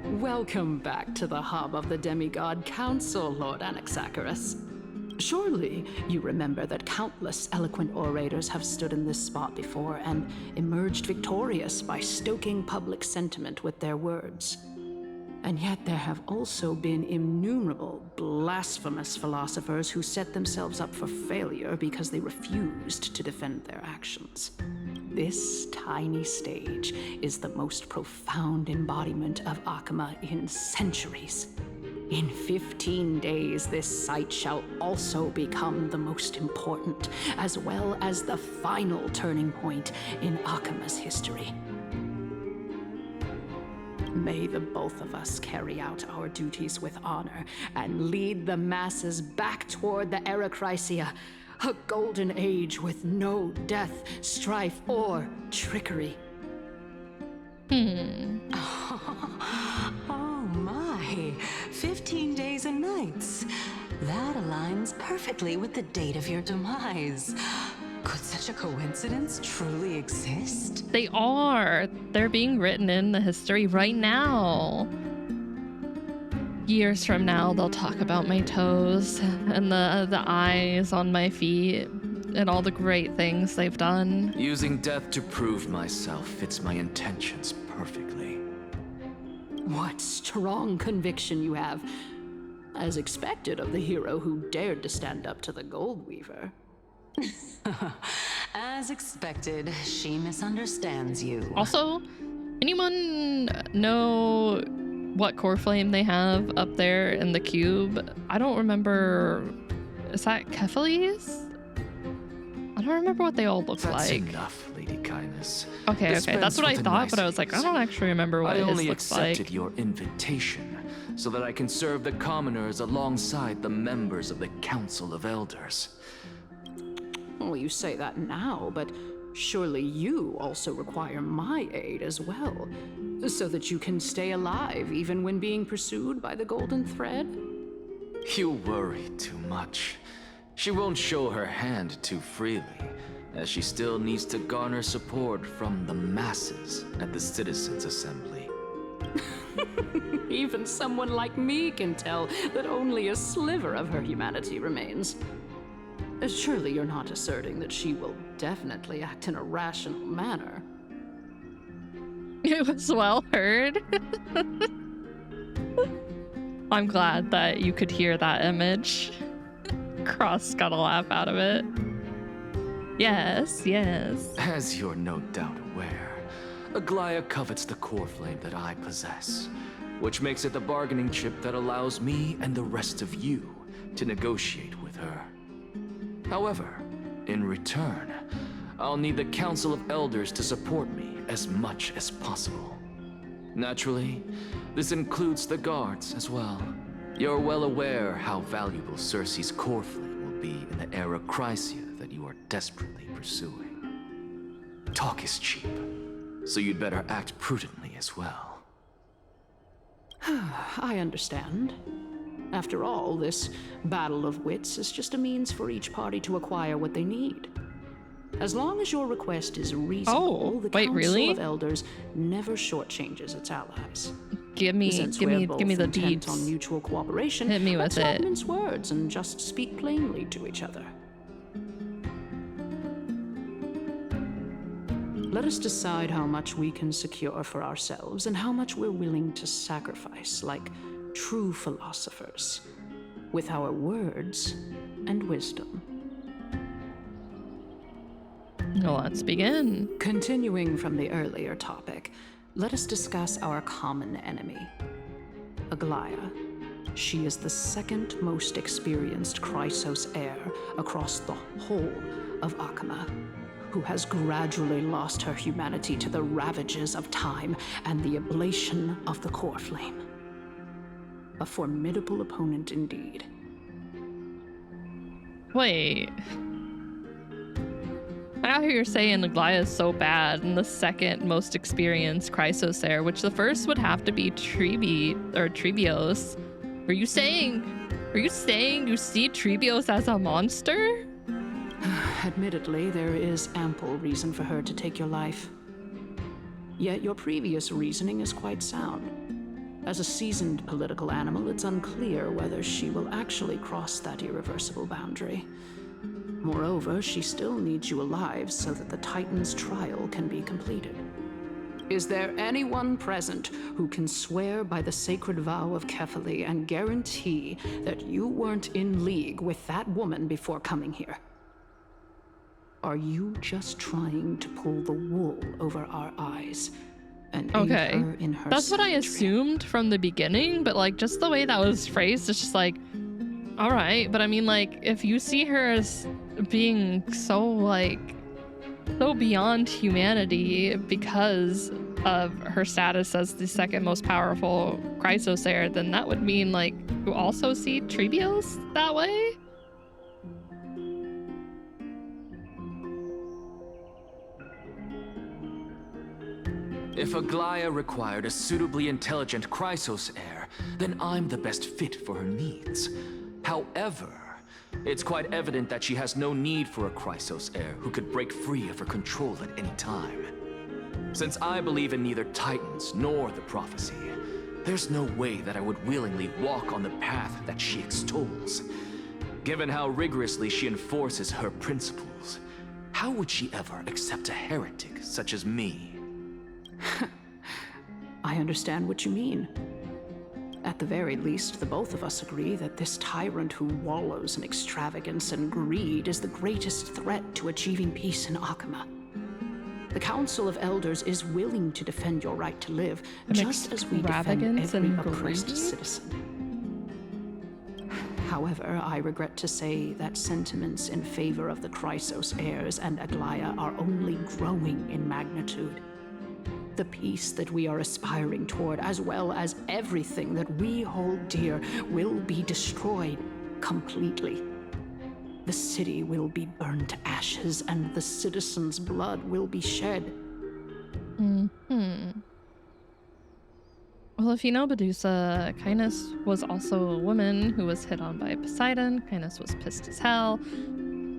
Welcome back to the hub of the Demigod Council, Lord Anaxagoras. Surely you remember that countless eloquent orators have stood in this spot before and emerged victorious by stoking public sentiment with their words. And yet there have also been innumerable blasphemous philosophers who set themselves up for failure because they refused to defend their actions. This tiny stage is the most profound embodiment of Akama in centuries. In 15 days, this site shall also become the most important, as well as the final turning point in Akama's history. May the both of us carry out our duties with honor and lead the masses back toward the Erechrysia, a golden age with no death, strife, or trickery. Oh my, 15 days and nights. That aligns perfectly with the date of your demise. Could such a coincidence truly exist? They are. They're being written in the history right now. Years from now, they'll talk about my toes and the eyes on my feet and all the great things they've done. Using death to prove myself fits my intentions perfectly. What strong conviction you have, as expected of the hero who dared to stand up to the Gold Weaver. As expected, she misunderstands you. Also, anyone know what core flame they have up there in the cube? I don't remember. Is that Kephales? I don't remember what they all look That's like. enough, Lady Kindness. Okay, that's what I thought, but I was like, I don't actually remember what I his only looks accepted like. your invitation so that I can serve the commoners alongside the members of the Council of Elders. Well, you say that now, but surely you also require my aid as well, so that you can stay alive even when being pursued by the Golden Thread? You worry too much. She won't show her hand too freely, as she still needs to garner support from the masses at the Citizens' Assembly. Even someone like me can tell that only a sliver of her humanity remains. Surely you're not asserting that she will definitely act in a rational manner. It was well heard. I'm glad that you could hear that image. Cross got a laugh out of it. Yes, yes. As you're no doubt aware, Aglaia covets the core flame that I possess, which makes it the bargaining chip that allows me and the rest of you to negotiate with her. However, in return, I'll need the Council of Elders to support me as much as possible. Naturally, this includes the guards as well. You're well aware how valuable Cersei's core flame will be in the era Chrysia that you are desperately pursuing. Talk is cheap, so you'd better act prudently as well. I understand. After all, this battle of wits is just a means for each party to acquire what they need. As long as your request is reasonable, the Council of Elders never shortchanges its allies. Give me the deeds on mutual cooperation. Hit me with let's not it. mince words and just speak plainly to each other. Let us decide how much we can secure for ourselves and how much we're willing to sacrifice, like true philosophers, with our words and wisdom. Let's begin. Continuing from the earlier topic, let us discuss our common enemy, Aglaia. She is the second most experienced Chrysos heir across the whole of Akama, who has gradually lost her humanity to the ravages of time and the ablation of the core flame. A formidable opponent indeed. Wait. I hear you're saying Aglaia is so bad and the second most experienced Chrysos heir, which the first would have to be Trebios. Are you saying you see Trebios as a monster? Admittedly, there is ample reason for her to take your life. Yet your previous reasoning is quite sound. As a seasoned political animal, it's unclear whether she will actually cross that irreversible boundary. Moreover, she still needs you alive so that the Titan's trial can be completed. Is there anyone present who can swear by the sacred vow of Kefali and guarantee that you weren't in league with that woman before coming here? Are you just trying to pull the wool over our eyes and aid her in her That's what I assumed from the beginning, but like just the way that was phrased, it's just like, all right, but I mean, like, if you see her as being so beyond humanity because of her status as the second most powerful Chrysos heir, then that would mean, like, you also see Trebios that way? If Aglaia required a suitably intelligent Chrysos heir, then I'm the best fit for her needs. However, it's quite evident that she has no need for a Chrysos heir who could break free of her control at any time. Since I believe in neither Titans nor the prophecy, there's no way that I would willingly walk on the path that she extols. Given how rigorously she enforces her principles, how would she ever accept a heretic such as me? I understand what you mean. At the very least, the both of us agree that this tyrant who wallows in extravagance and greed is the greatest threat to achieving peace in Akama. The Council of Elders is willing to defend your right to live, just as we defend every oppressed citizen. However, I regret to say that sentiments in favor of the Chrysos heirs and Aglaia are only growing in magnitude. The peace that we are aspiring toward, as well as everything that we hold dear, will be destroyed completely. The city will be burned to ashes, and the citizens' blood will be shed. Well, if you know Medusa, Cainus was also a woman who was hit on by Poseidon. Cainus was pissed as hell.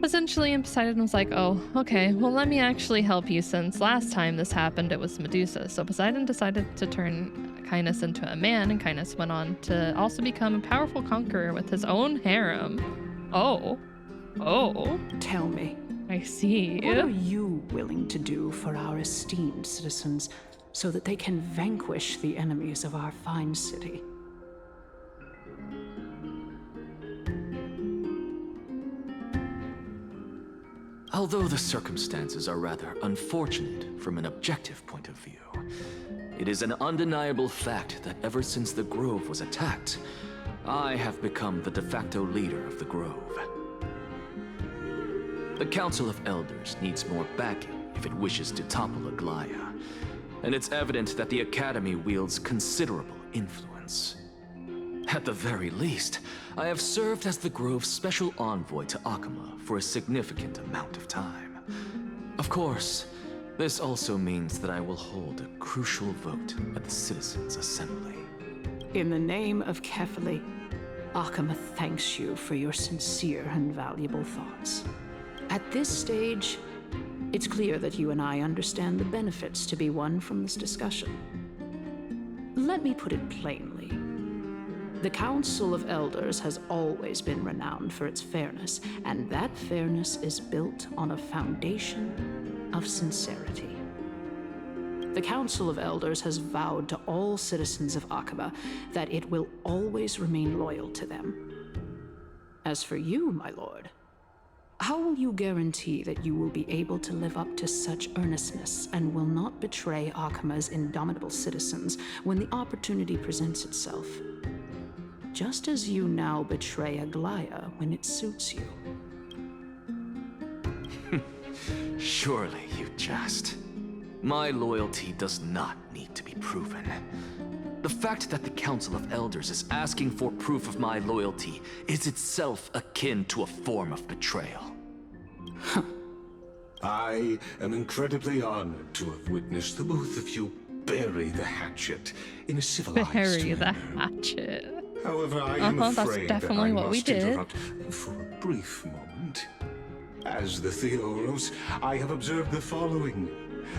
Essentially, and Poseidon was like, oh, okay, well, let me actually help you since last time this happened, it was Medusa. So Poseidon decided to turn Cainus into a man, and Cainus went on to also become a powerful conqueror with his own harem. Oh. Tell me. I see. What are you willing to do for our esteemed citizens so that they can vanquish the enemies of our fine city? Although the circumstances are rather unfortunate from an objective point of view, it is an undeniable fact that ever since the Grove was attacked, I have become the de facto leader of the Grove. The Council of Elders needs more backing if it wishes to topple Aglaia. and it's evident that the Academy wields considerable influence. At the very least, I have served as the Grove's special envoy to Akama for a significant amount of time. Of course, this also means that I will hold a crucial vote at the Citizens' Assembly. In the name of Kefali, Akama thanks you for your sincere and valuable thoughts. At this stage, it's clear that you and I understand the benefits to be won from this discussion. Let me put it plainly. The Council of Elders has always been renowned for its fairness, and that fairness is built on a foundation of sincerity. The Council of Elders has vowed to all citizens of Akaba that it will always remain loyal to them. As for you, my lord, how will you guarantee that you will be able to live up to such earnestness and will not betray Akama's indomitable citizens when the opportunity presents itself? Just as you now betray Aglaya when it suits you. Surely you jest. My loyalty does not need to be proven. The fact that the Council of Elders is asking for proof of my loyalty is itself akin to a form of betrayal. I am incredibly honored to have witnessed the both of you bury the hatchet in a civilized Bury the manner. hatchet. However, I am afraid that's definitely that I what we must did. interrupt for a brief moment. As the Theoros, I have observed the following.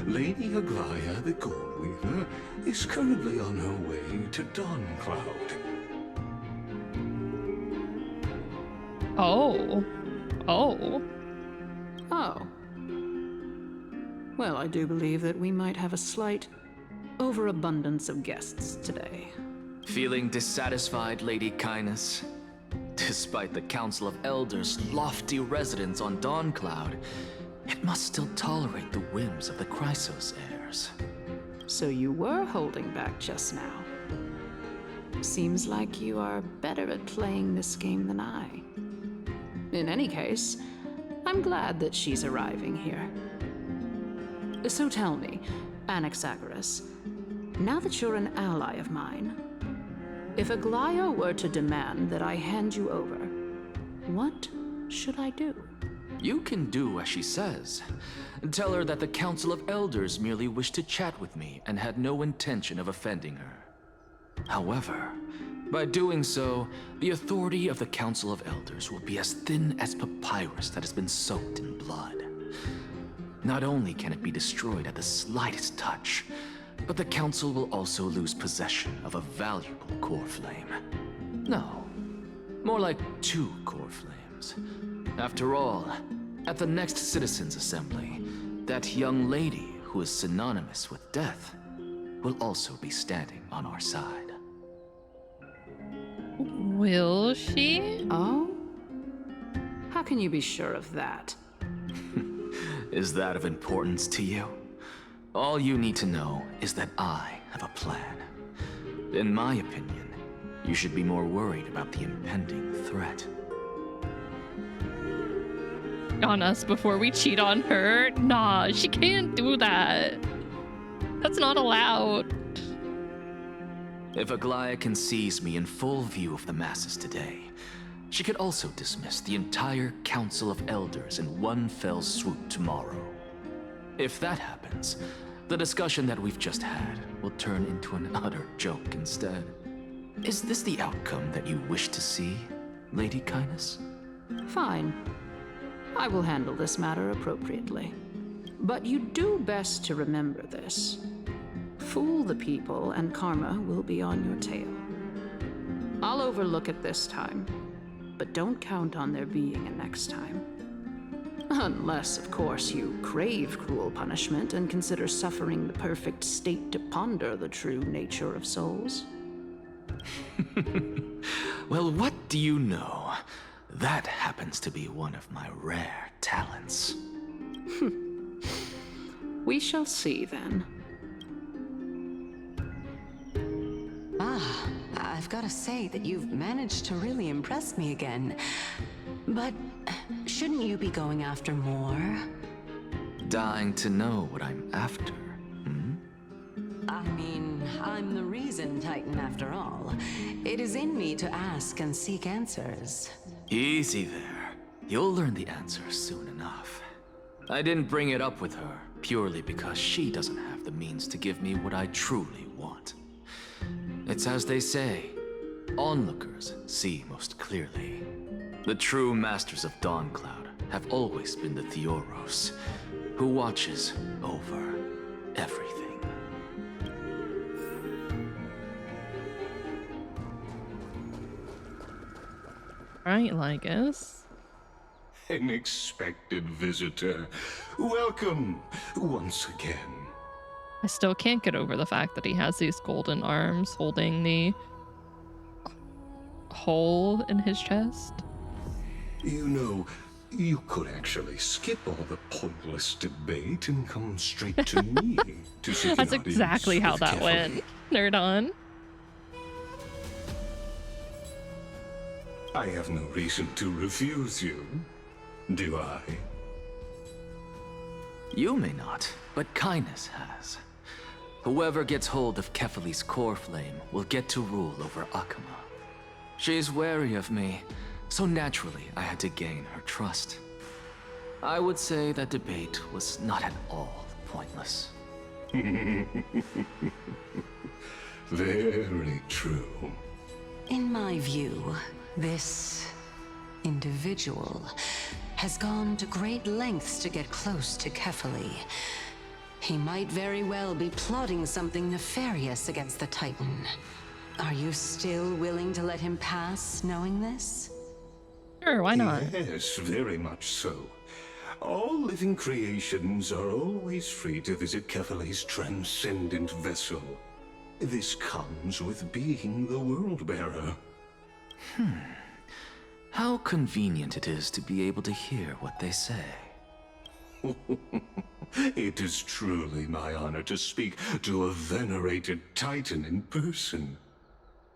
Lady Aglaya, the Goldweaver, is currently on her way to Dawncloud. Oh. Oh. Oh. Well, I do believe that we might have a slight overabundance of guests today. Feeling dissatisfied, Lady Kindness? Despite the Council of Elders' lofty residence on Dawncloud, it must still tolerate the whims of the Chrysos heirs. So you were holding back just now. Seems like you are better at playing this game than I. In any case, I'm glad that she's arriving here. So tell me, Anaxa, now that you're an ally of mine, if Aglaya were to demand that I hand you over, what should I do? You can do as she says. Tell her that the Council of Elders merely wished to chat with me and had no intention of offending her. However, by doing so, the authority of the Council of Elders will be as thin as papyrus that has been soaked in blood. Not only can it be destroyed at the slightest touch, but the Council will also lose possession of a valuable core flame. No, more like 2 core flames. After all, at the next Citizens' Assembly, that young lady who is synonymous with death will also be standing on our side. Will she? Oh? How can you be sure of that? Is that of importance to you? All you need to know is that I have a plan. In my opinion, you should be more worried about the impending threat. On us before we cheat on her? Nah, she can't do that. That's not allowed. If Aglaya can seize me in full view of the masses today, she could also dismiss the entire Council of Elders in one fell swoop tomorrow. If that happens, the discussion that we've just had will turn into an utter joke instead. Is this the outcome that you wish to see, Lady Kindness? Fine. I will handle this matter appropriately. But you do best to remember this. Fool the people and karma will be on your tail. I'll overlook it this time, but don't count on there being a next time. Unless, of course, you crave cruel punishment and consider suffering the perfect state to ponder the true nature of souls. Well, what do you know? That happens to be one of my rare talents. We shall see, then. I've got to say that you've managed to really impress me again. But shouldn't you be going after more? Dying to know what I'm after, hmm? I mean, I'm the reason Titan after all. It is in me to ask and seek answers. Easy there. You'll learn the answers soon enough. I didn't bring it up with her purely because she doesn't have the means to give me what I truly want. It's as they say, onlookers see most clearly. The true masters of Dawncloud have always been the Theoros, who watches over everything. Right, Lycus. An expected visitor. Welcome once again. I still can't get over the fact that he has these golden arms holding the hole in his chest. You know, you could actually skip all the pointless debate and come straight to me to seek That's an exactly audience how with that Kefali. went. Nerd on. I have no reason to refuse you, do I? You may not, but Kindness has. Whoever gets hold of Kefali's core flame will get to rule over Akama. She's wary of me, so naturally I had to gain her trust. I would say that debate was not at all pointless. Very true. In my view, this individual has gone to great lengths to get close to Kefali. He might very well be plotting something nefarious against the Titan. Are you still willing to let him pass, knowing this? Sure, why not? Yes, very much so. All living creations are always free to visit Kefali's transcendent vessel. This comes with being the World-Bearer. How convenient it is to be able to hear what they say. It is truly my honor to speak to a venerated Titan in person.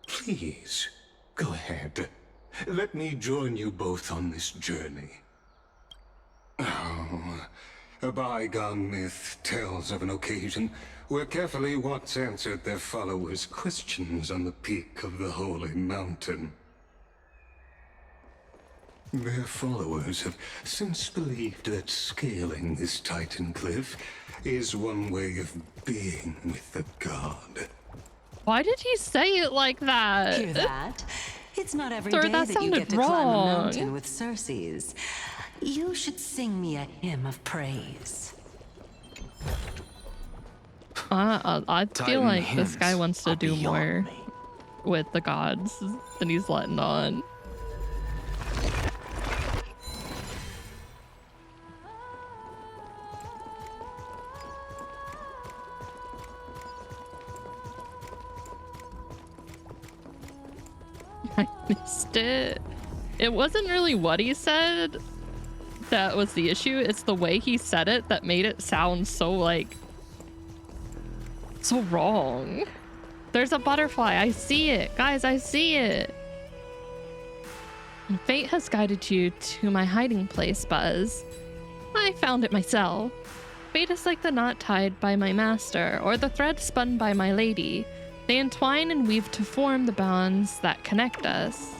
Please, go ahead. Let me join you both on this journey. Oh, a bygone myth tells of an occasion where Kefali once answered their followers' questions on the peak of the holy mountain. Their followers have since believed that scaling this Titan cliff is one way of being with the god. Why did he say it like that? Hear that? It's not every Sir, day that that you get to sounded climb a wrong. mountain with Circes. You should sing me a hymn of praise. I feel Titan like this hymns guy wants to are do beyond more me. with the gods than he's letting on. I missed it. It wasn't really what he said that was the issue. It's the way he said it that made it sound so, like, so wrong. There's a butterfly. I see it. Guys, I see it. Fate has guided you to my hiding place, Buzz. I found it myself. Fate is like the knot tied by my master, or the thread spun by my lady. They entwine and weave to form the bonds that connect us.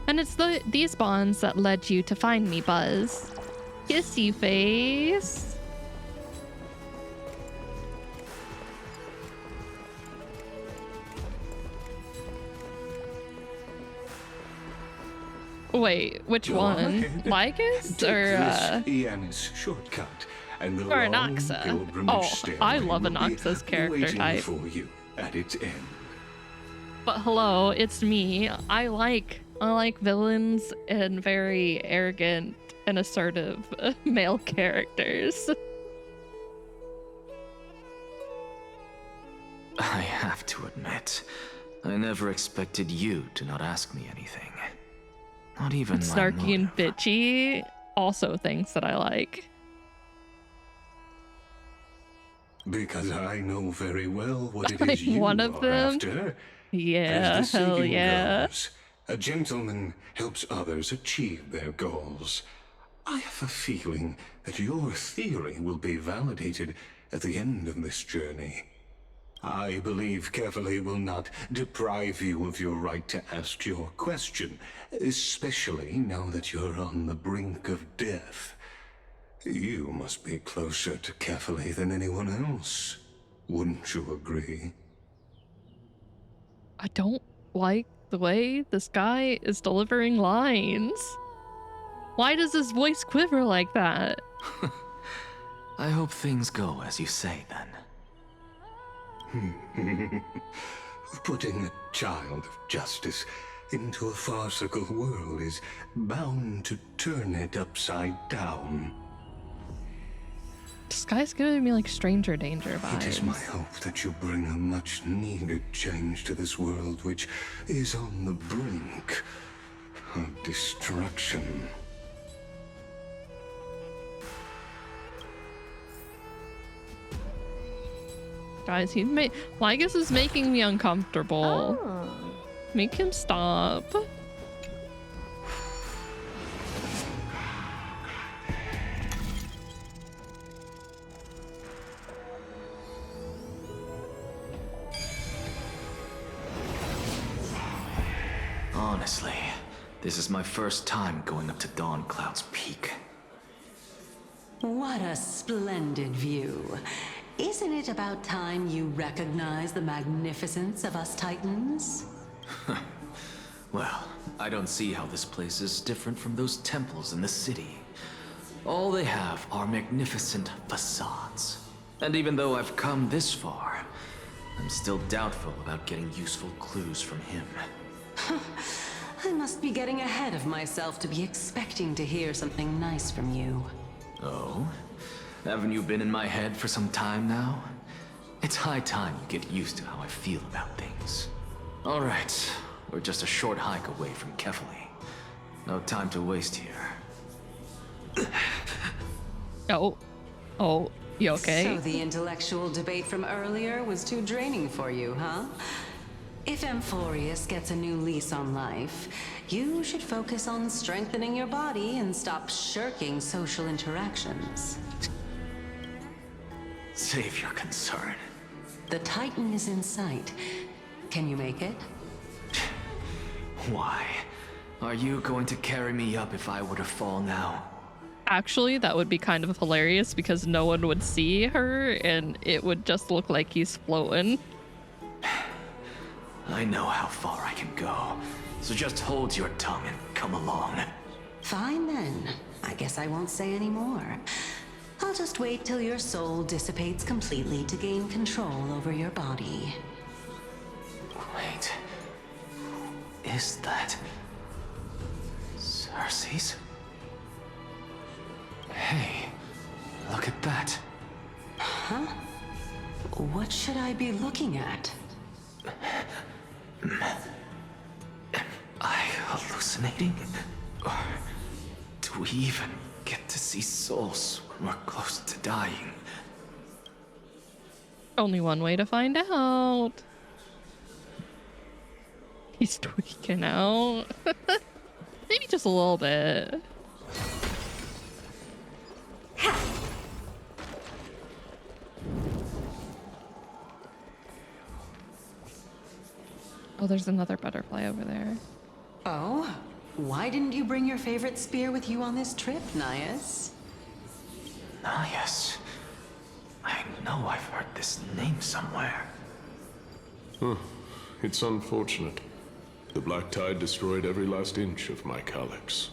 And it's these bonds that led you to find me, Buzz. Kissy face. Wait, which one? Lycus Take or this Iannis shortcut, and the or long Anaxa? pilgrimage Oh, stairway I love will be Anaxa's character waiting type. for you at its end. But hello, it's me. I like villains and very arrogant and assertive male characters. I have to admit, I never expected you to not ask me anything. Not even my Snarky and motive. bitchy, also things that I like. Because I know very well what it Like is you one of are them? after. Yeah, As the hell saying yeah. goes, a gentleman helps others achieve their goals. I have a feeling that your theory will be validated at the end of this journey. I believe Kefali will not deprive you of your right to ask your question, especially now that you're on the brink of death. You must be closer to Kefali than anyone else. Wouldn't you agree? I don't like the way this guy is delivering lines. Why does his voice quiver like that? I hope things go as you say, then. Putting a child of justice into a farcical world is bound to turn it upside down. This guy's giving me like Stranger Danger vibes. It is my hope that you bring a much-needed change to this world, which is on the brink of destruction. Guys, Lygus is making me uncomfortable. Oh. Make him stop. Honestly, this is my first time going up to Dawncloud's peak. What a splendid view. Isn't it about time you recognize the magnificence of us Titans? Well, I don't see how this place is different from those temples in the city. All they have are magnificent facades. And even though I've come this far, I'm still doubtful about getting useful clues from him. I must be getting ahead of myself to be expecting to hear something nice from you. Oh? Haven't you been in my head for some time now? It's high time you get used to how I feel about things. All right, we're just a short hike away from Kefali. No time to waste here. Oh, you okay? So the intellectual debate from earlier was too draining for you, huh? If Amphorius gets a new lease on life, you should focus on strengthening your body and stop shirking social interactions. Save your concern. The Titan is in sight. Can you make it? Why? Are you going to carry me up if I were to fall now? Actually, that would be kind of hilarious because no one would see her and it would just look like he's floating. I know how far I can go, so just hold your tongue and come along. Fine then. I guess I won't say any more. I'll just wait till your soul dissipates completely to gain control over your body. Wait. Who is that? Cersei's? Hey, look at that. Huh? What should I be looking at? Am I hallucinating? Or do we even get to see souls when we're close to dying? Only one way to find out. He's tweaking out. Maybe just a little bit. Oh, there's another butterfly over there. Oh? Why didn't you bring your favorite spear with you on this trip, Nias? Nias? I know I've heard this name somewhere. Huh. It's unfortunate. The Black Tide destroyed every last inch of my calyx.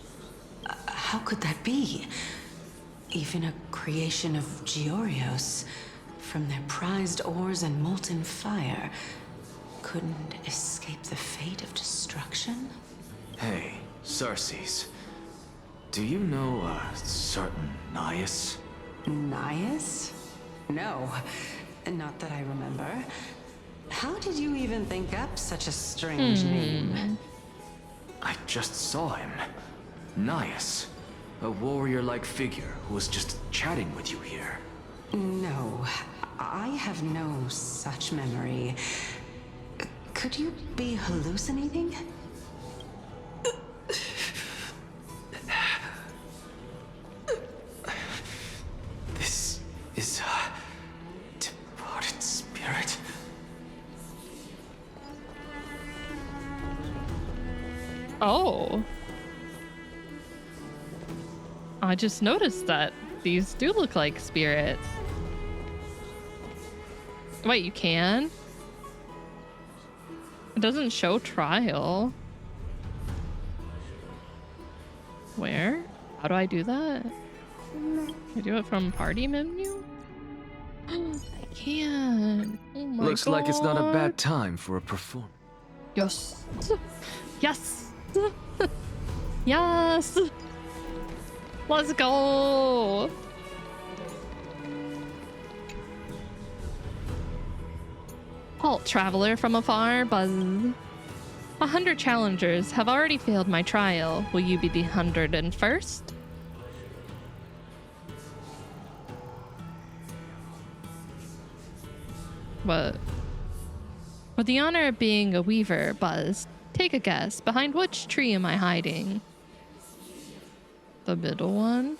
How could that be? Even a creation of Georios, from their prized ores and molten fire, couldn't escape the fate of destruction? Hey, Cersei's. Do you know a certain Nias? Nias? No, not that I remember. How did you even think up such a strange name? I just saw him. Nias. A warrior-like figure who was just chatting with you here. No, I have no such memory. Could you be hallucinating? This is a departed spirit. Oh. I just noticed that these do look like spirits. Wait, you can? It doesn't show trial. Where? How do I do that? Can I do it from party menu? I can. Oh my Looks god. like it's not a bad time for a performance. Yes. Yes. Yes. Let's go. Halt, traveler from afar, buzz. 100 challengers have already failed my trial. Will you be the 101st? What? For the honor of being a weaver, Buzz, take a guess. Behind which tree am I hiding? The middle one?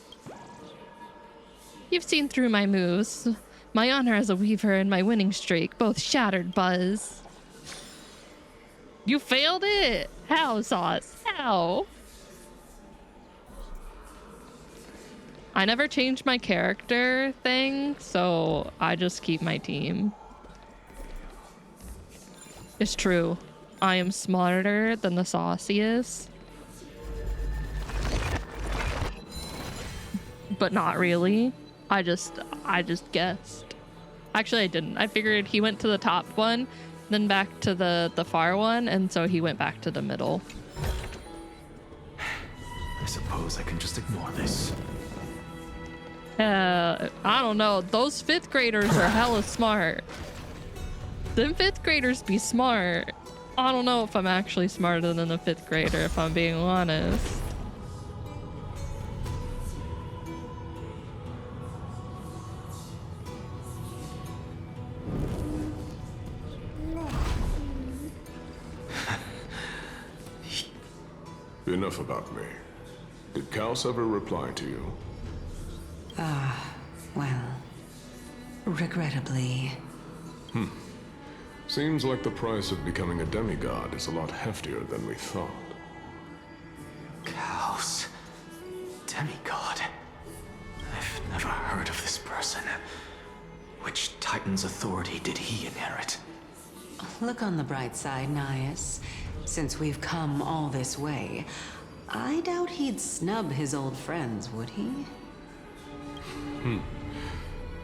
You've seen through my moves. My honor as a weaver and my winning streak both shattered, Buzz. You failed it! How, Sauce? How? I never changed my character thing, so I just keep my team. It's true. I am smarter than the sauciest. But not really. I just guessed. Actually, I didn't. I figured he went to the top one, then back to the far one, and so he went back to the middle. I suppose I can just ignore this. I don't know. Those 5th graders are hella smart. Them 5th graders be smart. I don't know if I'm actually smarter than a 5th grader, if I'm being honest. Enough about me. Did Kaos ever reply to you? Well, regrettably. Seems like the price of becoming a demigod is a lot heftier than we thought. Kaos. Demigod. I've never heard of this person. Which Titan's authority did he inherit? Look on the bright side, Nias. Since we've come all this way, I doubt he'd snub his old friends, would he?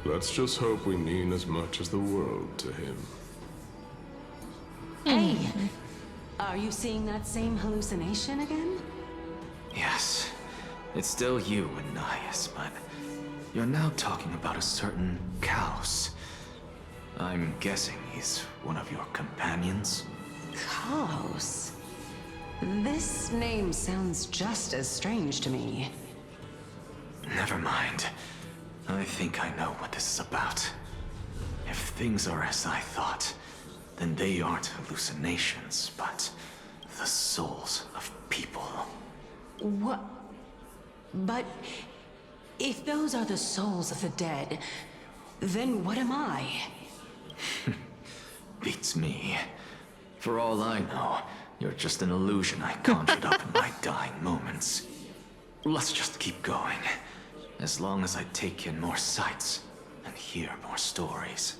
Let's just hope we mean as much as the world to him. Hey, are you seeing that same hallucination again? Yes. It's still you and Nias, but you're now talking about a certain Kaos. I'm guessing he's one of your companions? Kaos? This name sounds just as strange to me. Never mind. I think I know what this is about. If things are as I thought, then they aren't hallucinations, but the souls of people. What? But if those are the souls of the dead, then what am I? Beats me. For all I know, you're just an illusion I conjured up in my dying moments. Let's just keep going. As long as I take in more sights and hear more stories.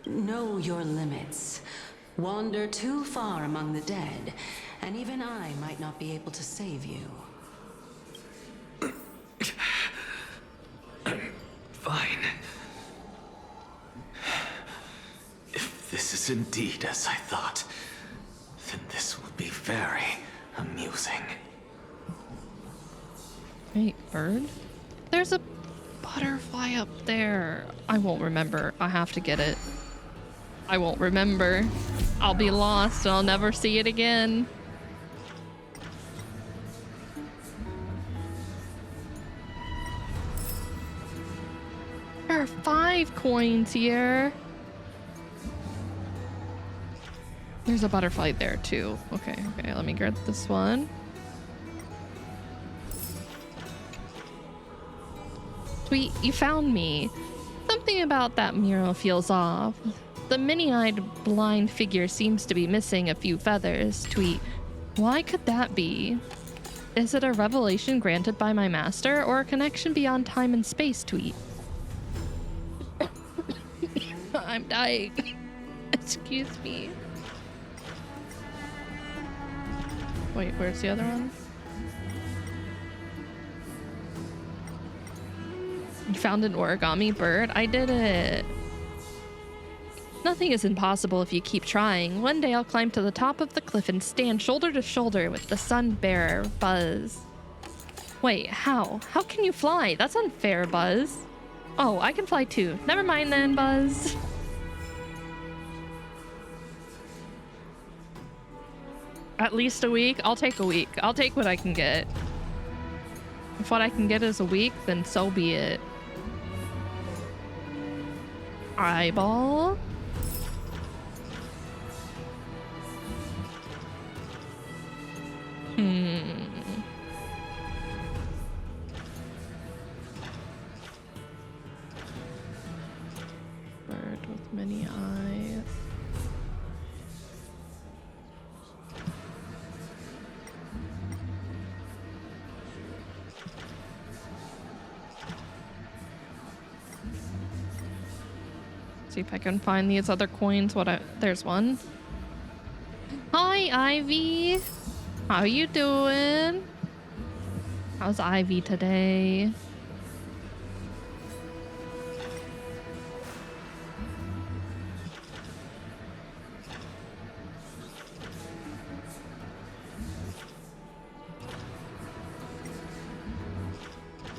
Know your limits. Wander too far among the dead, and even I might not be able to save you. Fine. If this is indeed as I thought, then this will be very amusing. Wait, bird? There's a butterfly up there. I won't remember. I have to get it. I won't remember. I'll be lost and I'll never see it again. There are 5 coins here. There's a butterfly there too. Okay, let me get this one. Sweet, you found me. Something about that mural feels off. The many-eyed blind figure seems to be missing a few feathers. Tweet, Why could that be? Is it a revelation granted by my master or a connection beyond time and space tweet? I'm dying. Excuse me. Wait, where's the other one? You found an origami bird? I did it. Nothing is impossible if you keep trying. One day I'll climb to the top of the cliff and stand shoulder to shoulder with the sun bearer, Buzz. Wait, how? How can you fly? That's unfair, Buzz. Oh, I can fly too. Never mind then, Buzz. At least a week? I'll take a week. I'll take what I can get. If what I can get is a week, then so be it. Eyeball? Bird with many eyes. See if I can find these other coins. There's one. Hi, Ivy. How you doing? How's Ivy today?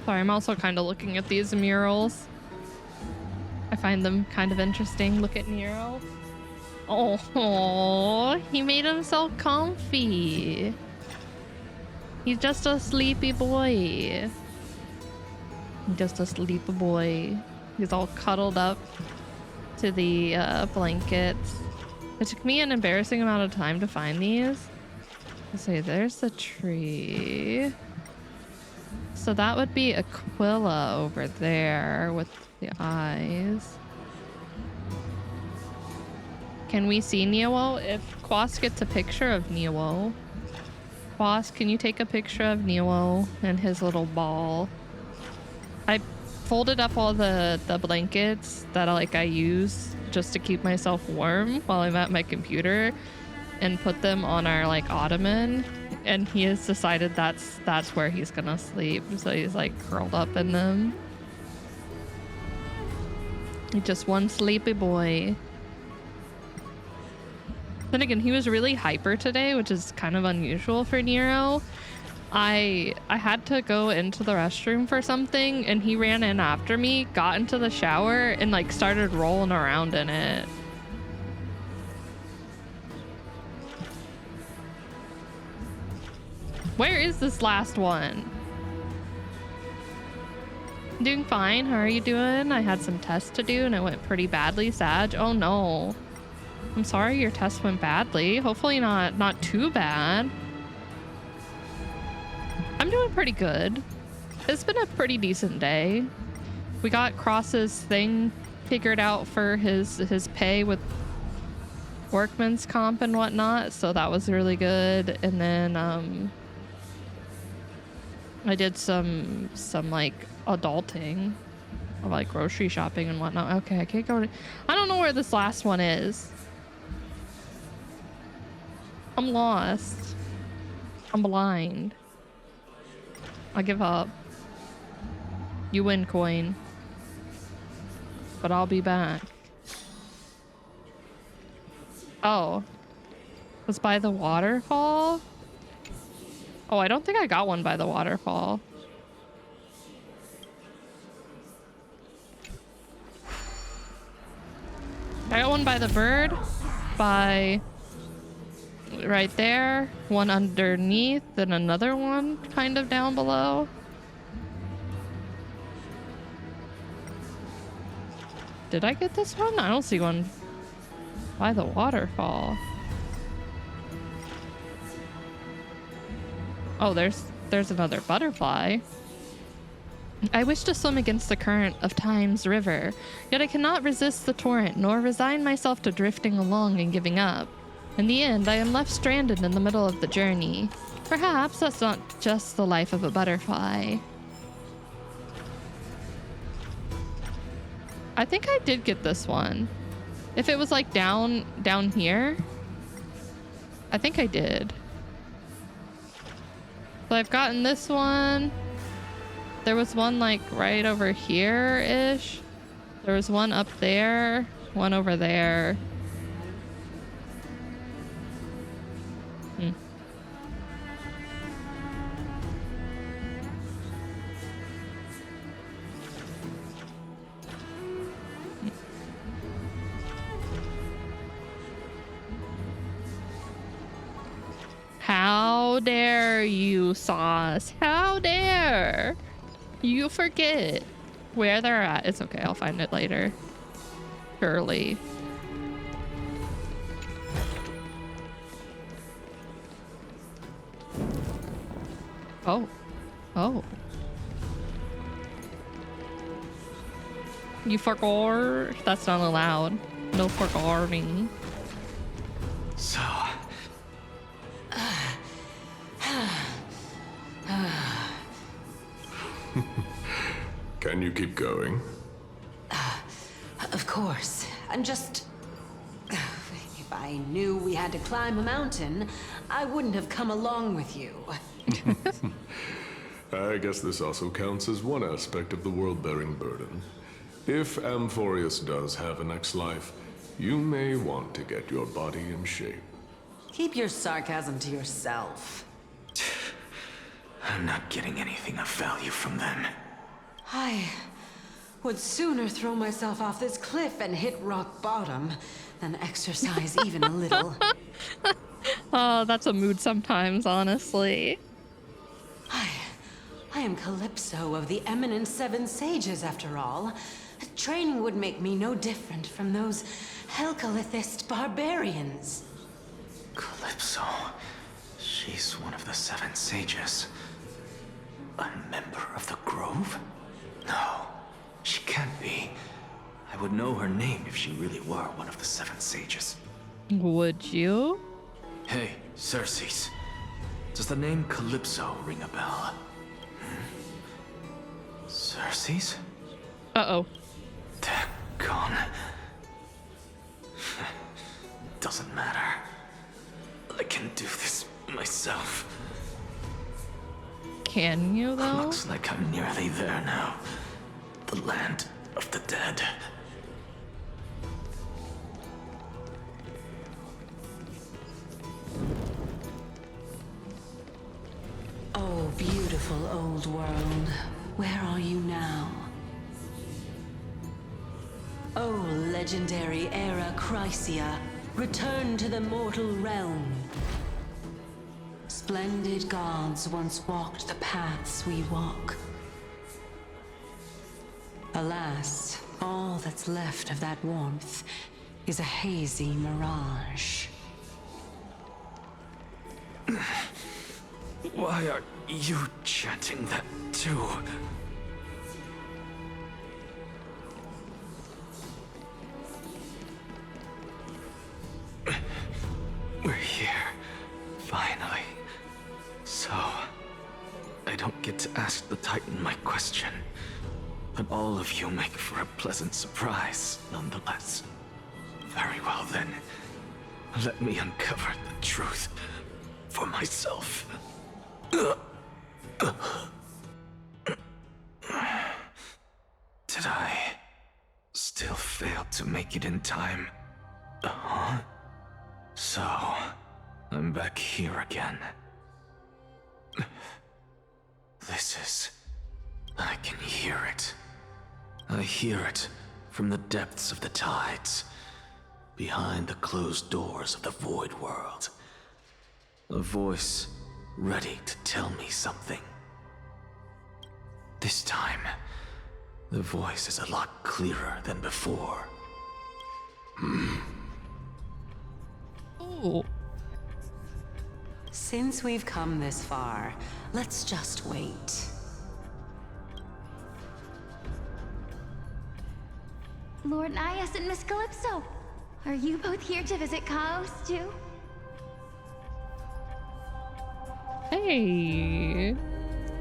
Sorry, I'm also kind of looking at these murals. I find them kind of interesting. Look at Nero. Oh, he made himself comfy. He's just a sleepy boy. Just a sleepy boy. He's all cuddled up to the blankets. It took me an embarrassing amount of time to find these. Let's see, there's the tree. So that would be Aquila over there with the eyes. Can we see Neo? If Quas gets a picture of Neo. Quas, can you take a picture of Neo and his little ball? I folded up all the blankets that I use just to keep myself warm while I'm at my computer and put them on our ottoman, and he has decided that's where he's gonna sleep, so he's curled up in them. He's just one sleepy boy. Then again, he was really hyper today, which is kind of unusual for Nero. I had to go into the restroom for something, and he ran in after me, got into the shower, and started rolling around in it. Where is this last one? I'm doing fine. How are you doing? I had some tests to do, and it went pretty badly, Sag. Oh no. I'm sorry your test went badly. Hopefully not too bad. I'm doing pretty good. It's been a pretty decent day. We got Cross's thing figured out for his pay with workman's comp and whatnot, so that was really good. And then I did some adulting, or grocery shopping and whatnot. Okay, I can't go to... I don't know where this last one is. I'm lost. I'm blind. I give up. You win, coin. But I'll be back. Oh. Was by the waterfall? Oh, I don't think I got one by the waterfall. I got one by the bird. By... right there, one underneath, then another one kind of down below. Did I get this one? I don't see one by the waterfall. Oh, there's another butterfly. I wish to swim against the current of time's river, yet I cannot resist the torrent, nor resign myself to drifting along and giving up. In the end, I am left stranded in the middle of the journey. Perhaps that's not just the life of a butterfly. I think I did get this one. If it was like down here, I think I did. So I've gotten this one. There was one like right over here-ish. There was one up there, one over there. How dare you, Sauce? How dare you forget where they're at? It's okay, I'll find it later. Surely. Oh. Oh. You forgot? That's not allowed. No forgetting. So... Can you keep going? Of course. I'm just... If I knew we had to climb a mountain, I wouldn't have come along with you. I guess this also counts as one aspect of the world-bearing burden. If Amphorius does have a next life, you may want to get your body in shape. Keep your sarcasm to yourself. I'm not getting anything of value from them. I would sooner throw myself off this cliff and hit rock bottom than exercise even a little. Oh, that's a mood sometimes, honestly. I am Calypso of the eminent Seven Sages, after all. Training would make me no different from those Helcalithist barbarians. Calypso. She's one of the Seven Sages. A member of the Grove? No, she can't be. I would know her name if she really were one of the Seven Sages. Would you? Hey, Circes. Does the name Calypso ring a bell? Circes? Uh-oh. They're gone. Doesn't matter. I can do this myself. Can you, though? Looks like I'm nearly there now. The land of the dead. Oh, beautiful old world. Where are you now? Oh, legendary era Chrysia, return to the mortal realm. Splendid gods once walked the paths we walk. Alas, all that's left of that warmth is a hazy mirage. Why are you chanting that too? We're here, finally. So, I don't get to ask the Titan my question, but all of you make for a pleasant surprise, nonetheless. Very well then, let me uncover the truth for myself. Did I still fail to make it in time? So, I'm back here again. This is... I can hear it. I hear it from the depths of the tides, behind the closed doors of the void world. A voice ready to tell me something. This time, the voice is a lot clearer than before. Ooh. Since we've come this far, let's just wait. Lord Nias and Miss Calypso, are you both here to visit Chaos too? Hey.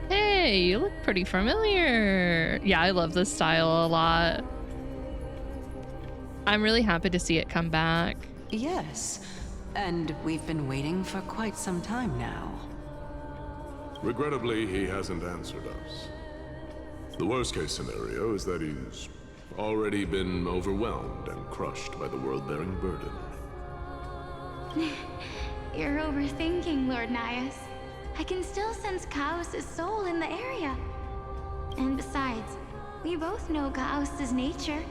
Hey, you look pretty familiar. Yeah, I love this style a lot. I'm really happy to see it come back. Yes, and we've been waiting for quite some time now. Regrettably, he hasn't answered us. The worst case scenario is that he's already been overwhelmed and crushed by the world-bearing burden. You're overthinking, Lord Nias. I can still sense Chaos' soul in the area. And besides, we both know Chaos' nature.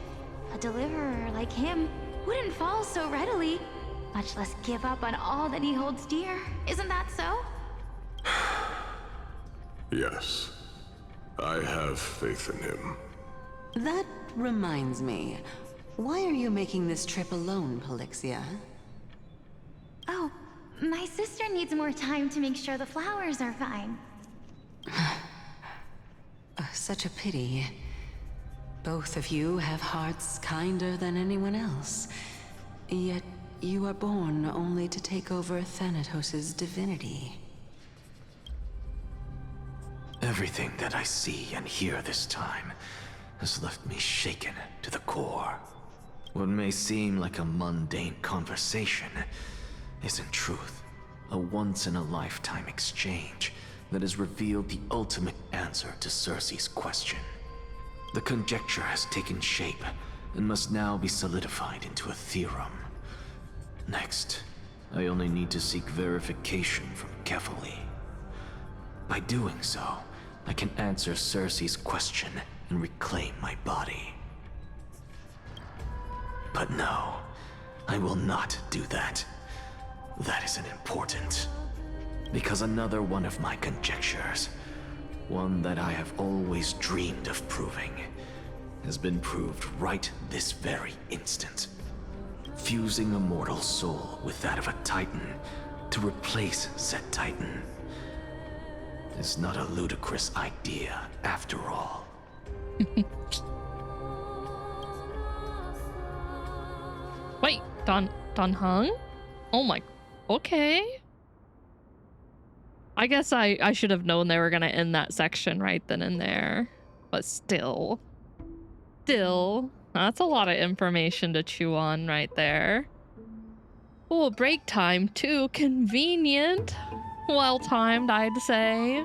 A deliverer like him wouldn't fall so readily, much less give up on all that he holds dear. Isn't that so? Yes. I have faith in him. That reminds me. Why are you making this trip alone, Polixia? Oh, my sister needs more time to make sure the flowers are fine. Such a pity. Both of you have hearts kinder than anyone else. Yet you are born only to take over Thanatos' divinity. Everything that I see and hear this time has left me shaken to the core. What may seem like a mundane conversation is in truth a once-in-a-lifetime exchange that has revealed the ultimate answer to Cersei's question. The conjecture has taken shape and must now be solidified into a theorem. Next, I only need to seek verification from Kefali. By doing so, I can answer Cersei's question and reclaim my body. But no, I will not do that. That isn't important. Because another one of my conjectures, one that I have always dreamed of proving, has been proved right this very instant. Fusing a mortal soul with that of a Titan to replace said Titan is not a ludicrous idea after all. Wait, Don Hung? Oh my, okay. I guess I should have known they were gonna end that section right then and there. But still, that's a lot of information to chew on right there. Oh, break time too, convenient. Well-timed, I'd say.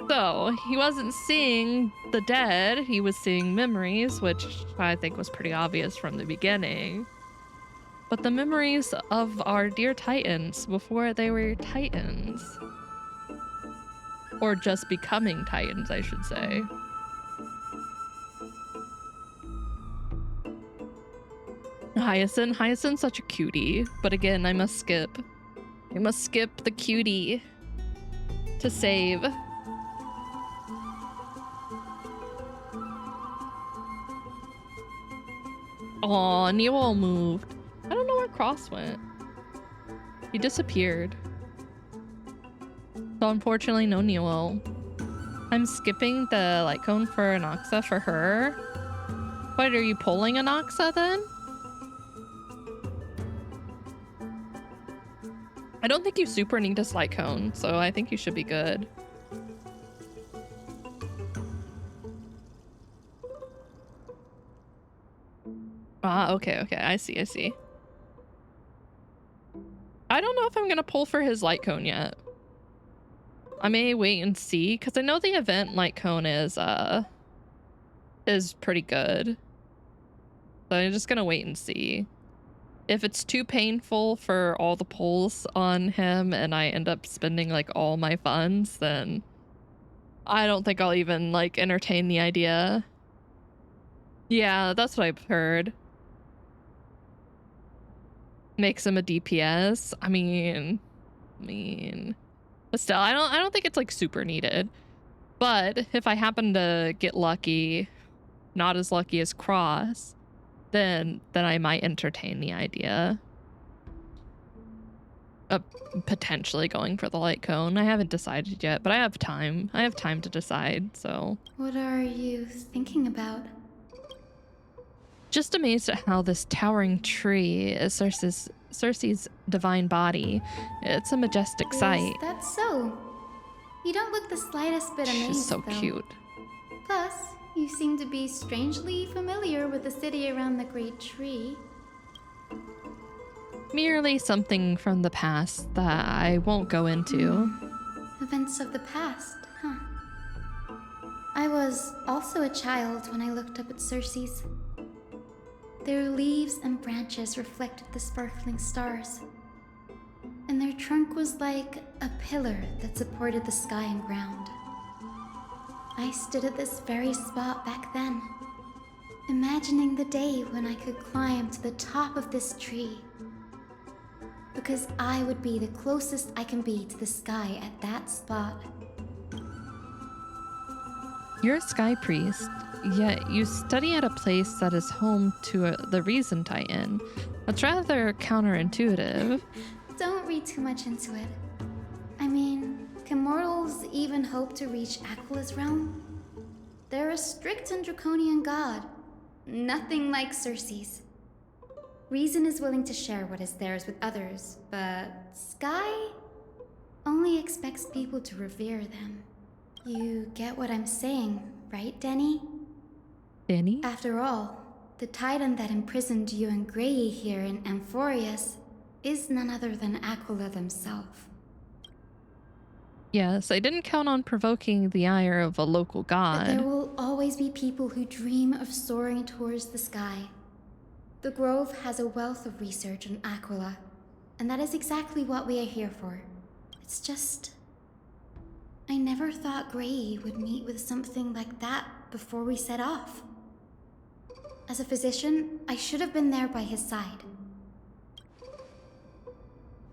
So, he wasn't seeing the dead, he was seeing memories, which I think was pretty obvious from the beginning. But the memories of our dear Titans before they were Titans. Or just becoming Titans, I should say. Hyacinth's such a cutie, but again, I must skip the cutie to save. Aw, Neo moved. I don't know where Cross went. He disappeared. So unfortunately, no Neo. I'm skipping the light cone for Anaxa for her. Wait, are you pulling Anaxa then? I don't think you super need a light cone, so I think you should be good. Ah, okay, I see. I don't know if I'm gonna pull for his light cone yet. I may wait and see, because I know the event light cone is pretty good. So I'm just gonna wait and see. If it's too painful for all the pulls on him and I end up spending like all my funds, then I don't think I'll even like entertain the idea. Yeah, that's what I've heard. Makes him a DPS. I mean, but still, I don't think it's like super needed. But if I happen to get lucky, not as lucky as Cross, then I might entertain the idea of potentially going for the light cone. I haven't decided yet, but I have time. I have time to decide, so. What are you thinking about? Just amazed at how this towering tree is Cersei's divine body. It's a majestic sight. That's so. You don't look the slightest bit amazed, She's so though. cute. Plus, you seem to be strangely familiar with the city around the Great Tree. Merely something from the past that I won't go into. Events of the past, huh? I was also a child when I looked up at Cersei's. Their leaves and branches reflected the sparkling stars, and their trunk was like a pillar that supported the sky and ground. I stood at this very spot back then, imagining the day when I could climb to the top of this tree, because I would be the closest I can be to the sky at that spot. You're a sky priest, yet you study at a place that is home to the Reason Titan. That's rather counterintuitive. Don't read too much into it. I mean, can mortals even hope to reach Aquila's realm? They're a strict and draconian god. Nothing like Cersei's. Reason is willing to share what is theirs with others, but Sky only expects people to revere them. You get what I'm saying, right, Denny? Denny? After all, the Titan that imprisoned you and Grey here in Amphorius is none other than Aquila themselves. Yes, I didn't count on provoking the ire of a local god. But there will always be people who dream of soaring towards the sky. The Grove has a wealth of research on Aquila, and that is exactly what we are here for. It's just... I never thought Grey would meet with something like that before we set off. As a physician, I should have been there by his side.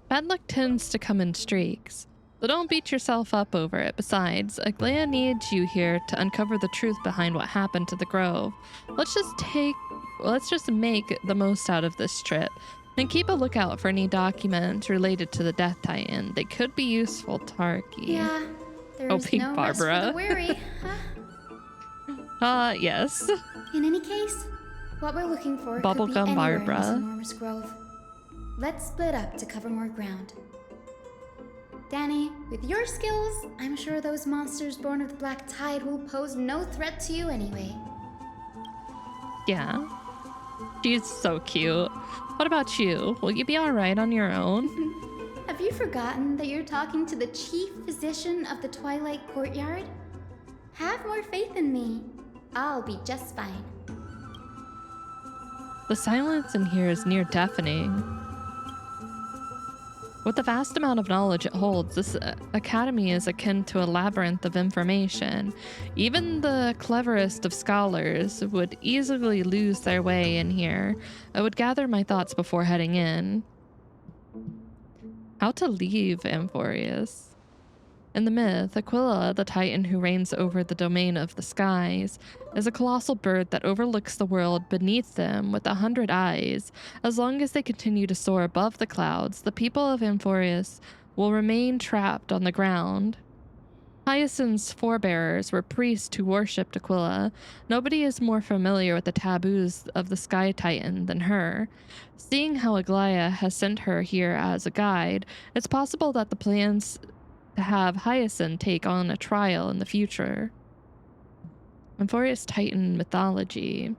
Bad luck tends to come in streaks, so don't beat yourself up over it. Besides, Aglaia needs you here to uncover the truth behind what happened to the Grove. Let's just make the most out of this trip, and keep a lookout for any documents related to the Death Titan. They could be useful to Tarky. Yeah, there's Pink no Barbara. rest for the weary, huh? Yes. In any case, what we're looking for could be Bubblegum anywhere in this Barbara. enormous grove. Let's split up to cover more ground. Danny, with your skills, I'm sure those monsters born of the Black Tide will pose no threat to you anyway. Yeah. She's so cute. What about you? Will you be alright on your own? Have you forgotten that you're talking to the chief physician of the Twilight Courtyard? Have more faith in me. I'll be just fine. The silence in here is near deafening. With the vast amount of knowledge it holds, this academy is akin to a labyrinth of information. Even the cleverest of scholars would easily lose their way in here. I would gather my thoughts before heading in. How to leave Amphorius? In the myth, Aquila, the Titan who reigns over the domain of the skies, is a colossal bird that overlooks the world beneath them with 100 eyes. As long as they continue to soar above the clouds, the people of Amphorius will remain trapped on the ground. Hyacinth's forebearers were priests who worshipped Aquila. Nobody is more familiar with the taboos of the Sky Titan than her. Seeing how Aglaia has sent her here as a guide, it's possible that the plans to have Hyacinth take on a trial in the future. Amphorius Titan mythology.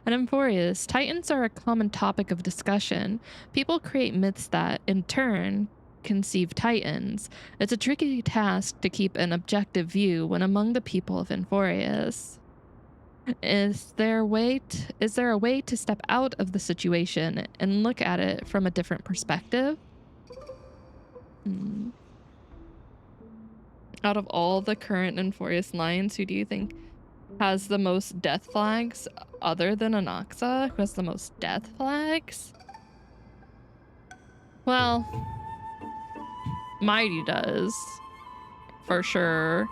At Amphorius, Titans are a common topic of discussion. People create myths that, in turn, conceive Titans. It's a tricky task to keep an objective view when among the people of Amphorius. Is there a way to step out of the situation and look at it from a different perspective? Out of all the current Amphorius lines, who do you think has the most death flags other than Anaxa? Who has the most death flags? Well, Mighty does, for sure.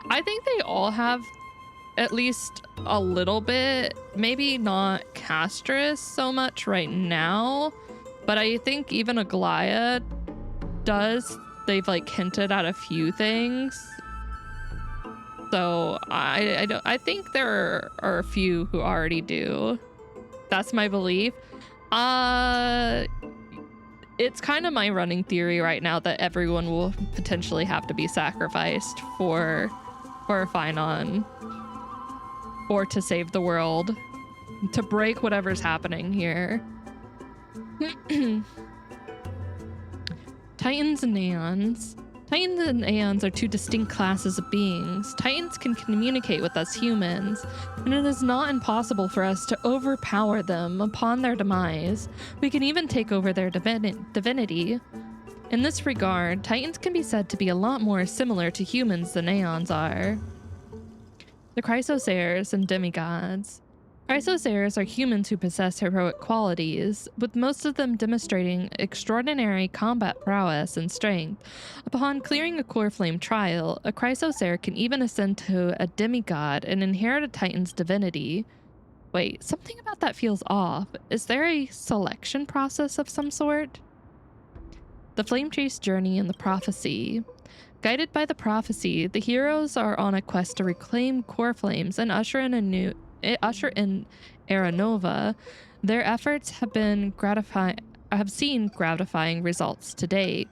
I think they all have at least a little bit, maybe not Castris so much right now, but I think even Aglaia does. They've like hinted at a few things. So I think there are a few who already do. That's my belief. It's kind of my running theory right now that everyone will potentially have to be sacrificed for Phynon, or to save the world, to break whatever's happening here. Titans and Aeons. Titans and Aeons are two distinct classes of beings. Titans can communicate with us humans, and it is not impossible for us to overpower them upon their demise. We can even take over their divinity. In this regard, Titans can be said to be a lot more similar to humans than Aeons are. The Chrysoseirs and Demigods. Chrysoseirs are humans who possess heroic qualities, with most of them demonstrating extraordinary combat prowess and strength. Upon clearing a core flame trial, a Chrysoseir can even ascend to a demigod and inherit a Titan's divinity. Wait, something about that feels off. Is there a selection process of some sort? The Flame Chase Journey and the Prophecy. Guided by the prophecy, the heroes are on a quest to reclaim core flames and usher in Era Nova. Their efforts have seen gratifying results to date.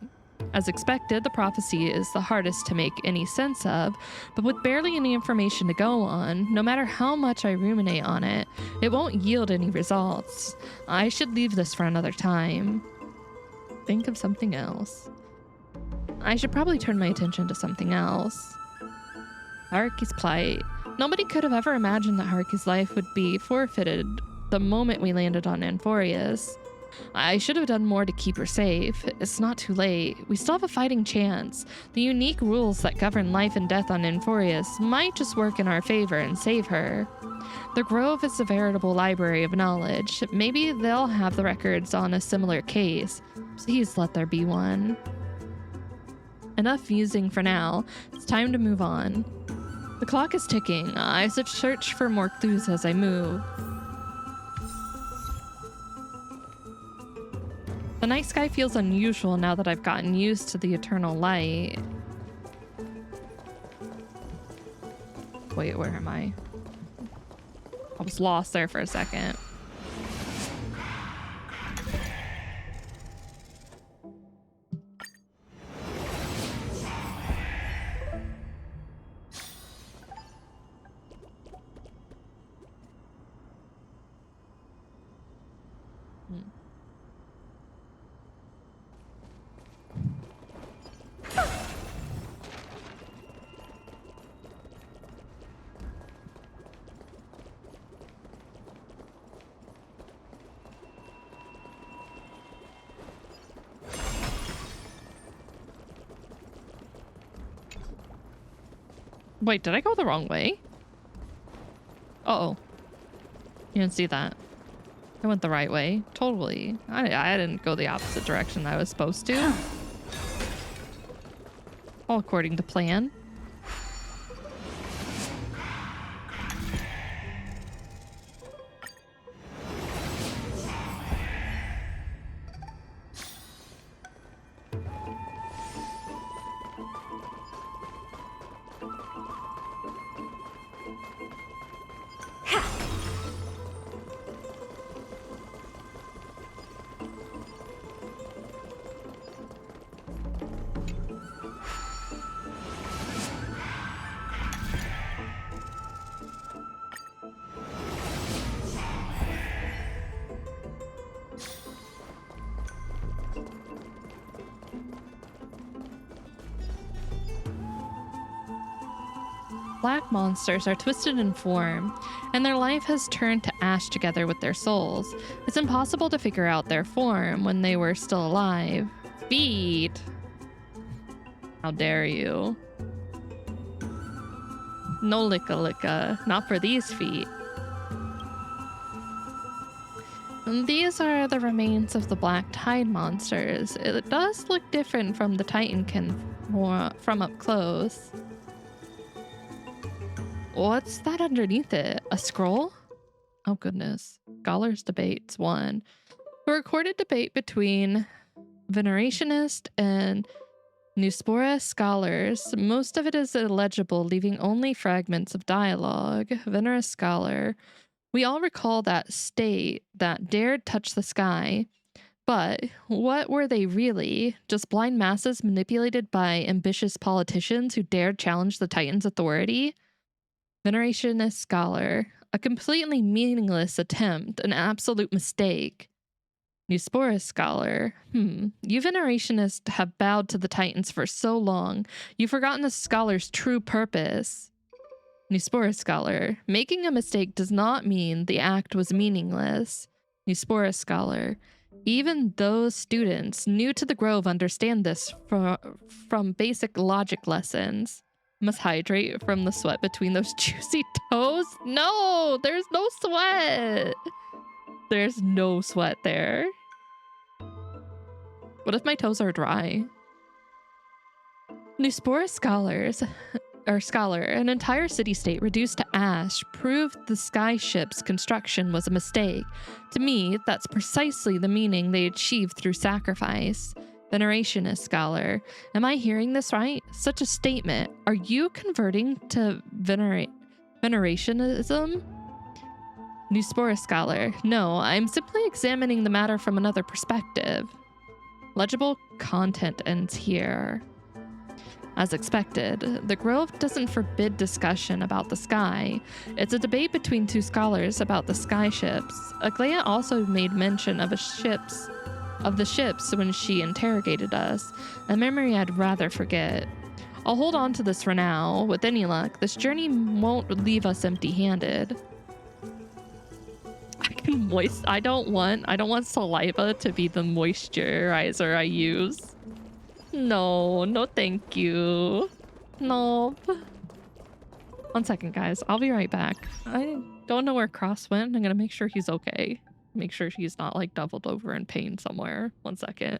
As expected, the prophecy is the hardest to make any sense of, but with barely any information to go on, no matter how much I ruminate on it, it won't yield any results. I should leave this for another time. Think of something else. I should probably turn my attention to something else. Haruki's plight. Nobody could have ever imagined that Haruki's life would be forfeited the moment we landed on Anforius. I should have done more to keep her safe. It's not too late. We still have a fighting chance. The unique rules that govern life and death on Anforius might just work in our favor and save her. The Grove is a veritable library of knowledge. Maybe they'll have the records on a similar case. Please let there be one. Enough musing for now. It's time to move on. The clock is ticking. I should search for more clues as I move. The night sky feels unusual now that I've gotten used to the eternal light. Wait, where am I? I was lost there for a second. Wait, did I go the wrong way? Uh-oh. You didn't see that. I went the right way. Totally. I didn't go the opposite direction I was supposed to. All according to plan. Black monsters are twisted in form, and their life has turned to ash together with their souls. It's impossible to figure out their form when they were still alive. Feet! How dare you. No licka, not for these feet. And these are the remains of the Black Tide monsters. It does look different from the Titankin from up close. What's that underneath it? A scroll? Oh goodness. Scholars Debates 1. A recorded debate between Venerationist and Nuspora scholars. Most of it is illegible, leaving only fragments of dialogue. Venerus scholar. We all recall that state that dared touch the sky. But what were they really? Just blind masses manipulated by ambitious politicians who dared challenge the Titan's authority? Venerationist scholar. A completely meaningless attempt, an absolute mistake. Neusporus scholar. You Venerationists have bowed to the Titans for so long, you've forgotten the scholar's true purpose. Neusporus scholar. Making a mistake does not mean the act was meaningless. Neusporus scholar. Even those students new to the Grove understand this from basic logic lessons. Must hydrate from the sweat between those juicy toes? No, there's no sweat. There's no sweat there. What if my toes are dry? Neusporus scholar, an entire city-state reduced to ash proved the skyship's construction was a mistake. To me, that's precisely the meaning they achieved through sacrifice. Venerationist scholar. Am I hearing this right? Such a statement. Are you converting to venerationism? Neusporus scholar. No, I'm simply examining the matter from another perspective. Legible content ends here. As expected, the Grove doesn't forbid discussion about the sky. It's a debate between two scholars about the sky ships. Aglaia also made mention of the ships when she interrogated us, a memory I'd rather forget. I'll hold on to this for now. With any luck, this journey won't leave us empty-handed. I don't want saliva to be the moisturizer I use. No, thank you. Nope. 1 second, guys. I'll be right back. I don't know where Cross went. I'm gonna make sure he's okay. Make sure he's not like doubled over in pain somewhere. 1 second.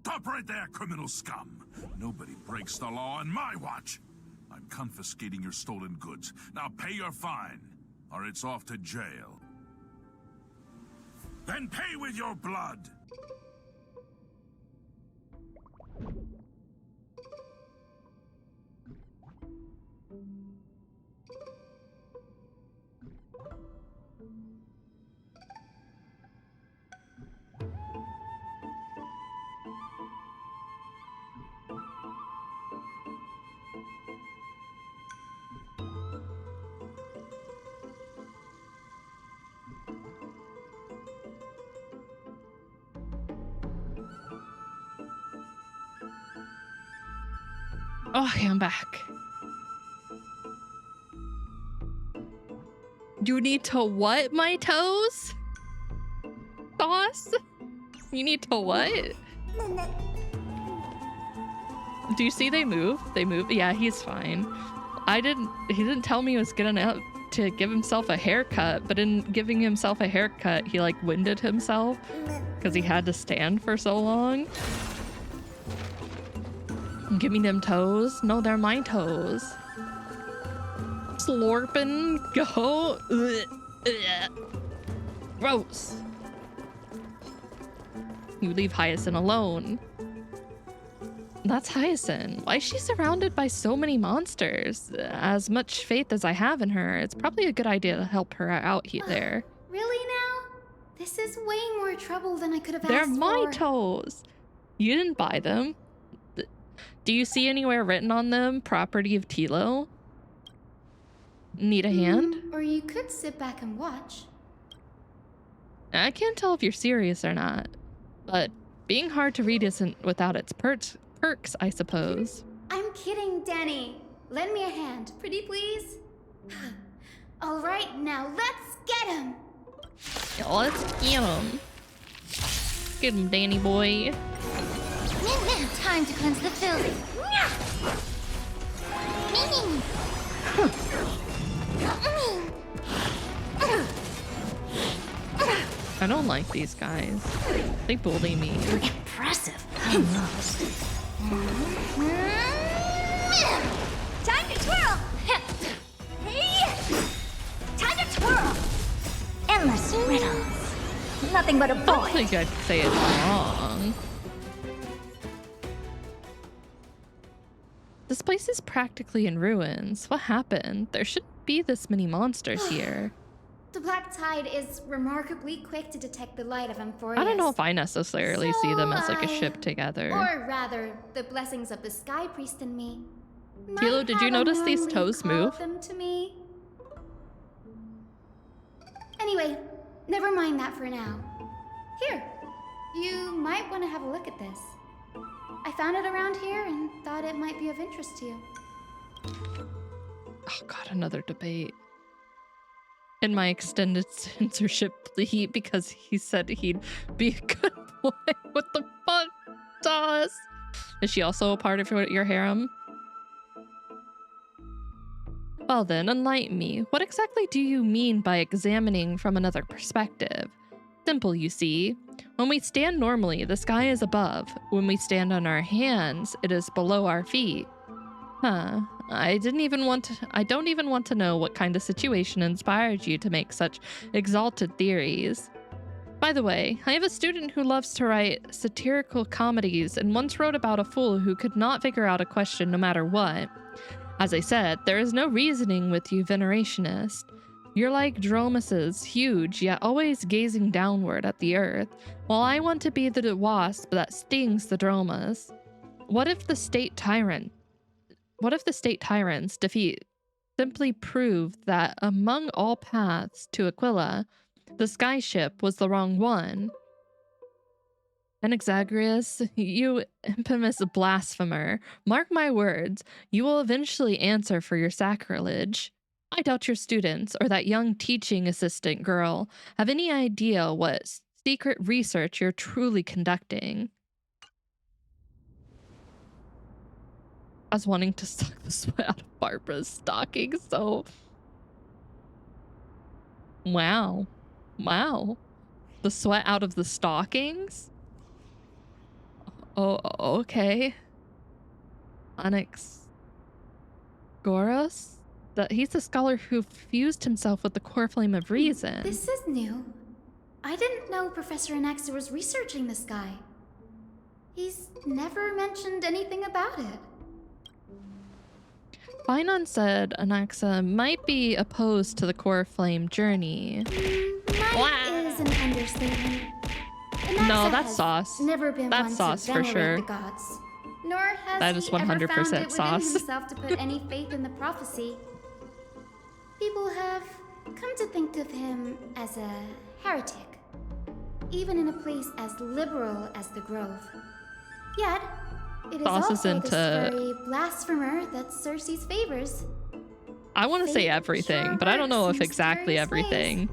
Stop right there, criminal scum! Nobody breaks the law on my watch! I'm confiscating your stolen goods. Now pay your fine, or it's off to jail. Then pay with your blood! Okay, I'm back. You need to what, my toes? Boss? You need to what? Do you see they move? They move? Yeah, he's fine. He didn't tell me he was getting up to give himself a haircut, but in giving himself a haircut, he like winded himself because he had to stand for so long. Give me them toes. No, they're my toes. Slurping, go. Gross. You leave Hyacinth alone. That's Hyacinth. Why is she surrounded by so many monsters? As much faith as I have in her, it's probably a good idea to help her out there. Really now? This is way more trouble than I could have asked for. They're my toes. You didn't buy them. Do you see anywhere written on them, property of Tilo? Need a hand? Or you could sit back and watch. I can't tell if you're serious or not, but being hard to read isn't without its perks, I suppose. I'm kidding, Danny. Lend me a hand, pretty please. All right, now let's get him. Let's get him. Get him, Danny boy. Time to cleanse the filth. I don't like these guys. They bully me. Impressive. Time to twirl! Hey! Time to twirl! Endless riddles. Nothing but a void. I don't think I'd say it's wrong. This place is practically in ruins. What happened? There shouldn't be this many monsters here. The black tide is remarkably quick to detect the light of Amphorius. I don't know if I necessarily see them as like a ship together. Or rather, the blessings of the Sky Priest in me. Kilo, did you notice these toes move? Them to me. Anyway, never mind that for now. Here, you might want to have a look at this. I found it around here and thought it might be of interest to you. Oh god, another debate. In my extended censorship plea because he said he'd be a good boy. What the fuck, Doss? Is she also a part of your harem? Well then, enlighten me. What exactly do you mean by examining from another perspective? Simple, you see. When we stand normally, the sky is above. When we stand on our hands, it is below our feet. Huh. I don't even want to know what kind of situation inspired you to make such exalted theories. By the way, I have a student who loves to write satirical comedies and once wrote about a fool who could not figure out a question no matter what. As I said, there is no reasoning with you venerationist. You're like dromuses, huge, yet always gazing downward at the earth, while I want to be the wasp that stings the dromas. What if the state tyrant's defeat simply proved that among all paths to Aquila, the skyship was the wrong one? Anaxagoras, you infamous blasphemer, mark my words, you will eventually answer for your sacrilege. I doubt your students, or that young teaching assistant girl, have any idea what secret research you're truly conducting. I was wanting to suck the sweat out of Barbara's stocking, so... Wow. Wow. The sweat out of the stockings? Oh, okay. Anaxagoras? He's a scholar who fused himself with the core flame of reason. This is new. I didn't know Professor Anaxa was researching the sky. He's never mentioned anything about it. Finon said Anaxa might be opposed to the core flame journey. Might is an understatement. Anaxa no, that's sauce. Never been that's sauce for sure. The gods, nor has that is 100% ever found it sauce. within himself to put any faith in the prophecy. People have come to think of him as a heretic, even in a place as liberal as the Grove. Yet, it is also this very blasphemer that Cersei's favors. I want to say everything, but I don't know if exactly everything.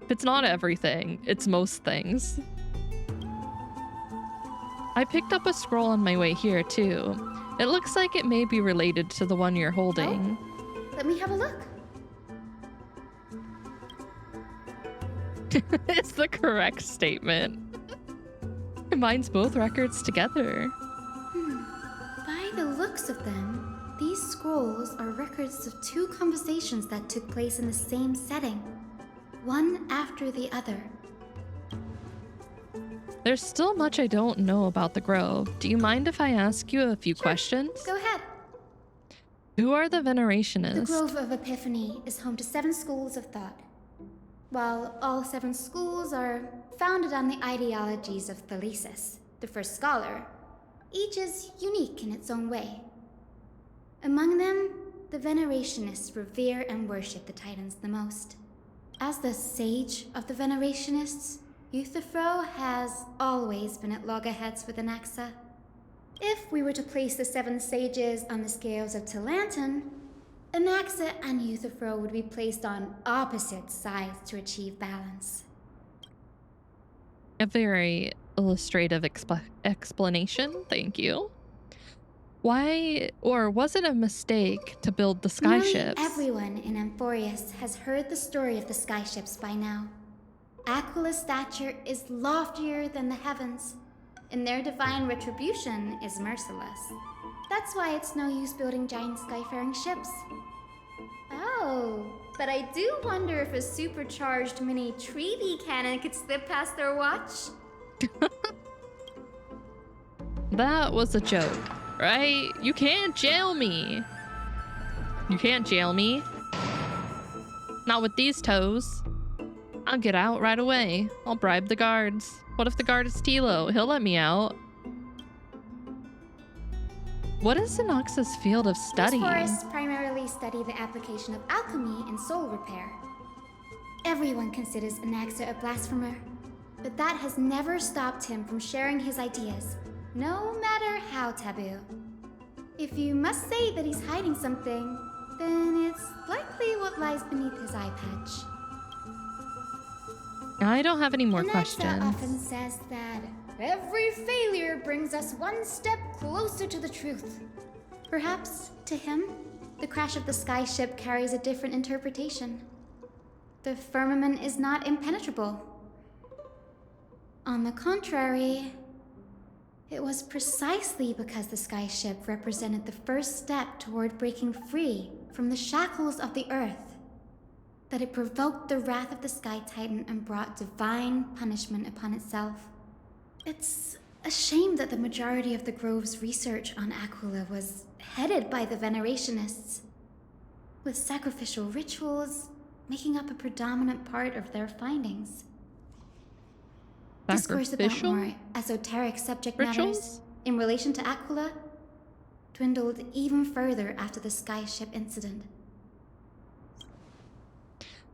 If it's not everything, it's most things. I picked up a scroll on my way here, too. It looks like it may be related to the one you're holding. Oh. Let me have a look. It's the correct statement. Combines both records together. By the looks of them, these scrolls are records of two conversations that took place in the same setting, one after the other. There's still much I don't know about the Grove. Do you mind if I ask you a few questions? Go ahead. Who are the Venerationists? The Grove of Epiphany is home to 7 schools of thought. While all 7 schools are founded on the ideologies of Thalesis, the first scholar, each is unique in its own way. Among them, the Venerationists revere and worship the Titans the most. As the sage of the Venerationists, Euthyphro has always been at loggerheads with Anaxa. If we were to place the 7 sages on the scales of Talanton, Anaxa and Euthyphro would be placed on opposite sides to achieve balance. A very illustrative explanation, thank you. Why, or was it a mistake to build the skyships? Nearly everyone in Amphorius has heard the story of the skyships by now. Aquila's stature is loftier than the heavens, and their divine retribution is merciless. That's why it's no use building giant skyfaring ships. Oh, but I do wonder if a supercharged mini Treaty cannon could slip past their watch. That was a joke, right? You can't jail me. You can't jail me. Not with these toes. I'll get out right away. I'll bribe the guards. What if the guard is Tilo? He'll let me out. What is Anaxa's field of study? These forests primarily study the application of alchemy and soul repair. Everyone considers Anaxa a blasphemer, but that has never stopped him from sharing his ideas, no matter how taboo. If you must say that he's hiding something, then it's likely what lies beneath his eye patch. I don't have any more Anaxa questions. often says that every failure brings us one step closer to the truth. Perhaps, to him, the crash of the sky ship carries a different interpretation. The firmament is not impenetrable. On the contrary, it was precisely because the sky ship represented the first step toward breaking free from the shackles of the earth that it provoked the wrath of the Sky Titan and brought divine punishment upon itself. It's a shame that the majority of the Grove's research on Aquila was headed by the Venerationists, with sacrificial rituals making up a predominant part of their findings. Discourse about more esoteric subject matters in relation to Aquila dwindled even further after the sky ship incident.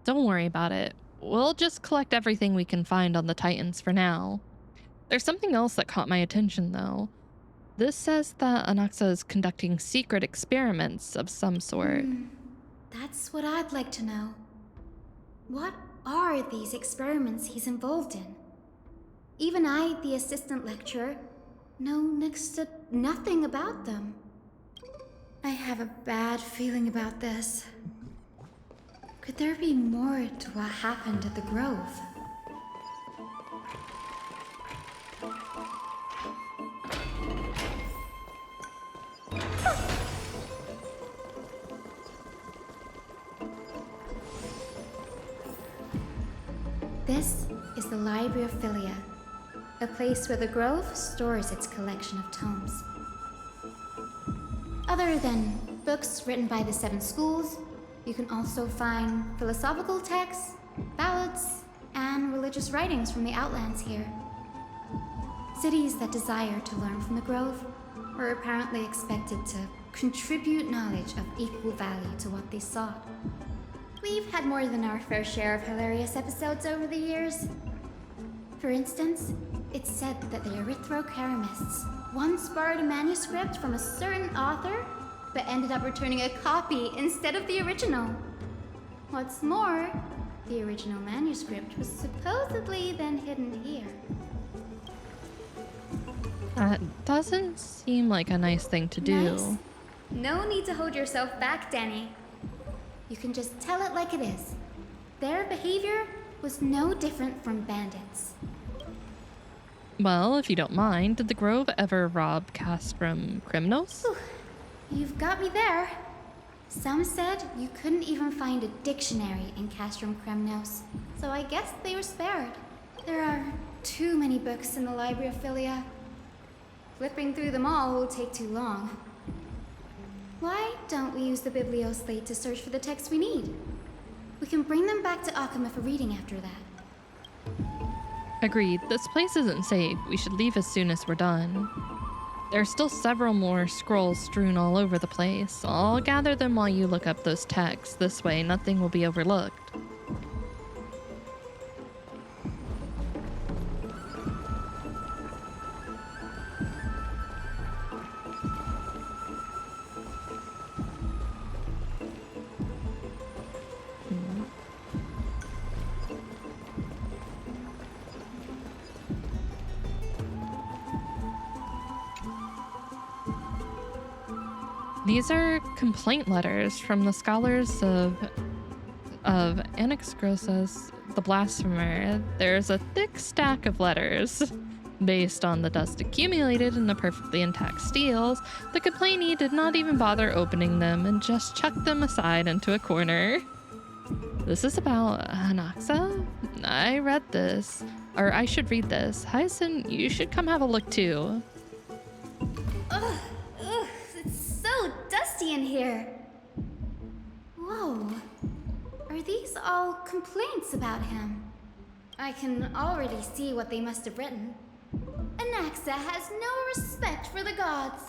Don't worry about it. We'll just collect everything we can find on the Titans for now. There's something else that caught my attention, though. This says that Anaxa is conducting secret experiments of some sort. That's what I'd like to know. What are these experiments he's involved in? Even I, the assistant lecturer, know next to nothing about them. I have a bad feeling about this. Could there be more to what happened at the Grove? This is the Library of Philia, a place where the Grove stores its collection of tomes. Other than books written by the 7 schools, you can also find philosophical texts, ballads, and religious writings from the Outlands here. Cities that desire to learn from the Grove were apparently expected to contribute knowledge of equal value to what they sought. We've had more than our fair share of hilarious episodes over the years. For instance, it's said that the Erythrocheramists once borrowed a manuscript from a certain author, but ended up returning a copy instead of the original. What's more, the original manuscript was supposedly then hidden here. That doesn't seem like a nice thing to do. Nice? No need to hold yourself back, Danny. You can just tell it like it is. Their behavior was no different from bandits. Well, if you don't mind, did the Grove ever rob Castrum Krymnos? You've got me there. Some said you couldn't even find a dictionary in Castrum Krymnos, so I guess they were spared. There are too many books in the Library of Philia. Flipping through them all will take too long. Why don't we use the Biblioslate to search for the texts we need? We can bring them back to Akama for reading after that. Agreed. This place isn't safe. We should leave as soon as we're done. There are still several more scrolls strewn all over the place. I'll gather them while you look up those texts. This way, nothing will be overlooked. These are complaint letters from the scholars of Anaxagoras. of the blasphemer, there's a thick stack of letters. Based on the dust accumulated in the perfectly intact steels, the complainee did not even bother opening them and just chucked them aside into a corner. This is about Anaxa? I read this. Or I should read this. Hyacinth, you should come have a look too. Ugh, it's so dusty in here. Whoa. Are these all complaints about him? I can already see what they must have written. Anaxa has no respect for the gods.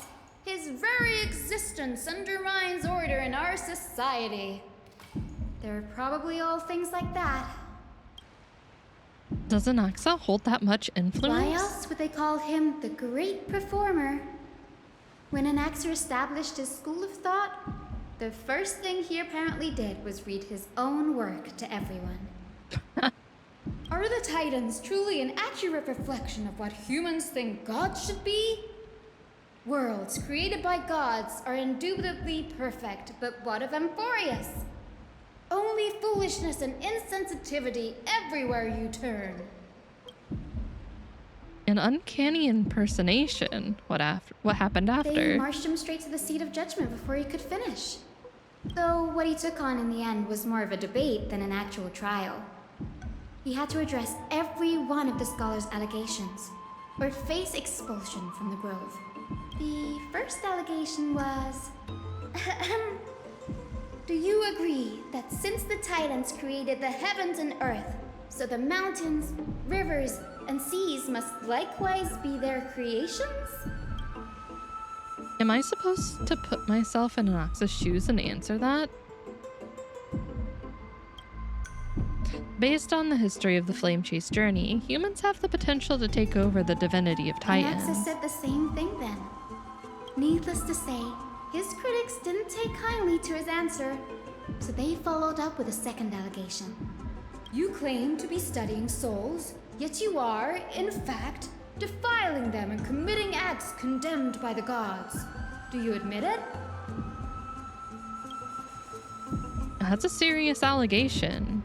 His very existence undermines order in our society. They're probably all things like that. Does Anaxa hold that much influence? Why else would they call him the Great Performer? When Anaxa established his school of thought, the first thing he apparently did was read his own work to everyone. Are the Titans truly an accurate reflection of what humans think gods should be? Worlds created by gods are indubitably perfect, but what of Amphorius? Only foolishness and insensitivity everywhere you turn. An uncanny impersonation. What happened after? They marched him straight to the seat of judgment before he could finish. Though what he took on in the end was more of a debate than an actual trial. He had to address every one of the scholar's allegations, or face expulsion from the Grove. The first allegation was... Do you agree that since the Titans created the heavens and earth, so the mountains, rivers, and seas must likewise be their creations? Am I supposed to put myself in Anaxa's shoes and answer that? Based on the history of the Flame Chase journey, humans have the potential to take over the divinity of Titans. Anaxa said the same thing then. Needless to say, his critics didn't take kindly to his answer, so they followed up with a second allegation. You claim to be studying souls, yet you are, in fact, defiling them and committing acts condemned by the gods. Do you admit it? That's a serious allegation.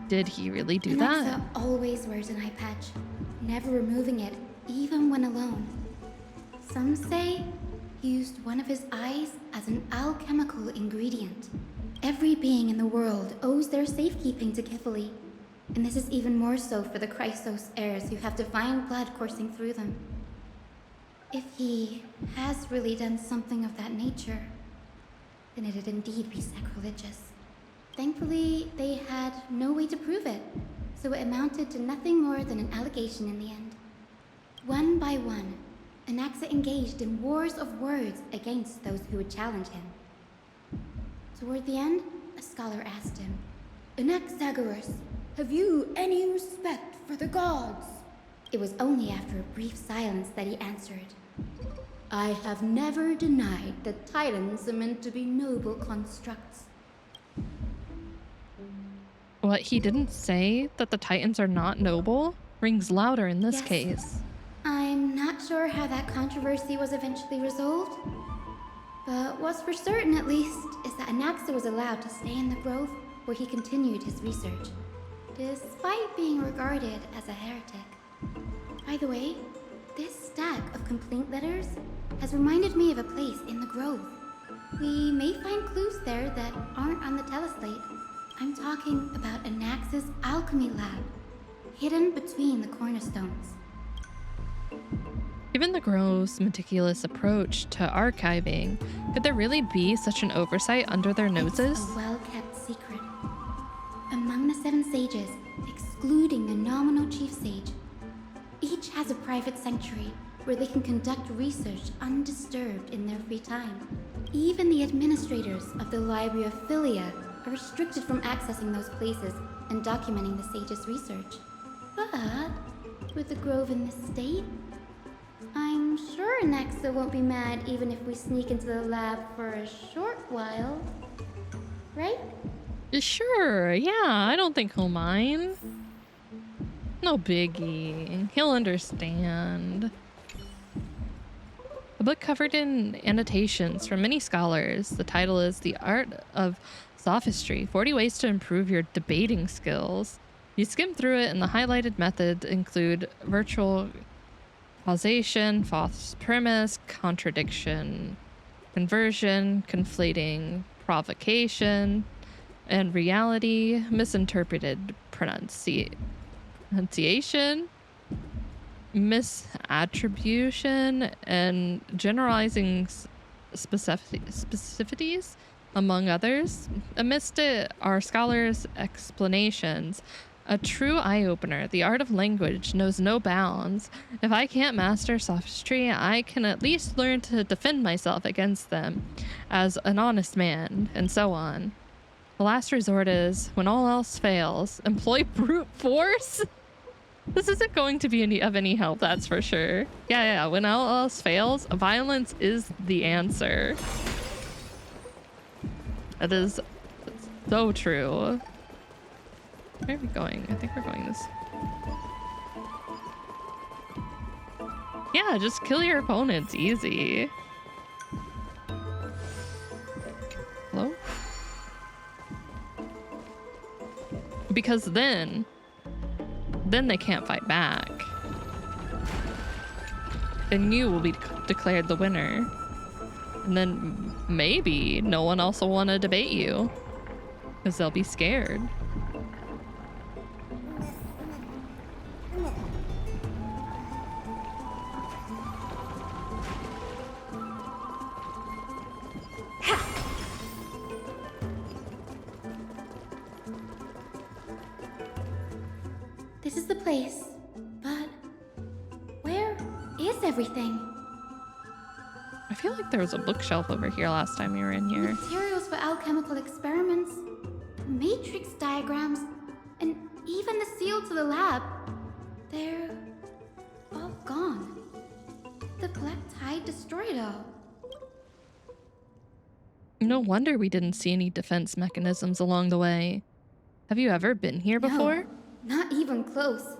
Did he really do that? Anaxa always wears an eye patch, never removing it, even when alone. Some say he used one of his eyes as an alchemical ingredient. Every being in the world owes their safekeeping to Kifili, and this is even more so for the Chrysos heirs who have divine blood coursing through them. If he has really done something of that nature, then it'd indeed be sacrilegious. Thankfully, they had no way to prove it, so it amounted to nothing more than an allegation in the end. One by one, Anaxa engaged in wars of words against those who would challenge him. Toward the end, a scholar asked him, Anaxagoras, have you any respect for the gods? It was only after a brief silence that he answered, I have never denied that Titans are meant to be noble constructs. What, he didn't say that the Titans are not noble? Rings louder in this case. I'm not sure how that controversy was eventually resolved, but what's for certain at least is that Anaxa was allowed to stay in the grove where he continued his research, despite being regarded as a heretic. By the way, this stack of complaint letters has reminded me of a place in the grove. We may find clues there that aren't on the teleslate. I'm talking about Anaxa's alchemy lab, hidden between the cornerstones. Given the Grove's meticulous approach to archiving, could there really be such an oversight under their noses? It's a well-kept secret. Among the 7 sages, excluding the nominal chief sage, each has a private sanctuary where they can conduct research undisturbed in their free time. Even the administrators of the Library of Philia are restricted from accessing those places and documenting the sage's research. But with the grove in this state, I'm sure Anaxa won't be mad even if we sneak into the lab for a short while. Right? Sure, yeah, I don't think he'll mind. No biggie. He'll understand. A book covered in annotations from many scholars. The title is The Art of Sophistry, 40 Ways to Improve Your Debating Skills. You skim through it, and the highlighted methods include virtual causation, false premise, contradiction, conversion, conflating provocation and reality, misinterpreted pronunciation, misattribution, and generalizing specificities, among others. Amidst it are scholars' explanations. A true eye-opener. The art of language knows no bounds. If I can't master sophistry, I can at least learn to defend myself against them as an honest man, and so on. The last resort is, when all else fails, employ brute force? This isn't going to be of any help, that's for sure. Yeah, when all else fails, violence is the answer. That is so true. Where are we going? I think we're going this. Yeah, just kill your opponents. Easy. Hello? Because then they can't fight back. And you will be declared the winner. And then maybe no one else will want to debate you. Because they'll be scared. This is the place, but where is everything? I feel like there was a bookshelf over here last time we were in here. Materials for alchemical experiments, matrix diagrams, and even the seal to the lab. They're all gone. The black tide destroyed it all. No wonder we didn't see any defense mechanisms along the way. Have you ever been here before? No, not even close.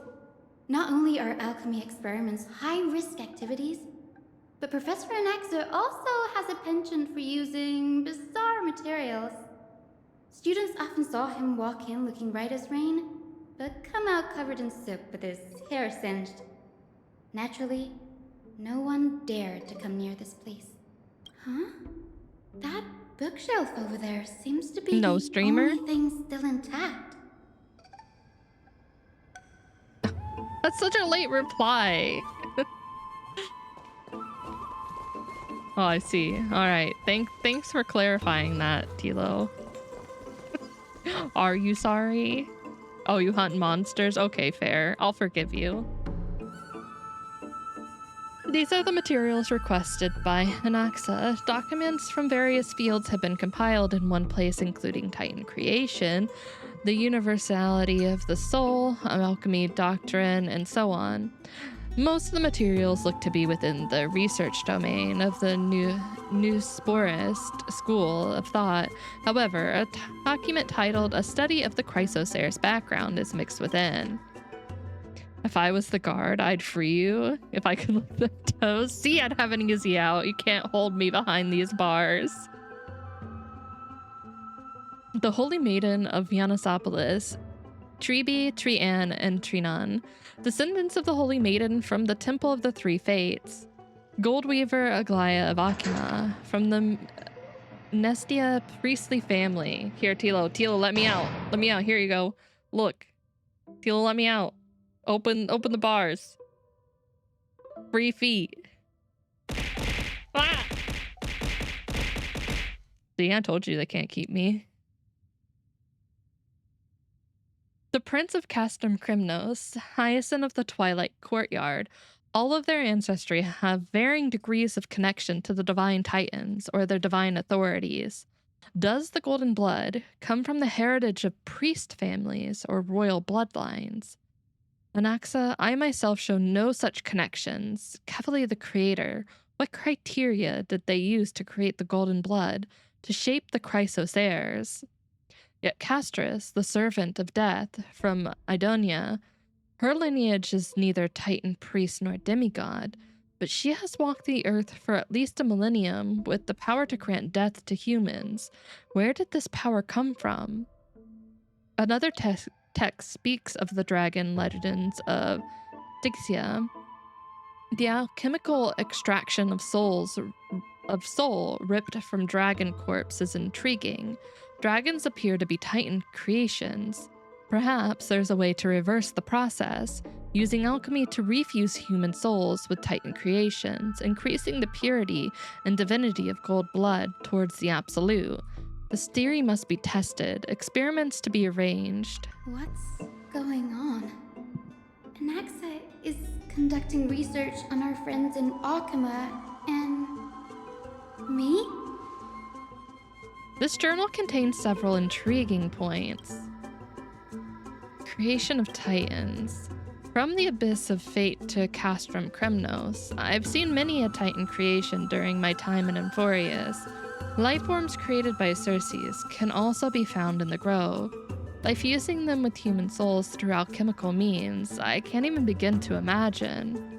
Not only are alchemy experiments high-risk activities, but Professor Anaxa also has a penchant for using bizarre materials. Students often saw him walk in looking right as rain, but come out covered in soot with his hair singed. Naturally, no one dared to come near this place. Huh? That bookshelf over there seems to be no the streamer? only thing still intact. That's such a late reply. Oh, I see. All right. Thanks for clarifying that, Tilo. Are you sorry? Oh, you hunt monsters? Okay, fair. I'll forgive you. These are the materials requested by Anaxa. Documents from various fields have been compiled in one place, including Titan creation, the universality of the soul, alchemy doctrine, and so on. Most of the materials look to be within the research domain of the Nusporist school of thought. However, a document titled A Study of the Chrysosaur's Background is mixed within. If I was the guard, I'd free you. If I could lift the toes. See, I'd have an easy out. You can't hold me behind these bars. The Holy Maiden of Yanasopolis, Tribi, Trian, and Trinan, descendants of the Holy Maiden from the Temple of the Three Fates. Goldweaver Aglaya of Akima, from the Nestia priestly family. Here, Tilo, let me out. Let me out. Here you go. Look. Tilo, let me out. Open the bars. Free feet. Ah! See, I told you they can't keep me. The Prince of Castrum Crimnos, Hyacinth of the Twilight Courtyard, all of their ancestry have varying degrees of connection to the Divine Titans or their divine authorities. Does the Golden Blood come from the heritage of priest families or royal bloodlines? Anaxa, I myself show no such connections. Kevali the Creator, what criteria did they use to create the Golden Blood, to shape the Chrysosaurs? Yet Castris, the servant of death from Idonia, her lineage is neither Titan priest nor demigod, but she has walked the earth for at least a millennium with the power to grant death to humans. Where did this power come from? Another text speaks of the dragon legends of Styxia. The alchemical extraction of soul ripped from dragon corpse is intriguing. Dragons appear to be Titan creations. Perhaps there's a way to reverse the process, using alchemy to refuse human souls with Titan creations, increasing the purity and divinity of gold blood towards the absolute. This theory must be tested, experiments to be arranged. What's going on? Anaxa is conducting research on our friends in Alchema and... me? This journal contains several intriguing points. Creation of Titans. From the abyss of fate to Castrum Kremnos, I've seen many a Titan creation during my time in Amphorius. Lifeforms created by Circes can also be found in the Grove. By fusing them with human souls through alchemical means, I can't even begin to imagine.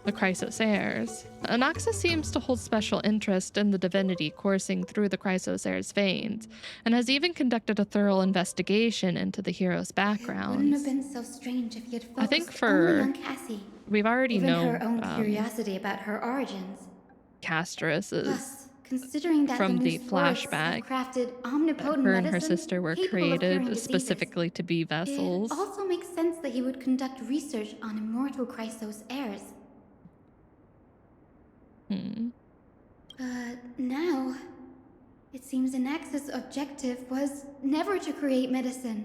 The Chrysos heirs. Anaxa seems to hold special interest in the divinity coursing through the Chrysos heirs' veins, and has even conducted a thorough investigation into the hero's backgrounds. Wouldn't have been so strange if he had I think focused only on Cassie. we've already Given known her own curiosity about her origins. Castris is Plus, considering that from the new forests flashback. have crafted omnipotent Her and medicine her sister were capable of curing created diseases. specifically to be vessels. It also makes sense that he would conduct research on immortal Chrysos heirs. But now, it seems Anaxa's objective was never to create medicine,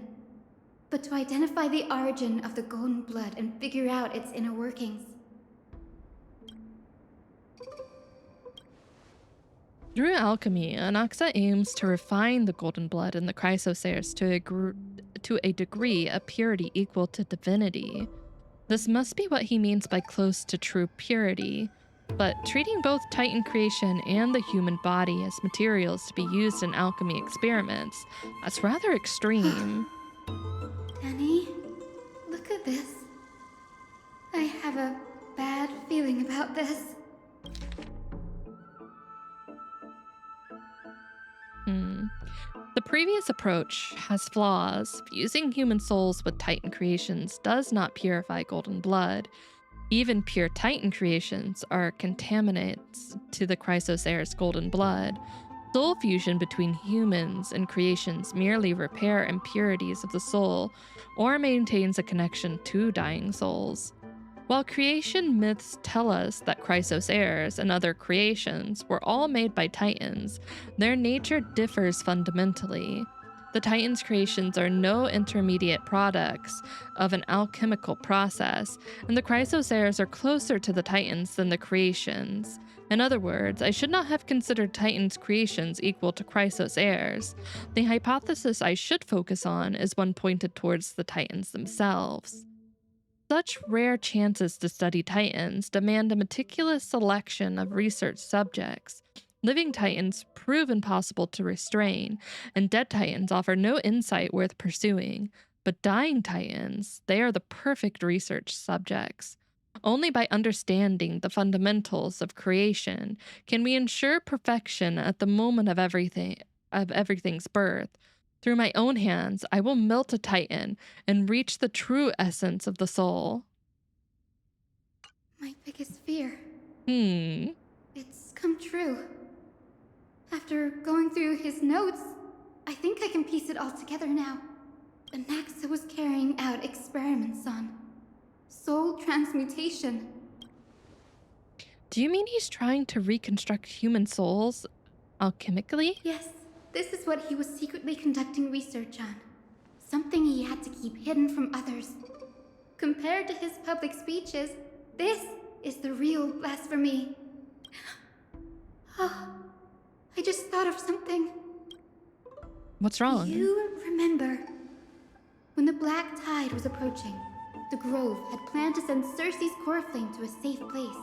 but to identify the origin of the golden blood and figure out its inner workings. Through alchemy, Anaxa aims to refine the golden blood in the Chrysos heirs to a degree of purity equal to divinity. This must be what he means by close to true purity. But treating both Titan creation and the human body as materials to be used in alchemy experiments, that's rather extreme. Danny, look at this. I have a bad feeling about this. The previous approach has flaws. Fusing human souls with Titan creations does not purify golden blood. Even pure Titan creations are contaminants to the Chrysos heirs' golden blood. Soul fusion between humans and creations merely repair impurities of the soul or maintains a connection to dying souls. While creation myths tell us that Chrysos heirs and other creations were all made by Titans, their nature differs fundamentally. The Titans' creations are no intermediate products of an alchemical process, and the Chrysos heirs are closer to the Titans than the creations. In other words, I should not have considered Titans' creations equal to Chrysos heirs. The hypothesis I should focus on is one pointed towards the Titans themselves. Such rare chances to study Titans demand a meticulous selection of research subjects. Living Titans prove impossible to restrain, and dead Titans offer no insight worth pursuing. But dying Titans, they are the perfect research subjects. Only by understanding the fundamentals of creation can we ensure perfection at the moment of everything's birth. Through my own hands, I will melt a Titan and reach the true essence of the soul. My biggest fear. It's come true. After going through his notes, I think I can piece it all together now. Anaxa was carrying out experiments on soul transmutation. Do you mean he's trying to reconstruct human souls alchemically? Yes, this is what he was secretly conducting research on. Something he had to keep hidden from others. Compared to his public speeches, this is the real blasphemy. Oh, I just thought of something. What's wrong? You remember when the Black Tide was approaching, the Grove had planned to send Circe's core flame to a safe place.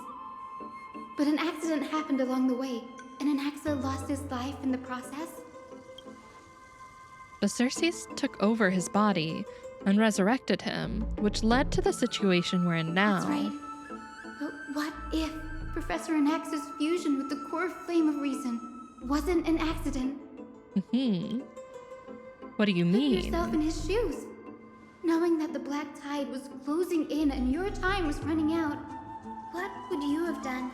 But an accident happened along the way, and Anaxa lost his life in the process. The Circes took over his body and resurrected him, which led to the situation we're in now. That's right. But what if Professor Anaxa's fusion with the core flame of reason wasn't an accident? What do you mean? Put yourself in his shoes. Knowing that the black tide was closing in and your time was running out, what would you have done?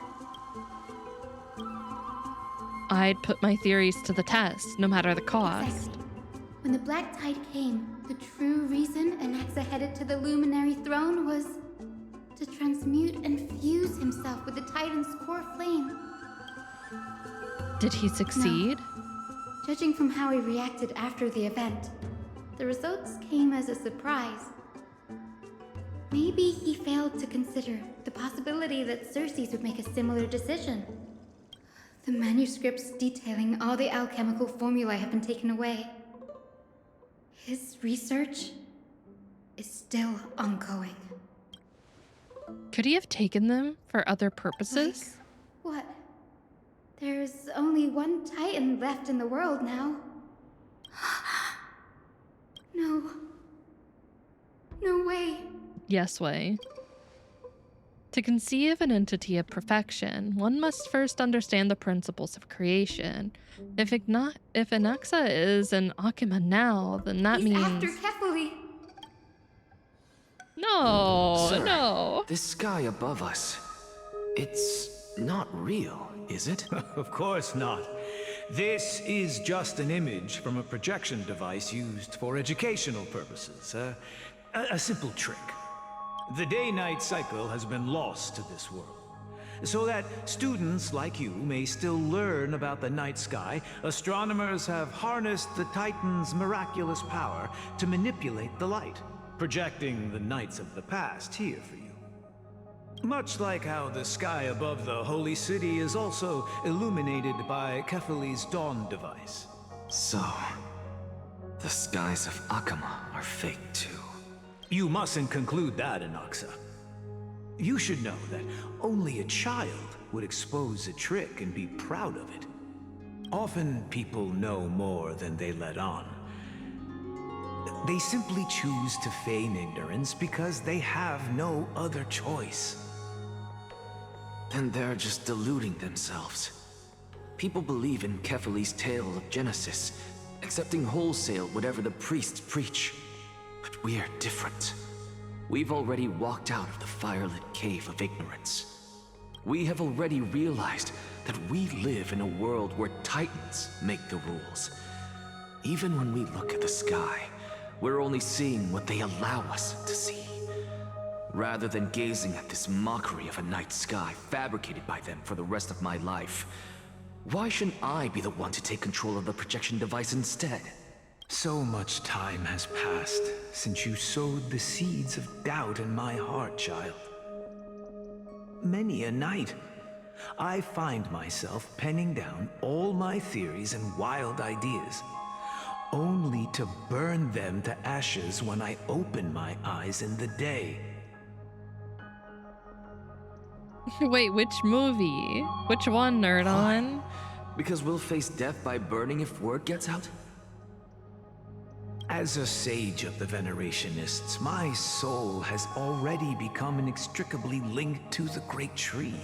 I'd put my theories to the test, no matter the cost. Exactly. When the black tide came, the true reason Anaxa headed to the Luminary Throne was to transmute and fuse himself with the Titan's core flame. Did he succeed? No. Judging from how he reacted after the event, the results came as a surprise. Maybe he failed to consider the possibility that Xerxes would make a similar decision. The manuscripts detailing all the alchemical formulae have been taken away. His research is still ongoing. Could he have taken them for other purposes? Like what? There's only one Titan left in the world now. No. No way. Yes way. To conceive an entity of perfection, one must first understand the principles of creation. If Anaxa is an Akima now, then that means... After Kefali. No, Sir, no. This sky above us, it's not real, is it? Of course not. This is just an image from a projection device used for educational purposes. A simple trick. The day-night cycle has been lost to this world. So that students like you may still learn about the night sky, astronomers have harnessed the Titan's miraculous power to manipulate the light, projecting the nights of the past here for you. Much like how the sky above the Holy City is also illuminated by Kefali's dawn device. So, the skies of Akama are fake too. You mustn't conclude that, Anaxa. You should know that only a child would expose a trick and be proud of it. Often people know more than they let on. They simply choose to feign ignorance because they have no other choice. Then they're just deluding themselves. People believe in Kefali's tale of Genesis, accepting wholesale whatever the priests preach. But we are different. We've already walked out of the firelit cave of ignorance. We have already realized that we live in a world where Titans make the rules. Even when we look at the sky, we're only seeing what they allow us to see. Rather than gazing at this mockery of a night sky fabricated by them for the rest of my life, why shouldn't I be the one to take control of the projection device instead? So much time has passed since you sowed the seeds of doubt in my heart, child. Many a night, I find myself penning down all my theories and wild ideas, only to burn them to ashes when I open my eyes in the day. Wait, which movie? Which one, Nerd On? Because we'll face death by burning if word gets out? As a sage of the Venerationists, my soul has already become inextricably linked to the great tree.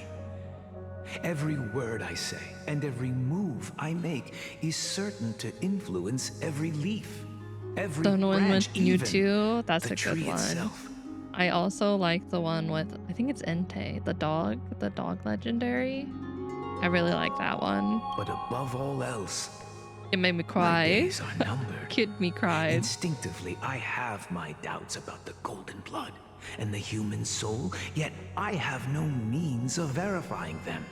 Every word I say and every move I make is certain to influence every leaf, every The one branch, with even Mewtwo, that's the a good tree one. itself. I also like the one with, I think it's Entei, the dog legendary. I really like that one. But above all else, it made me my cry. days are numbered. Kid me cried. Instinctively, I have my doubts about the golden blood and the human soul, yet I have no means of verifying them.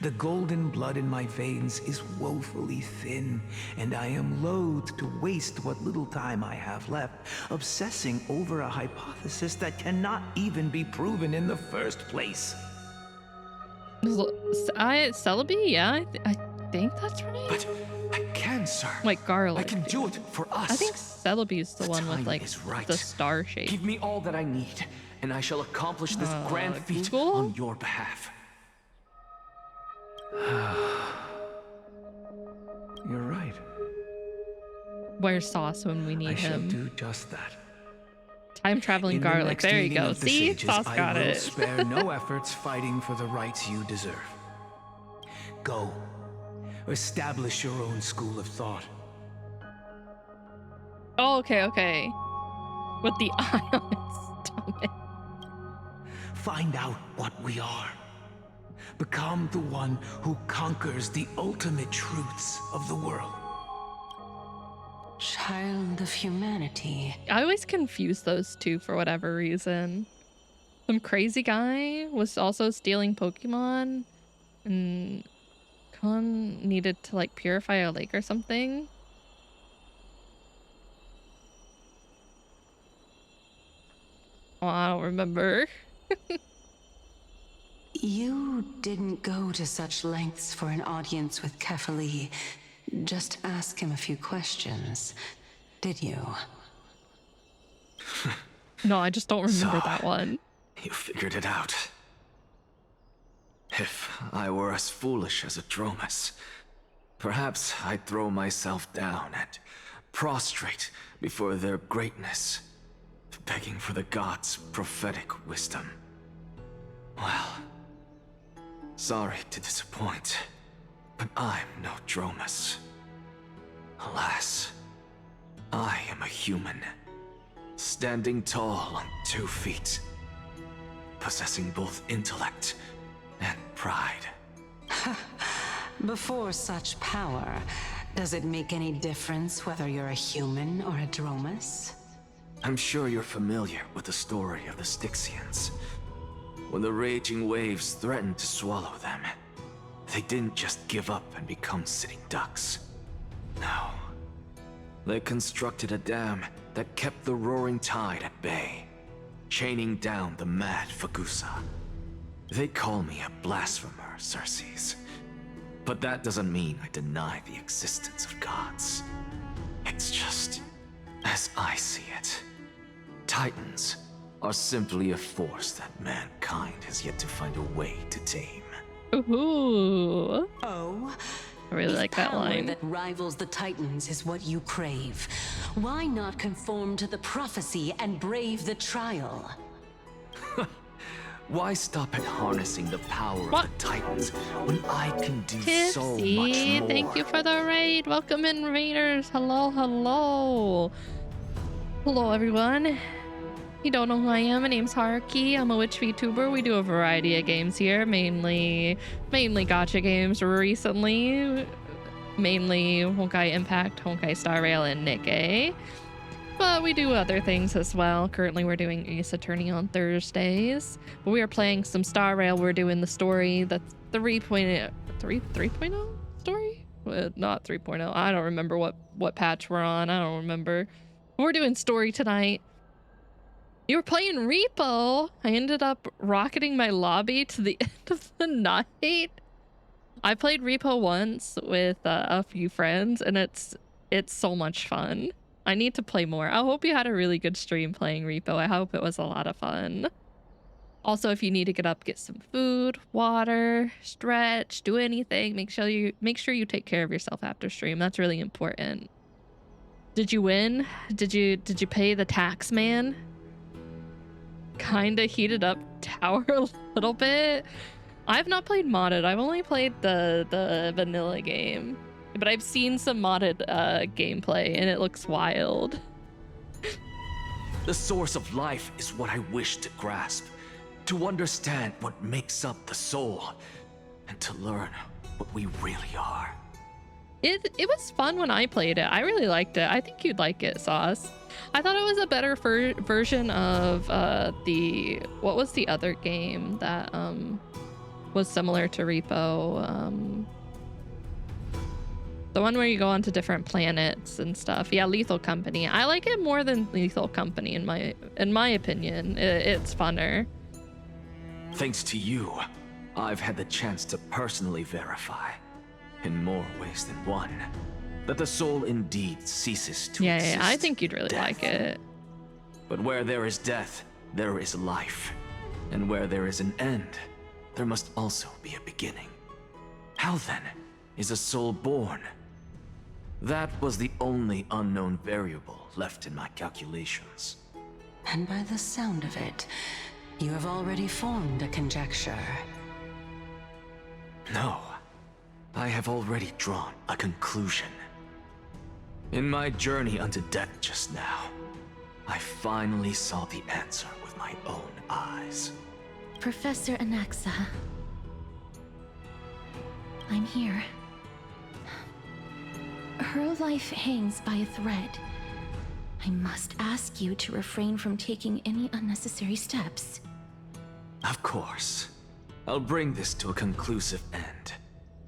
The golden blood in my veins is woefully thin, and I am loath to waste what little time I have left obsessing over a hypothesis that cannot even be proven in the first place. Celebi? Yeah, I think that's right. But I can, sir. Like garlic. I can do it for us. I think Celebi is the one with like right. the star shape. Give me all that I need, and I shall accomplish this grand feat on your behalf. You're right. Where's Sauce when we need I shall him? do just that. Time traveling In the garlic. next There you meeting go. of the See, sages, Sauce got I will it. spare no efforts fighting for the rights you deserve. Go. Establish your own school of thought. Oh, okay. With the eye on its stomach. Find out what we are. Become the one who conquers the ultimate truths of the world. Child of humanity. I always confuse those two for whatever reason. Some crazy guy was also stealing Pokemon, and Kon needed to like purify a lake or something. Oh, I don't remember. You didn't go to such lengths for an audience with Kefali. Just ask him a few questions, did you? No, I just don't remember So, that one. You figured it out. If I were as foolish as a Dromus, perhaps I'd throw myself down and prostrate before their greatness, begging for the gods' prophetic wisdom. Well, sorry to disappoint, but I'm no Dromus. Alas, I am a human, standing tall on 2 feet, possessing both intellect and pride. Before such power, does it make any difference whether you're a human or a Dromus? I'm sure you're familiar with the story of the Styxians. When the raging waves threatened to swallow them, they didn't just give up and become sitting ducks. No. They constructed a dam that kept the roaring tide at bay, chaining down the mad Fagusa. They call me a blasphemer, Circes. But that doesn't mean I deny the existence of gods. It's just, as I see it, Titans are simply a force that mankind has yet to find a way to tame. Ooh. Oh? I really if like that power line. that rivals the Titans is what you crave, why not conform to the prophecy and brave the trial? Why stop at harnessing the power of the Titans when I can do so much Tipsy, more? thank you for the raid. Welcome in, raiders. Hello, hello. Hello, everyone. You don't know who I am. My name's Haruki. I'm a witch VTuber. We do a variety of games here, mainly gacha games recently. Mainly Honkai Impact, Honkai Star Rail, and Nikkei. But we do other things as well. Currently, we're doing Ace Attorney on Thursdays. But we are playing some Star Rail. We're doing the story, the 3.0 story? Not 3.0. I don't remember what patch we're on. I don't remember. We're doing story tonight. You were playing Repo. I ended up rocketing my lobby to the end of the night. I played Repo once with a few friends, and it's so much fun. I need to play more. I hope you had a really good stream playing Repo. I hope it was a lot of fun. Also, if you need to get up, get some food, water, stretch, do anything, make sure you take care of yourself after stream. That's really important. Did you win? Did you pay the tax man? Kinda heated up tower a little bit. I've not played modded. I've only played the vanilla game. But I've seen some modded gameplay, and it looks wild. The source of life is what I wish to grasp, to understand what makes up the soul, and to learn what we really are. It was fun when I played it. I really liked it. I think you'd like it, Sauce. I thought it was a better version of what was the other game that was similar to Repo? The one where you go onto different planets and stuff. Yeah, Lethal Company. I like it more than Lethal Company in my opinion. It's funner. Thanks to you, I've had the chance to personally verify, in more ways than one, that the soul indeed ceases to exist. Yeah, I think you'd really like it. But where there is death, there is life. And where there is an end, there must also be a beginning. How then is a soul born? That was the only unknown variable left in my calculations. And by the sound of it, you have already formed a conjecture. No, I have already drawn a conclusion. In my journey unto death just now, I finally saw the answer with my own eyes. Professor Anaxa. I'm here. Her life hangs by a thread. I must ask you to refrain from taking any unnecessary steps. Of course. I'll bring this to a conclusive end,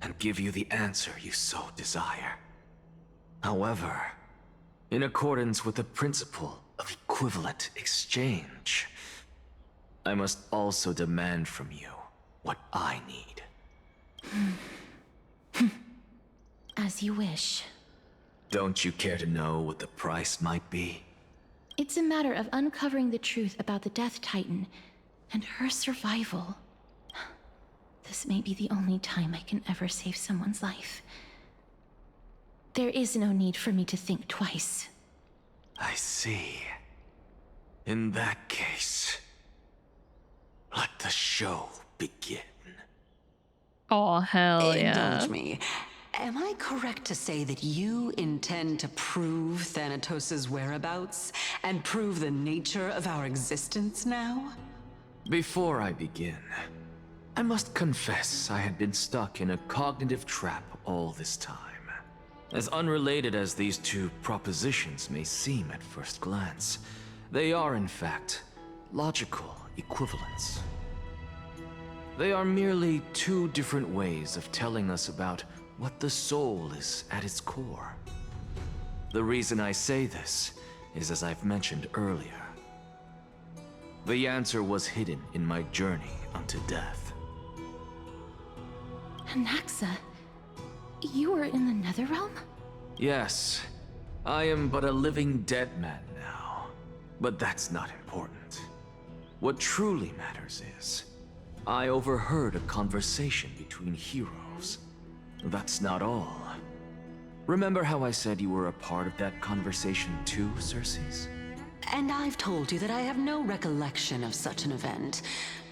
and give you the answer you so desire. However, in accordance with the principle of equivalent exchange, I must also demand from you what I need. As you wish. Don't you care to know what the price might be? It's a matter of uncovering the truth about the Death Titan and her survival. This may be the only time I can ever save someone's life. There is no need for me to think twice. I see. In that case, let the show begin. Oh, hell yeah. Indulge me. Am I correct to say that you intend to prove Thanatos' whereabouts and prove the nature of our existence now? Before I begin, I must confess I had been stuck in a cognitive trap all this time. As unrelated as these two propositions may seem at first glance, they are in fact logical equivalents. They are merely two different ways of telling us about what the soul is at its core. The reason I say this is, as I've mentioned earlier, the answer was hidden in my journey unto death. Anaxa, you were in the Netherrealm? Yes, I am but a living dead man now, but that's not important. What truly matters is, I overheard a conversation between heroes. That's not all. Remember how I said you were a part of that conversation too, Circes? And I've told you that I have no recollection of such an event.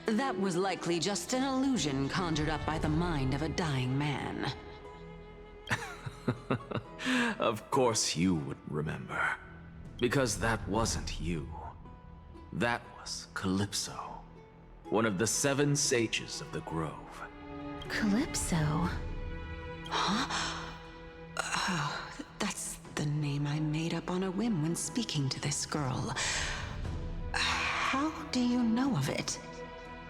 That was likely just an illusion conjured up by the mind of a dying man. Of course you would remember. Because that wasn't you. That was Calypso, one of the 7 sages of the Grove. Calypso? Huh? Oh, that's the name I made up on a whim when speaking to this girl. How do you know of it?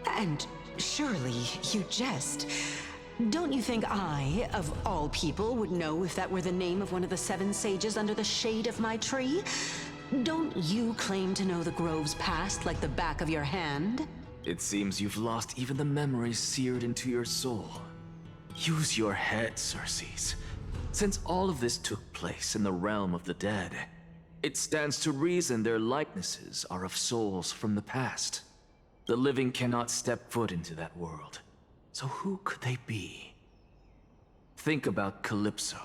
And surely you jest. Don't you think I, of all people, would know if that were the name of one of the 7 sages under the shade of my tree? Don't you claim to know the Grove's past like the back of your hand? It seems you've lost even the memories seared into your soul. Use your head, Circes. Since all of this took place in the realm of the dead, it stands to reason their likenesses are of souls from the past. The living cannot step foot into that world. So who could they be? Think about Calypso.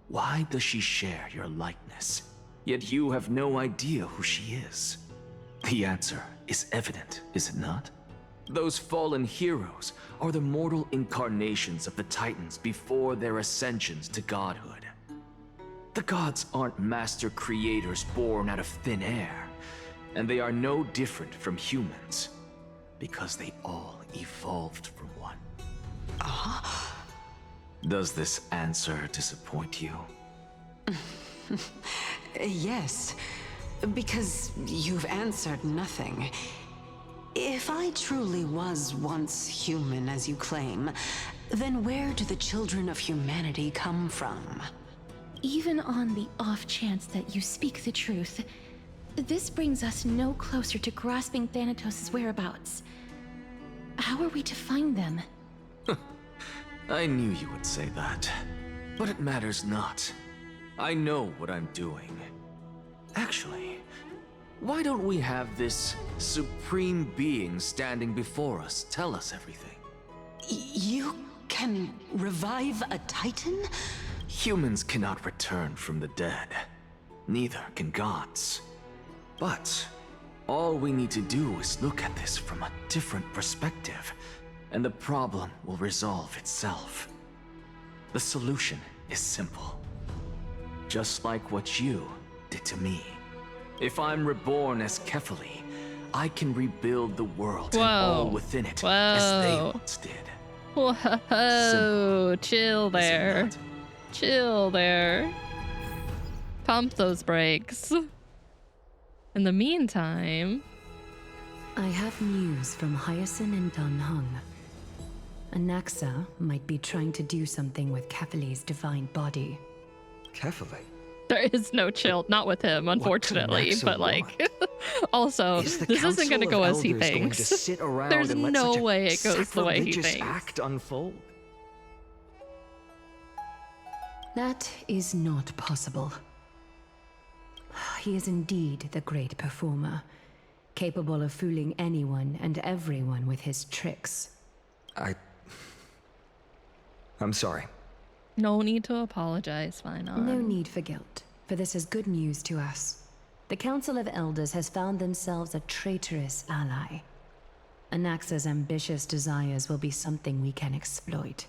Why does she share your likeness? Yet you have no idea who she is. The answer is evident, is it not? Those fallen heroes are the mortal incarnations of the Titans before their ascensions to godhood. The gods aren't master creators born out of thin air, and they are no different from humans, because they all evolved from one. Does this answer disappoint you? Yes, because you've answered nothing. If I truly was once human, as you claim, then where do the children of humanity come from? Even on the off chance that you speak the truth, this brings us no closer to grasping Thanatos' whereabouts. How are we to find them? I knew you would say that, but it matters not. I know what I'm doing. Actually, why don't we have this supreme being standing before us tell us everything? You can revive a Titan? Humans cannot return from the dead. Neither can gods. But all we need to do is look at this from a different perspective, and the problem will resolve itself. The solution is simple. Just like what you did to me. If I'm reborn as Kefali, I can rebuild the world and all within it as they once did. Whoa, chill there. Chill there. Pump those brakes. In the meantime... I have news from Hyacinth and Dunhung. Anaxa might be trying to do something with Kefali's divine body. Kefali? There is no chill, not with him, unfortunately, but like, also, this isn't going to go as he thinks. There's no way it goes the way he thinks. Act unfold? That is not possible. He is indeed the great performer, capable of fooling anyone and everyone with his tricks. I'm sorry. No need to apologize, Finon. No need for guilt, for this is good news to us. The Council of Elders has found themselves a traitorous ally. Anaxa's ambitious desires will be something we can exploit.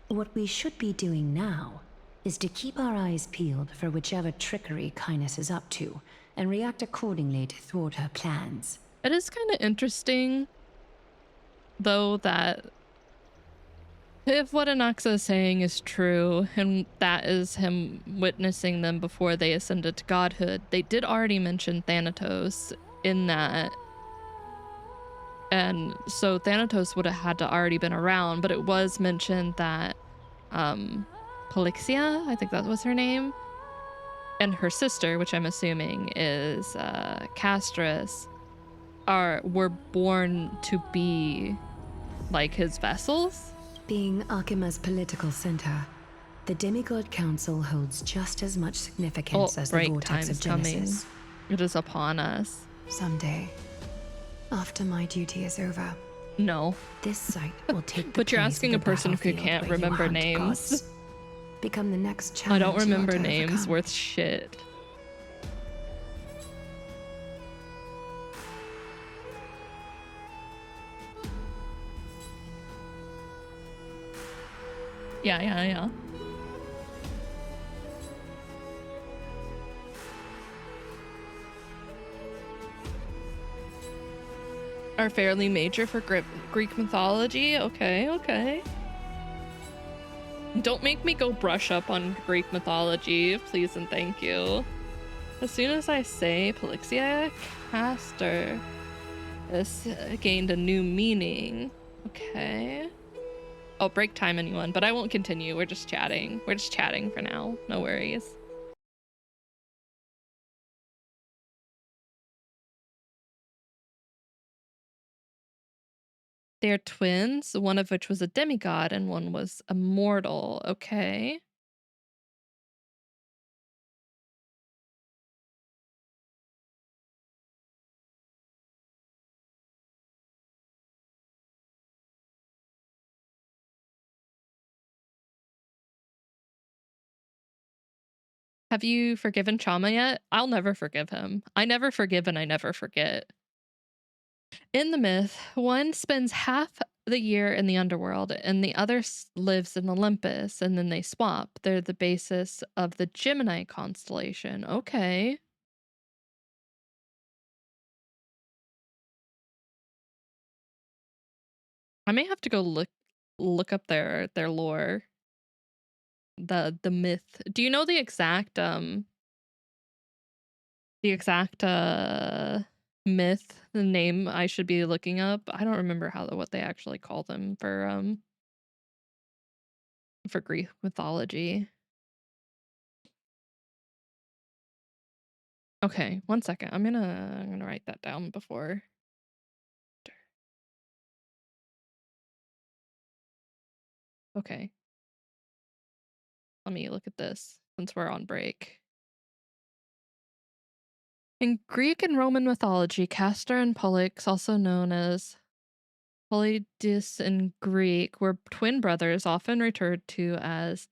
What we should be doing now is to keep our eyes peeled for whichever trickery Kynus is up to, and react accordingly to thwart her plans. It is kind of interesting, though, that if what Anaxa is saying is true, and that is him witnessing them before they ascended to godhood, they did already mention Thanatos in that. And so Thanatos would have had to already been around, but it was mentioned that Polixia, I think that was her name, and her sister, which I'm assuming is Castris, were born to be like his vessels. Being Akima's political center, the Demigod Council holds just as much significance as the Vortex of Genesis. Coming. It is upon us. Someday, after my duty is over. No. This site will take the But you're place asking of a the person who battlefield can't where you remember hunt names. gods. Become the next challenge. I don't remember you want to names overcome. worth shit. Yeah. Are fairly major for Greek mythology. Okay. Don't make me go brush up on Greek mythology, please and thank you. As soon as I say Polixia Caster has gained a new meaning. Okay. Oh, break time, anyone, but I won't continue. We're just chatting. We're just chatting for now. No worries. They're twins, one of which was a demigod and one was a mortal. Okay. Have you forgiven Chama yet? I'll never forgive him. I never forgive and I never forget. In the myth, one spends half the year in the underworld and the other lives in Olympus, and then they swap. They're the basis of the Gemini constellation. Okay. I may have to go look up their lore. The myth. Do you know the exact myth, the name I should be looking up? I don't remember what they actually call them for Greek mythology. Okay, one second. I'm gonna write that down before. Okay. Let me look at this since we're on break. In Greek and Roman mythology, Castor and Pollux, also known as Polydus in Greek, were twin brothers, often referred to as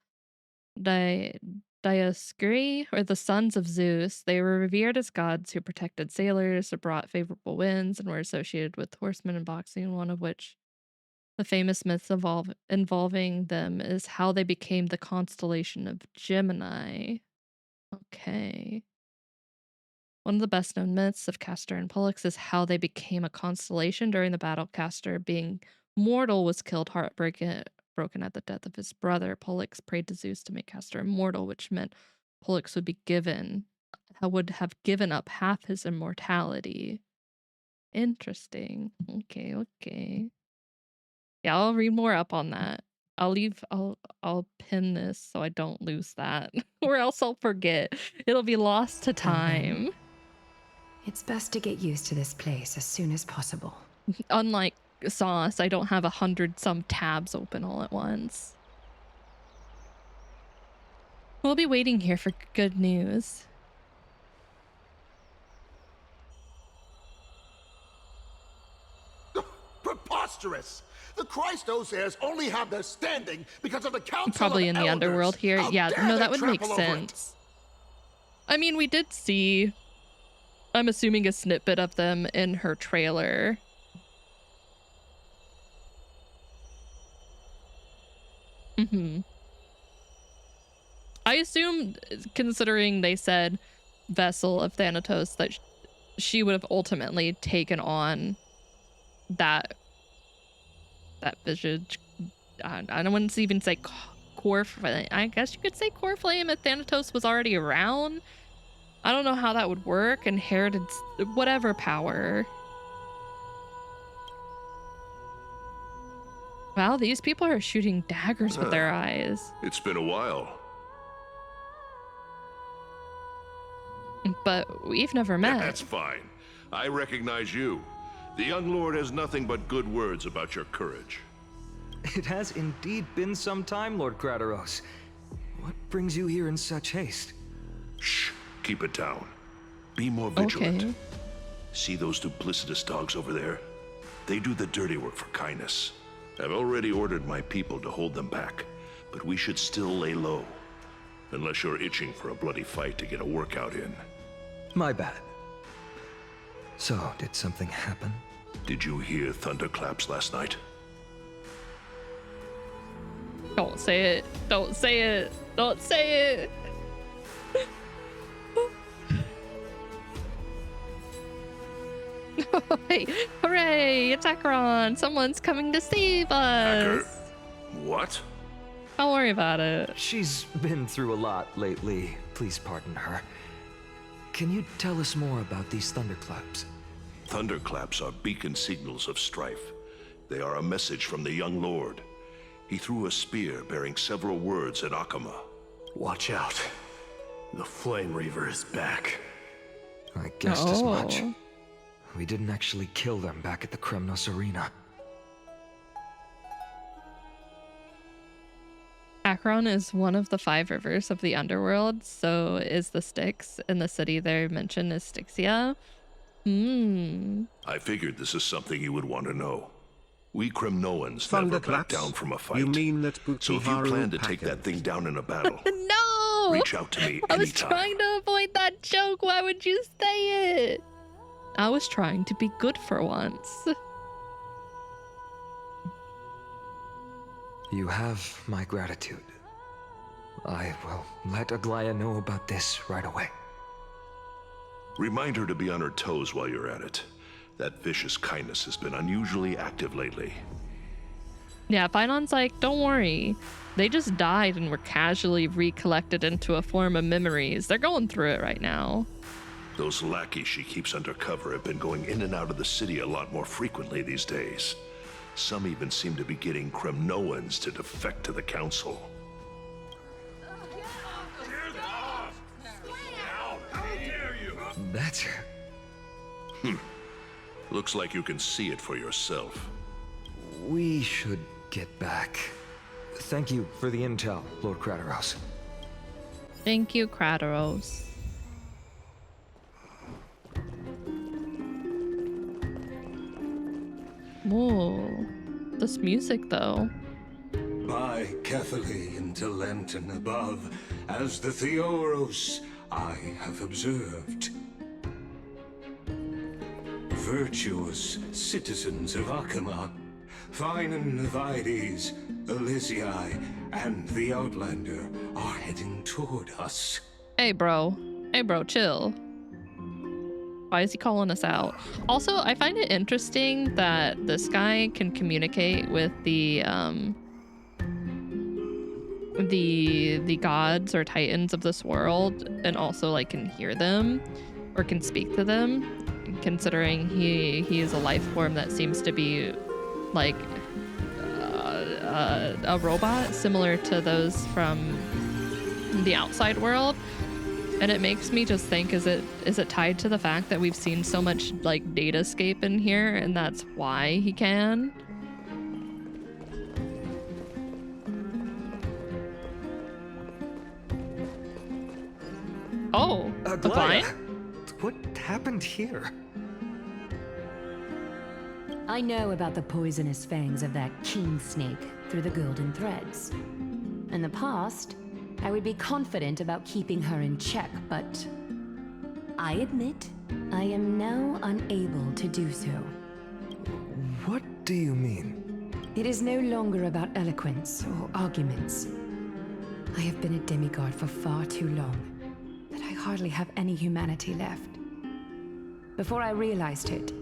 Dioscuri, or the sons of Zeus. They were revered as gods who protected sailors, or brought favorable winds, and were associated with horsemen and boxing, one of which the famous myths involving them is how they became the constellation of Gemini. Okay. One of the best known myths of Castor and Pollux is how they became a constellation during the battle. Castor, being mortal, was killed broken at the death of his brother. Pollux prayed to Zeus to make Castor immortal, which meant Pollux would have given up half his immortality. Interesting. Okay. Yeah, I'll read more up on that. I'll pin this so I don't lose that, or else I'll forget. It'll be lost to time. It's best to get used to this place as soon as possible. Unlike Sauce, I don't have 100-some tabs open all at once. We'll be waiting here for good news. Preposterous! The Christos only have their standing because of the Council Probably in the underworld here. Yeah, no, that would make sense. I mean, we did see, I'm assuming, a snippet of them in her trailer. I assume, considering they said vessel of Thanatos, that she would have ultimately taken on that visage. I don't want to even say core flame. I guess you could say core flame if Thanatos was already around. I don't know how that would work. Inherited whatever power. Wow, these people are shooting daggers with their eyes. It's been a while. But we've never met. That's fine. I recognize you. The young lord has nothing but good words about your courage. It has indeed been some time, Lord Crateros. What brings you here in such haste? Shh, keep it down. Be more vigilant. Okay. See those duplicitous dogs over there? They do the dirty work for kindness. I've already ordered my people to hold them back, but we should still lay low. Unless you're itching for a bloody fight to get a workout in. My bad. So, did something happen? Did you hear thunderclaps last night? Don't say it. Don't say it. Don't say it. Hey, hooray! It's Acheron! Someone's coming to save us! What? Don't worry about it. She's been through a lot lately. Please pardon her. Can you tell us more about these thunderclaps? Thunderclaps are beacon signals of strife. They are a message from the young lord. He threw a spear bearing several words at Akama. Watch out. The Flame Reaver is back. I guessed as much. We didn't actually kill them back at the Kremnos Arena. Acheron is one of the 5 rivers of the underworld, so is the Styx, and the city they mention is Styxia. I figured this is something you would want to know. We Kremnoans never back down from a fight. You mean that so if you plan to take that thing down in a battle, no! Reach out to me I was anytime. trying to avoid that joke. Why would you say it? I was trying to be good for once. You have my gratitude. I will let Aglaya know about this right away. Remind her to be on her toes while you're at it. That vicious kindness has been unusually active lately. Yeah, Finon's like, don't worry. They just died and were casually recollected into a form of memories. They're going through it right now. Those lackeys she keeps undercover have been going in and out of the city a lot more frequently these days. Some even seem to be getting Kremnoans to defect to the council. That's... Looks like you can see it for yourself. We should get back. Thank you for the intel, Lord Crateros. Thank you, Crateros. Whoa. This music, though. By carefully into Lantern above, as the Theoros I have observed. Virtuous citizens of Akama, Finan of Ides, Elysiae, and the Outlander are heading toward us. Hey, bro. Hey, bro, chill. Why is he calling us out? Also, I find it interesting that this guy can communicate with the gods or titans of this world, and also like can hear them or can speak to them, considering he is a life form that seems to be like a robot similar to those from the outside world. And it makes me just think, is it tied to the fact that we've seen so much like datascape in here and that's why he can? Oh, a vine? What happened here? I know about the poisonous fangs of that king snake through the golden threads. In the past, I would be confident about keeping her in check, but I admit I am now unable to do so. What do you mean? It is no longer about eloquence or arguments. I have been a demigod for far too long that I hardly have any humanity left. Before I realized it,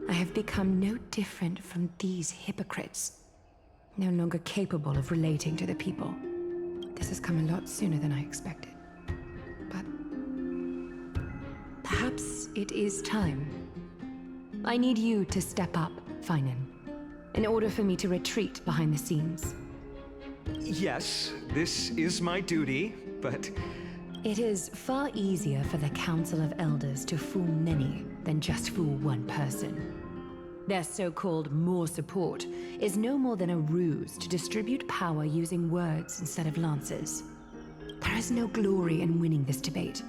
I have become no different from these hypocrites, no longer capable of relating to the people. This has come a lot sooner than I expected. But perhaps it is time. I need you to step up, Finan, in order for me to retreat behind the scenes. Yes, this is my duty, but... It is far easier for the Council of Elders to fool many than just fool one person. Their so-called more support is no more than a ruse to distribute power using words instead of lances. There is no glory in winning this debate,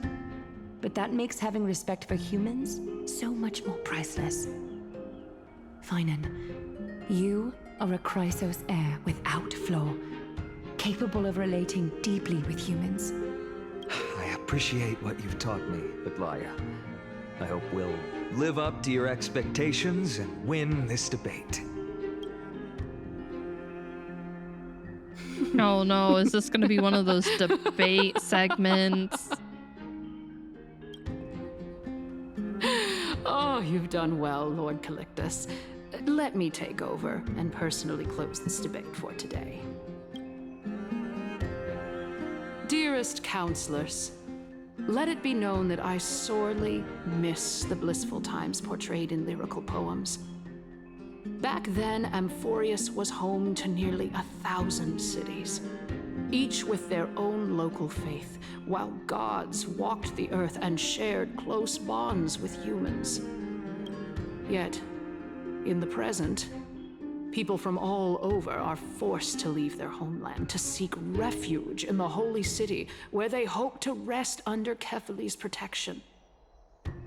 but that makes having respect for humans so much more priceless. Finan, you are a Chrysos heir without flaw, capable of relating deeply with humans. I appreciate what you've taught me, Aglaya. I hope we'll live up to your expectations and win this debate. No, is this gonna be one of those debate segments? Oh, you've done well, Lord Calictus. Let me take over and personally close this debate for today. Dearest counselors, let it be known that I sorely miss the blissful times portrayed in lyrical poems. Back then, Amphorius was home to nearly 1,000 cities, each with their own local faith, while gods walked the earth and shared close bonds with humans. Yet, in the present, people from all over are forced to leave their homeland to seek refuge in the holy city, where they hope to rest under Kefali's protection.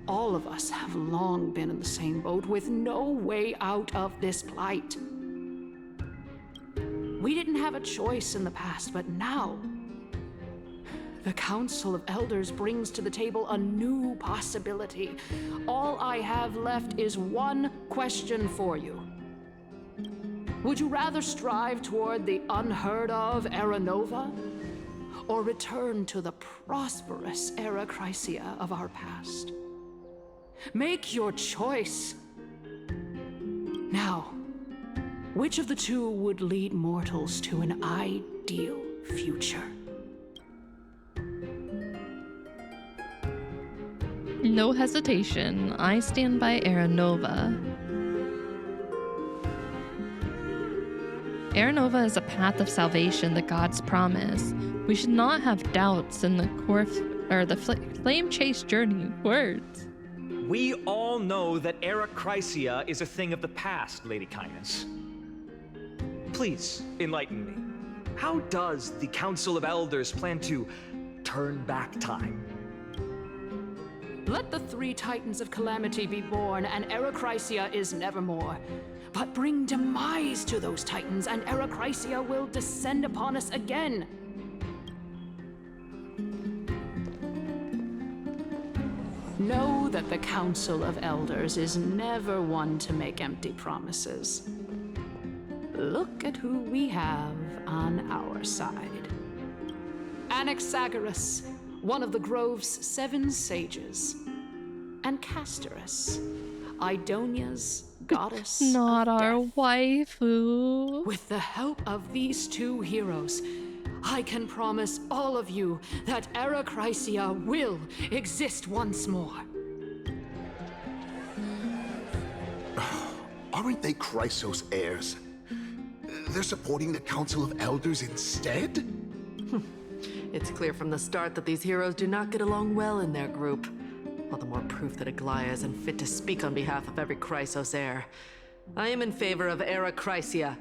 All of us have long been in the same boat, with no way out of this plight. We didn't have a choice in the past, but now, the Council of Elders brings to the table a new possibility. All I have left is one question for you. Would you rather strive toward the unheard of Era Nova, or return to the prosperous Era Chrysia of our past? Make your choice. Now, which of the two would lead mortals to an ideal future? No hesitation. I stand by Era Nova. Era Nova is a path of salvation the gods promise. We should not have doubts in the flame chase journey. Words. We all know that Era Chrysia is a thing of the past, Lady Kindness. Please, enlighten me. How does the Council of Elders plan to turn back time? Let the three Titans of Calamity be born, and Era Chrysia is nevermore. But bring demise to those Titans, and Era Chrysia will descend upon us again. Know that the Council of Elders is never one to make empty promises. Look at who we have on our side. Anaxa, one of the Grove's 7 sages. and Castorus, Idonia's goddess Not of our death. waifu. With the help of these two heroes, I can promise all of you that Arachrysia will exist once more. Aren't they Chrysos heirs? They're supporting the Council of Elders instead? It's clear from the start that these heroes do not get along well in their group. All the more proof that Aglaya isn't fit to speak on behalf of every Chrysos heir. I am in favor of Arachrysia.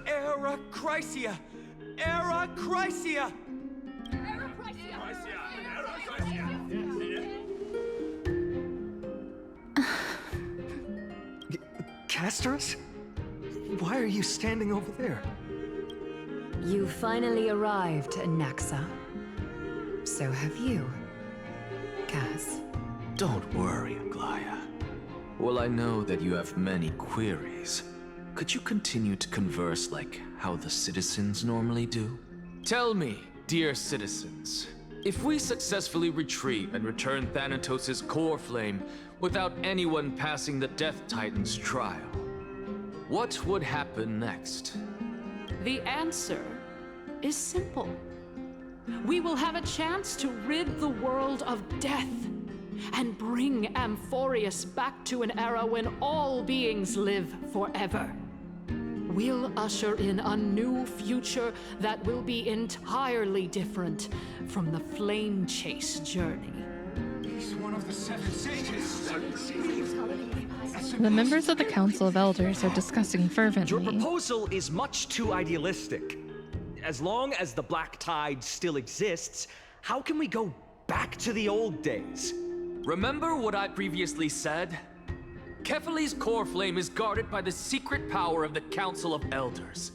Arachrysia! Arachrysia! Castorus? Why are you standing over there? You finally arrived, Anaxa. So have you, Kaz. Don't worry, Aglaya. Well, I know that you have many queries. Could you continue to converse like how the citizens normally do? Tell me, dear citizens, if we successfully retrieve and return Thanatos' core flame without anyone passing the Death Titan's trial, what would happen next? The answer is simple. We will have a chance to rid the world of death and bring Amphorius back to an era when all beings live forever. We'll usher in a new future that will be entirely different from the flame chase journey. He's one of the 7 sages. The members of the Council of Elders are discussing fervently. Your proposal is much too idealistic. As long as the Black Tide still exists, how can we go back to the old days? Remember what I previously said? Kefali's core flame is guarded by the secret power of the Council of Elders.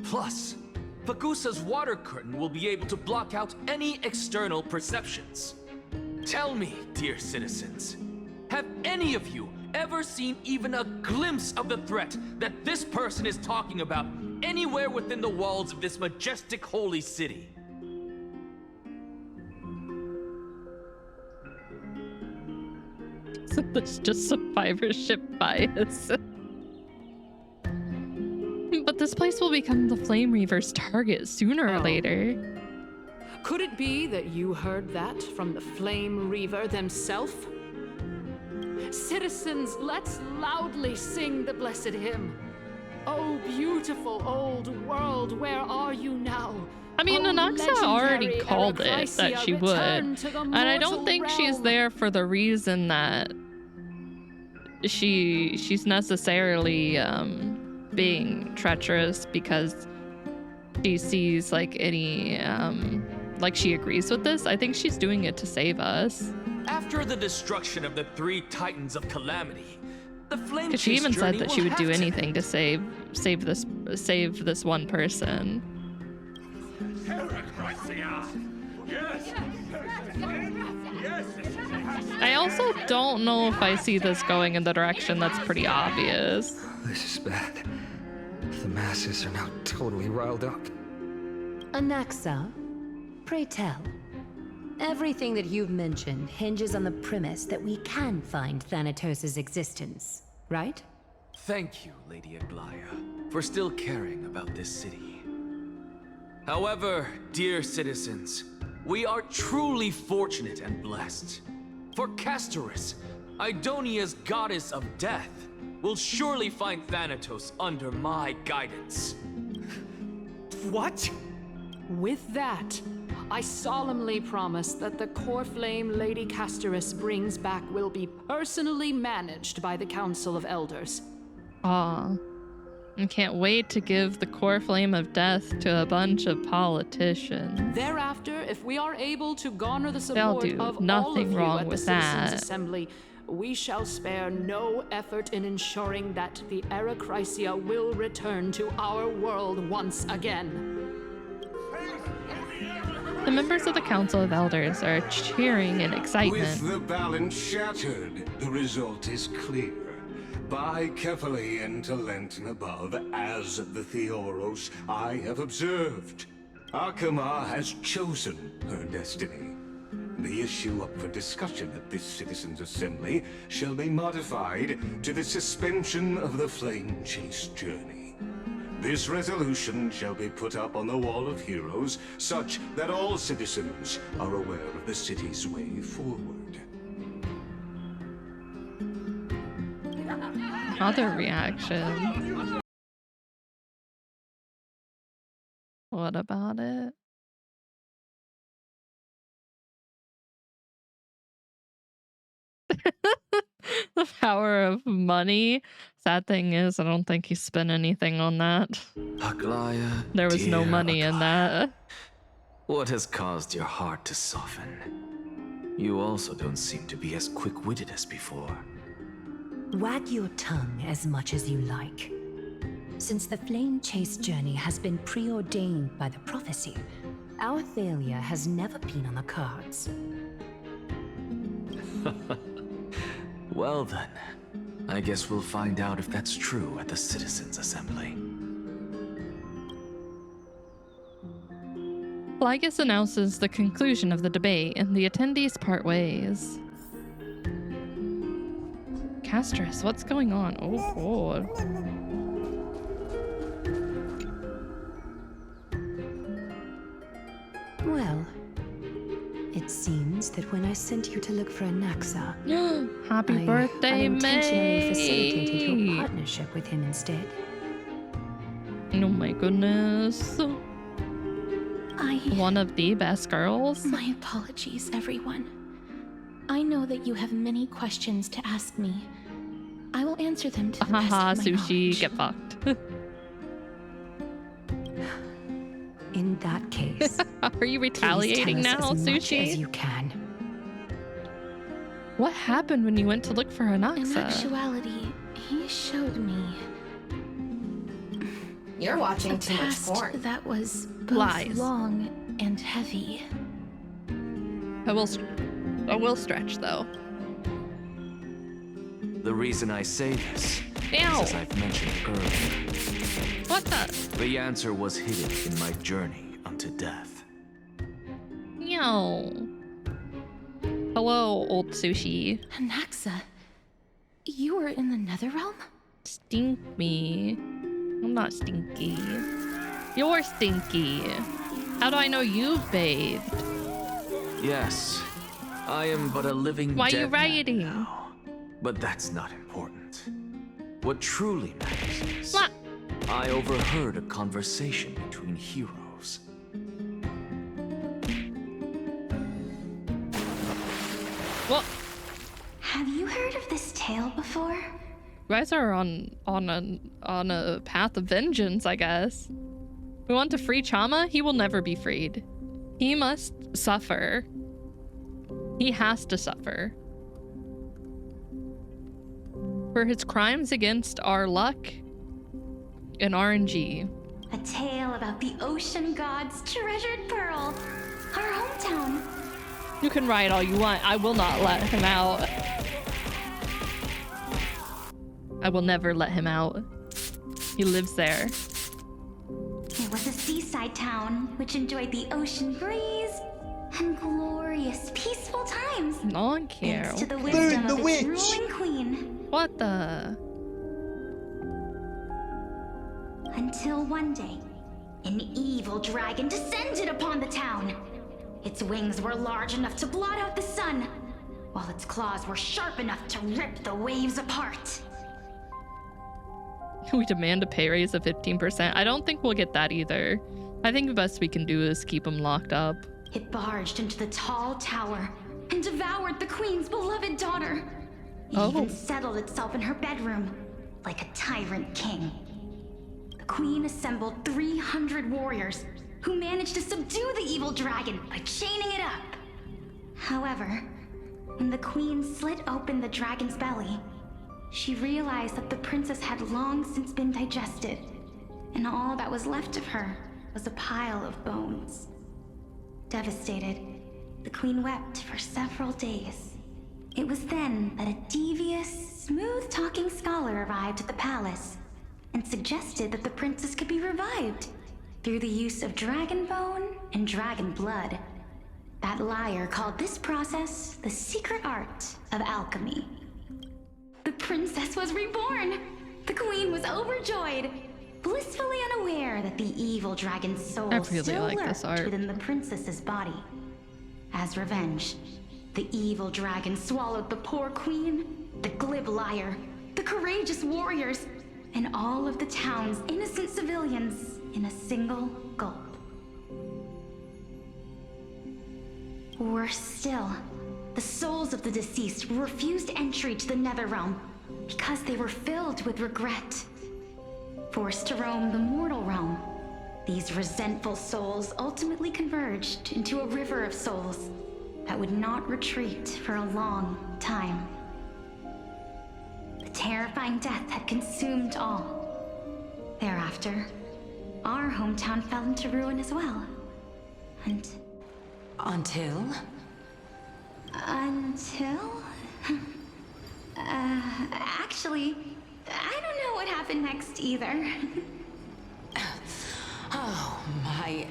Plus, Fagusa's water curtain will be able to block out any external perceptions. Tell me, dear citizens, have any of you ever seen even a glimpse of the threat that this person is talking about anywhere within the walls of this majestic holy city? So there's just survivorship bias. But this place will become the Flame Reaver's target sooner or later. Could it be that you heard that from the Flame Reaver themselves? Citizens, let's loudly sing the blessed hymn. Oh, beautiful old world, where are you now? I mean, Anaxa already called it that she would. And I don't think she's there for the reason that she's necessarily being treacherous because she sees like any like she agrees with this. I think she's doing it to save us. After the destruction of the 3 Titans of Calamity, the flame Because she chase even said journey that she will would do have to anything to save this one person. I also don't know if I see this going in the direction that's pretty obvious. This is bad. The masses are now totally riled up. Anaxa, pray tell. Everything that you've mentioned hinges on the premise that we can find Thanatos' existence, right? Thank you, Lady Aglaya, for still caring about this city. However, dear citizens, we are truly fortunate and blessed. For Castorus, Idonia's goddess of death, will surely find Thanatos under my guidance. What? With that, I solemnly promise that the core flame Lady Castorus brings back will be personally managed by the Council of Elders. Aw. I can't wait to give the core flame of death to a bunch of politicians. Thereafter, if we are able to garner the They'll support do of all nothing of you wrong at the with Citizens' that. Assembly, we shall spare no effort in ensuring that the Arachrysia will return to our world once again. The members of the Council of Elders are cheering in excitement. With the balance shattered, the result is clear. By Kefali and Talent and above, as the Theoros I have observed, Akama has chosen her destiny. The issue up for discussion at this citizens' assembly shall be modified to the suspension of the flame chase journey. This resolution shall be put up on the Wall of Heroes, such that all citizens are aware of the city's way forward. Other reaction. What about it? The power of money. Sad thing is, I don't think he spent anything on that. Aglaya, There was no dear money in that. What has caused your heart to soften? You also don't seem to be as quick-witted as before. Wag your tongue as much as you like. Since the flame chase journey has been preordained by the prophecy, our failure has never been on the cards. Well then, I guess we'll find out if that's true at the Citizens' Assembly. Lygus announces the conclusion of the debate, and the attendees part ways. Castris, what's going on? Oh, God. Well, it seems that when I sent you to look for Anaxa, Happy birthday, unintentionally May! facilitated your partnership with him instead. Oh my goodness. One of the best girls. My apologies, everyone. I know that you have many questions to ask me. I will answer them to the best Haha, of my Sushi, knowledge. get fucked. In that case, are you retaliating now, as much Sushi? as you can. What happened when you went to look for In Anaxa? actuality, he showed me You're watching a too much past porn. that was both Lies. long and heavy. I will stretch though. The reason I say this Ow. is, as I've mentioned earlier, What the? the answer was hidden in my journey unto death. Yo. Hello, old Sushi. Anaxa, you were in the Netherrealm? Stink me. I'm not stinky. You're stinky. How do I know you've bathed? Yes, I am but a living Why are dead you man rioting? now. But that's not important. What truly matters is What? I overheard a conversation between heroes. What? Have you heard of this tale before? You guys are on a path of vengeance, I guess. We want to free Chama. He will never be freed. He must suffer. He has to suffer. For his crimes against our luck and RNG. A tale about the ocean god's treasured pearl, our hometown. You can riot all you want. I will not let him out. I will never let him out. He lives there. It was a seaside town which enjoyed the ocean breeze and glorious, peaceful times. No one cares. Thanks to the wisdom of its ruling queen. What the? Until one day, an evil dragon descended upon the town. Its wings were large enough to blot out the sun, while its claws were sharp enough to rip the waves apart. We demand a pay raise of 15%. I don't think we'll get that either. I think the best we can do is keep him locked up. It barged into the tall tower and devoured the queen's beloved daughter. It even settled itself in her bedroom like a tyrant king. The queen assembled 300 warriors who managed to subdue the evil dragon by chaining it up. However, when the queen slit open the dragon's belly, she realized that the princess had long since been digested, and all that was left of her was a pile of bones. Devastated, the queen wept for several days. It was then that a devious, smooth-talking scholar arrived at the palace and suggested that the princess could be revived through the use of dragon bone and dragon blood. That liar called this process the secret art of alchemy. The princess was reborn! The queen was overjoyed, blissfully unaware that the evil dragon's soul still like this lurked art. within the princess's body. As revenge, the evil dragon swallowed the poor queen, the glib liar, the courageous warriors, and all of the town's innocent civilians in a single gulp. Worse still, the souls of the deceased refused entry to the Netherrealm because they were filled with regret. Forced to roam the mortal realm, these resentful souls ultimately converged into a river of souls that would not retreat for a long time. The terrifying death had consumed all. Thereafter, our hometown fell into ruin as well. And Until? Actually, I don't know what happened next either. Oh, my.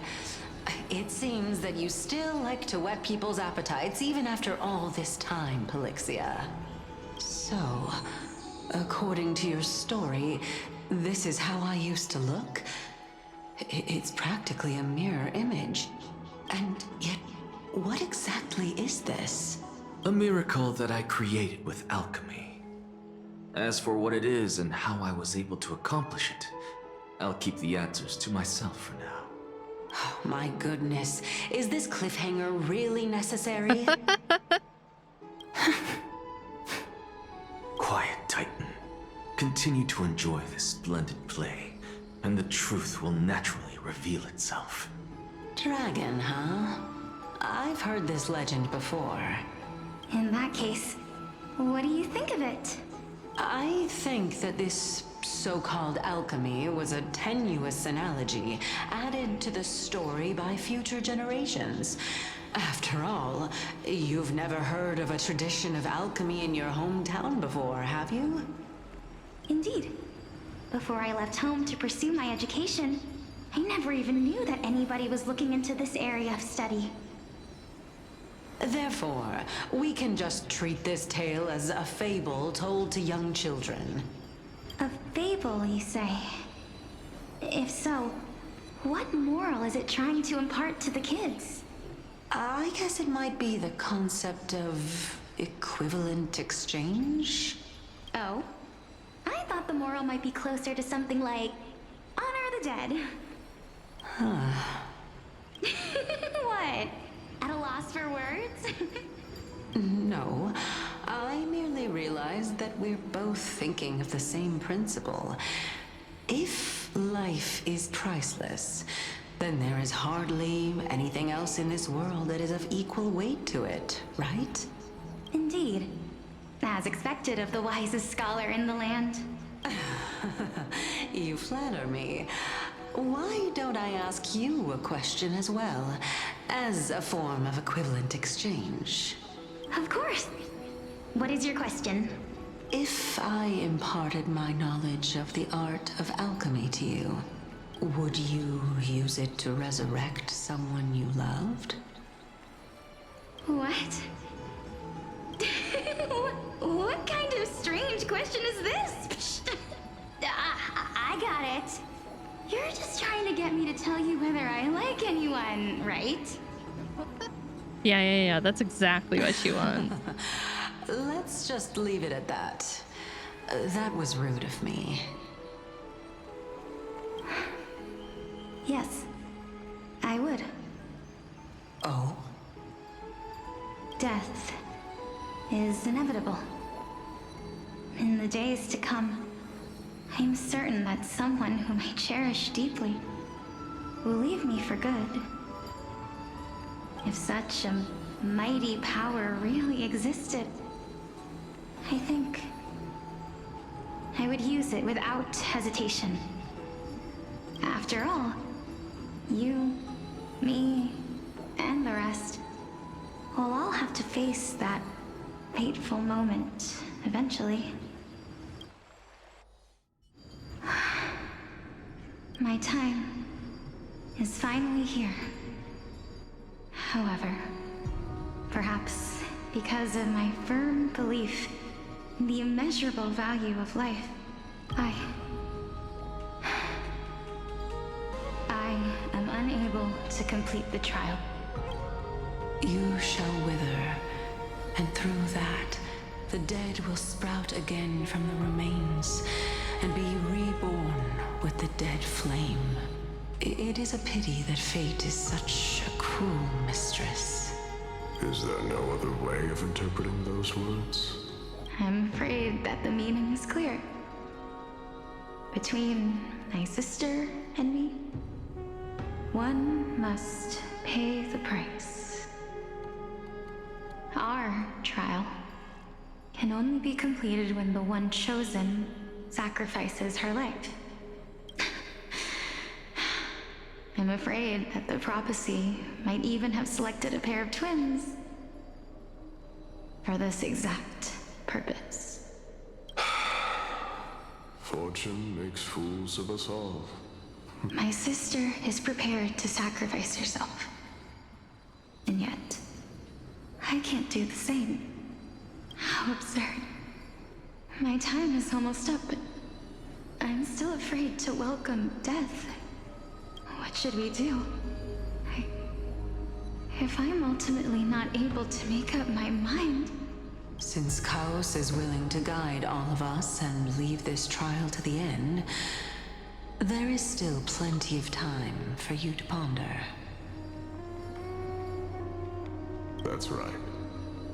It seems that you still like to whet people's appetites even after all this time, Pelixia. So, according to your story, this is how I used to look? It's practically a mirror image. And yet, what exactly is this? A miracle that I created with alchemy. As for what it is and how I was able to accomplish it, I'll keep the answers to myself for now. Oh, my goodness. Is this cliffhanger really necessary? Quiet, Titan. Continue to enjoy this splendid play, and the truth will naturally reveal itself. Dragon, huh? I've heard this legend before. In that case, what do you think of it? I think that this so-called alchemy was a tenuous analogy added to the story by future generations. After all, you've never heard of a tradition of alchemy in your hometown before, have you? Indeed. Before I left home to pursue my education, I never even knew that anybody was looking into this area of study. Therefore, we can just treat this tale as a fable told to young children. A fable, you say? If so, what moral is it trying to impart to the kids? I guess it might be the concept of equivalent exchange? Oh? I thought the moral might be closer to something like honor the dead. Huh. What? At a loss for words? No, I merely realized that we're both thinking of the same principle. If life is priceless, then there is hardly anything else in this world that is of equal weight to it, right? Indeed. As expected of the wisest scholar in the land. You flatter me. Why don't I ask you a question as well, as a form of equivalent exchange? Of course. What is your question? If I imparted my knowledge of the art of alchemy to you, would you use it to resurrect someone you loved? What? What kind of strange question is this? I got it. You're just trying to get me to tell you whether I like anyone, right? Yeah. That's exactly what she wants. Let's just leave it at that. That was rude of me. Yes, I would. Oh? Death is inevitable. In the days to come, I'm certain that someone whom I cherish deeply will leave me for good. If such a mighty power really existed, I think I would use it without hesitation. After all, you, me, and the rest will all have to face that fateful moment eventually. My time is finally here. However, Perhaps because of my firm belief in the immeasurable value of life, I am unable to complete the trial. You shall wither, and through that, the dead will sprout again from the remains and be reborn with the dead flame. It is a pity that fate is such a cruel mistress. Is there no other way of interpreting those words? I'm afraid that the meaning is clear. Between my sister and me, one must pay the price. Our trial can only be completed when the one chosen sacrifices her life. I'm afraid that the prophecy might even have selected a pair of twins for this exact purpose. Fortune makes fools of us all. My sister is prepared to sacrifice herself. And yet, I can't do the same. How absurd. My time is almost up, but I'm still afraid to welcome death. What should we do? If I'm ultimately not able to make up my mind... Since Chaos is willing to guide all of us and leave this trial to the end, there is still plenty of time for you to ponder. That's right.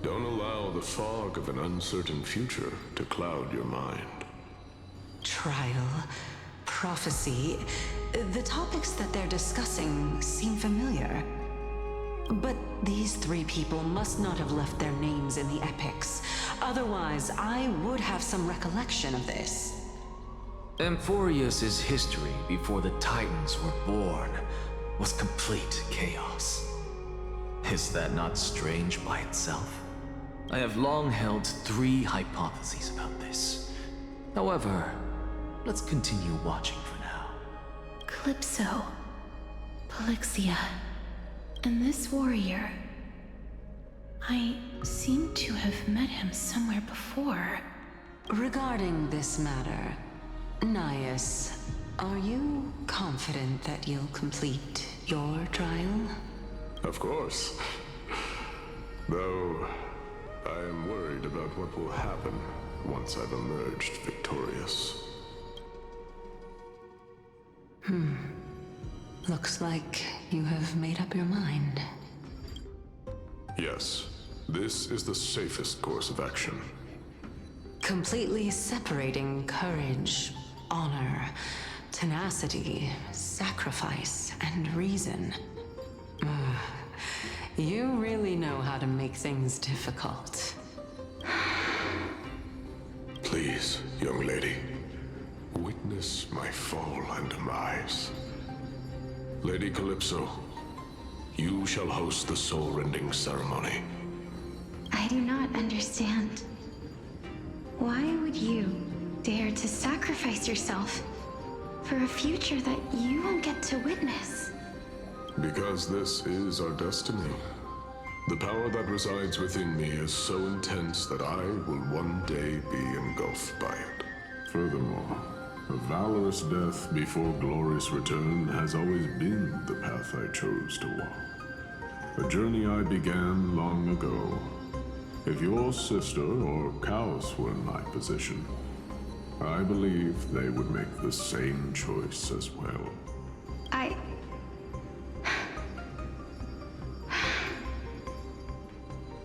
Don't allow the fog of an uncertain future to cloud your mind. Trial, prophecy, the topics that they're discussing seem familiar. But these three people must not have left their names in the epics. Otherwise, I would have some recollection of this. Amphorius' history before the Titans were born was complete chaos. Is that not strange by itself? I have long held 3 hypotheses about this. However, let's continue watching for now. Calypso, Polixia, and this warrior... I seem to have met him somewhere before. Regarding this matter, Nias, are you confident that you'll complete your trial? Of course. Though, I am worried about what will happen once I've emerged victorious. Looks like you have made up your mind. Yes, this is the safest course of action. Completely separating courage, honor, tenacity, sacrifice, and reason. You really know how to make things difficult. Please, young lady, witness my fall and demise. Lady Calypso, you shall host the soul-rending ceremony. I do not understand. Why would you dare to sacrifice yourself for a future that you won't get to witness? Because this is our destiny. The power that resides within me is so intense that I will one day be engulfed by it. Furthermore, a valorous death before glorious return has always been the path I chose to walk. A journey I began long ago. If your sister or Chaos were in my position, I believe they would make the same choice as well.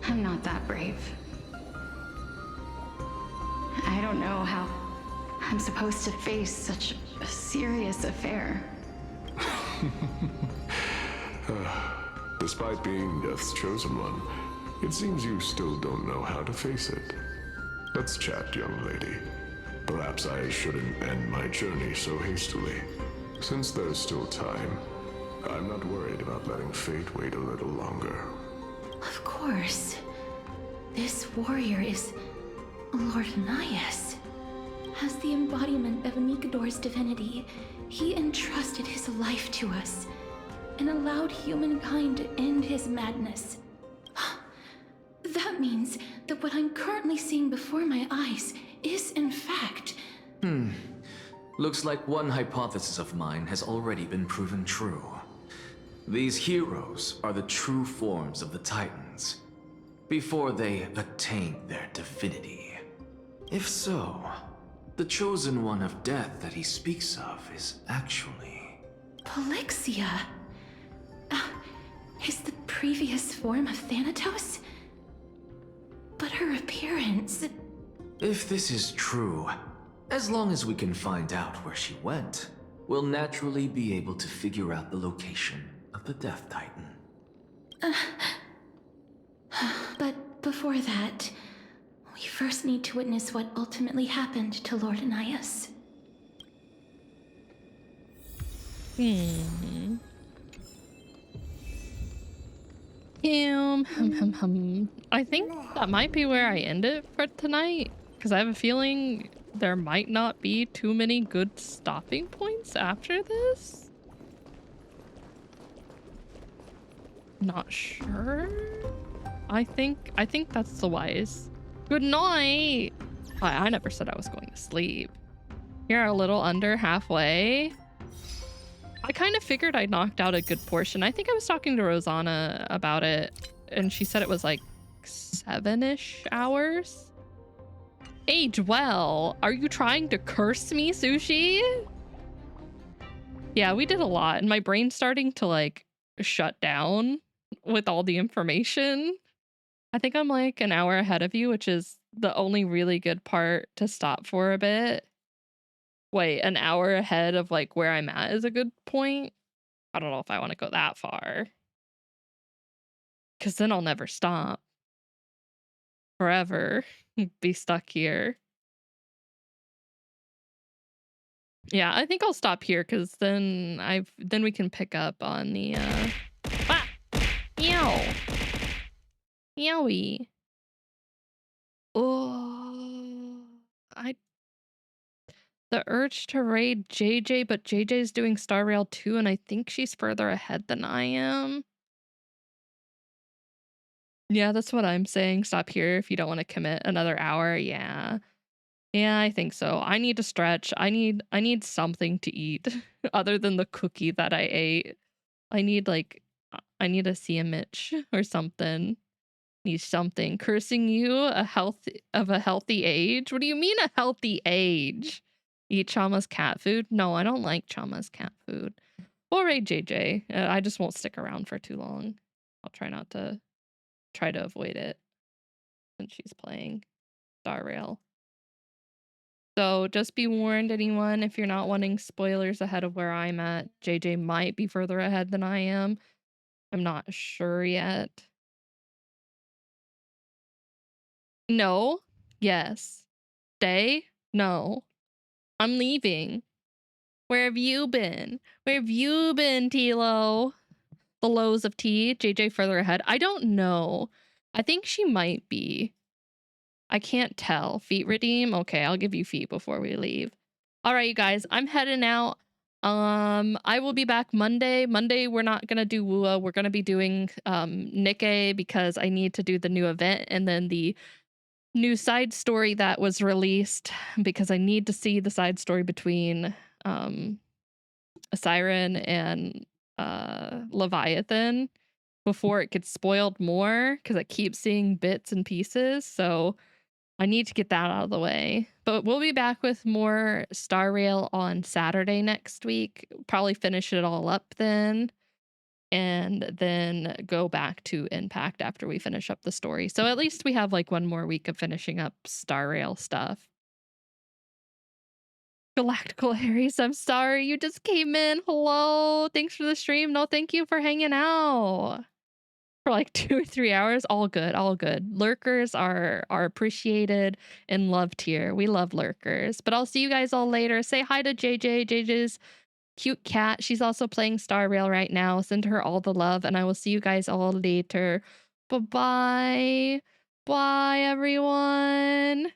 I'm not that brave. I don't know how I'm supposed to face such a serious affair. Despite being Death's chosen one, it seems you still don't know how to face it. Let's chat, young lady. Perhaps I shouldn't end my journey so hastily. Since there's still time, I'm not worried about letting fate wait a little longer. Of course. This warrior is Lord Nias. As the embodiment of Nikador's divinity, he entrusted his life to us and allowed humankind to end his madness. that means that what I'm currently seeing before my eyes is, in fact... Looks like one hypothesis of mine has already been proven true. These heroes are the true forms of the Titans, before they attained their divinity. If so, the chosen one of death that he speaks of is actually... Polixia? Is the previous form of Thanatos? But her appearance... If this is true, as long as we can find out where she went, we'll naturally be able to figure out the location of the Death Titan. But before that, we first need to witness what ultimately happened to Lord Anias. I think that might be where I end it for tonight, because I have a feeling there might not be too many good stopping points after this. Not sure. I think that's the wise. Good night. I never said I was going to sleep. You're a little under halfway. I kind of figured I knocked out a good portion. I think I was talking to Rosanna about it, and she said it was like 7-ish hours. Age well. Are you trying to curse me, Sushi? Yeah, we did a lot, and my brain's starting to like shut down with all the information. I think I'm like an hour ahead of you, which is the only really good part to stop for a bit. Wait, an hour ahead of like where I'm at is a good point? I don't know if I want to go that far. Because then I'll never stop. Forever. Be stuck here. Yeah, I think I'll stop here because then we can pick up on the ah! Meow. Meowie. Oh, the urge to raid JJ, but JJ's doing Star Rail 2, and I think she's further ahead than I am. Yeah, that's what I'm saying. Stop here if you don't want to commit another hour. Yeah. Yeah, I think so. I need to stretch. I need something to eat other than the cookie that I ate. I need a sandwich or something. Need something. Cursing you a healthy age? What do you mean a healthy age? Eat Chama's cat food? No, I don't like Chama's cat food. Or raid JJ. I just won't stick around for too long. I'll try to avoid it since she's playing Star Rail. So just be warned, anyone, if you're not wanting spoilers ahead of where I'm at. JJ might be further ahead than I am. I'm not sure yet. No. Yes. Stay? No. I'm leaving. Where have you been? Where have you been, Tilo? The lows of tea. JJ further ahead. I don't know. I think she might be. I can't tell. Feet redeem? Okay, I'll give you feet before we leave. All right, you guys, I'm heading out. I will be back Monday. Monday, we're not gonna do Wua. We're gonna be doing Nikke because I need to do the new event and then the new side story that was released because I need to see the side story between Siren and Leviathan before it gets spoiled more because I keep seeing bits and pieces. So I need to get that out of the way. But we'll be back with more Star Rail on Saturday next week. Probably finish it all up then. And then go back to Impact after we finish up the story. So at least we have like one more week of finishing up Star Rail stuff. Galactical Aries, I'm sorry. You just came in. Hello. Thanks for the stream. No, thank you for hanging out. For like 2 or 3 hours. All good. All good. Lurkers are appreciated and loved here. We love lurkers. But I'll see you guys all later. Say hi to JJ. JJ's cute cat. She's also playing Star Rail right now. Send her all the love, and I will see you guys all later. Bye-bye. Bye, everyone.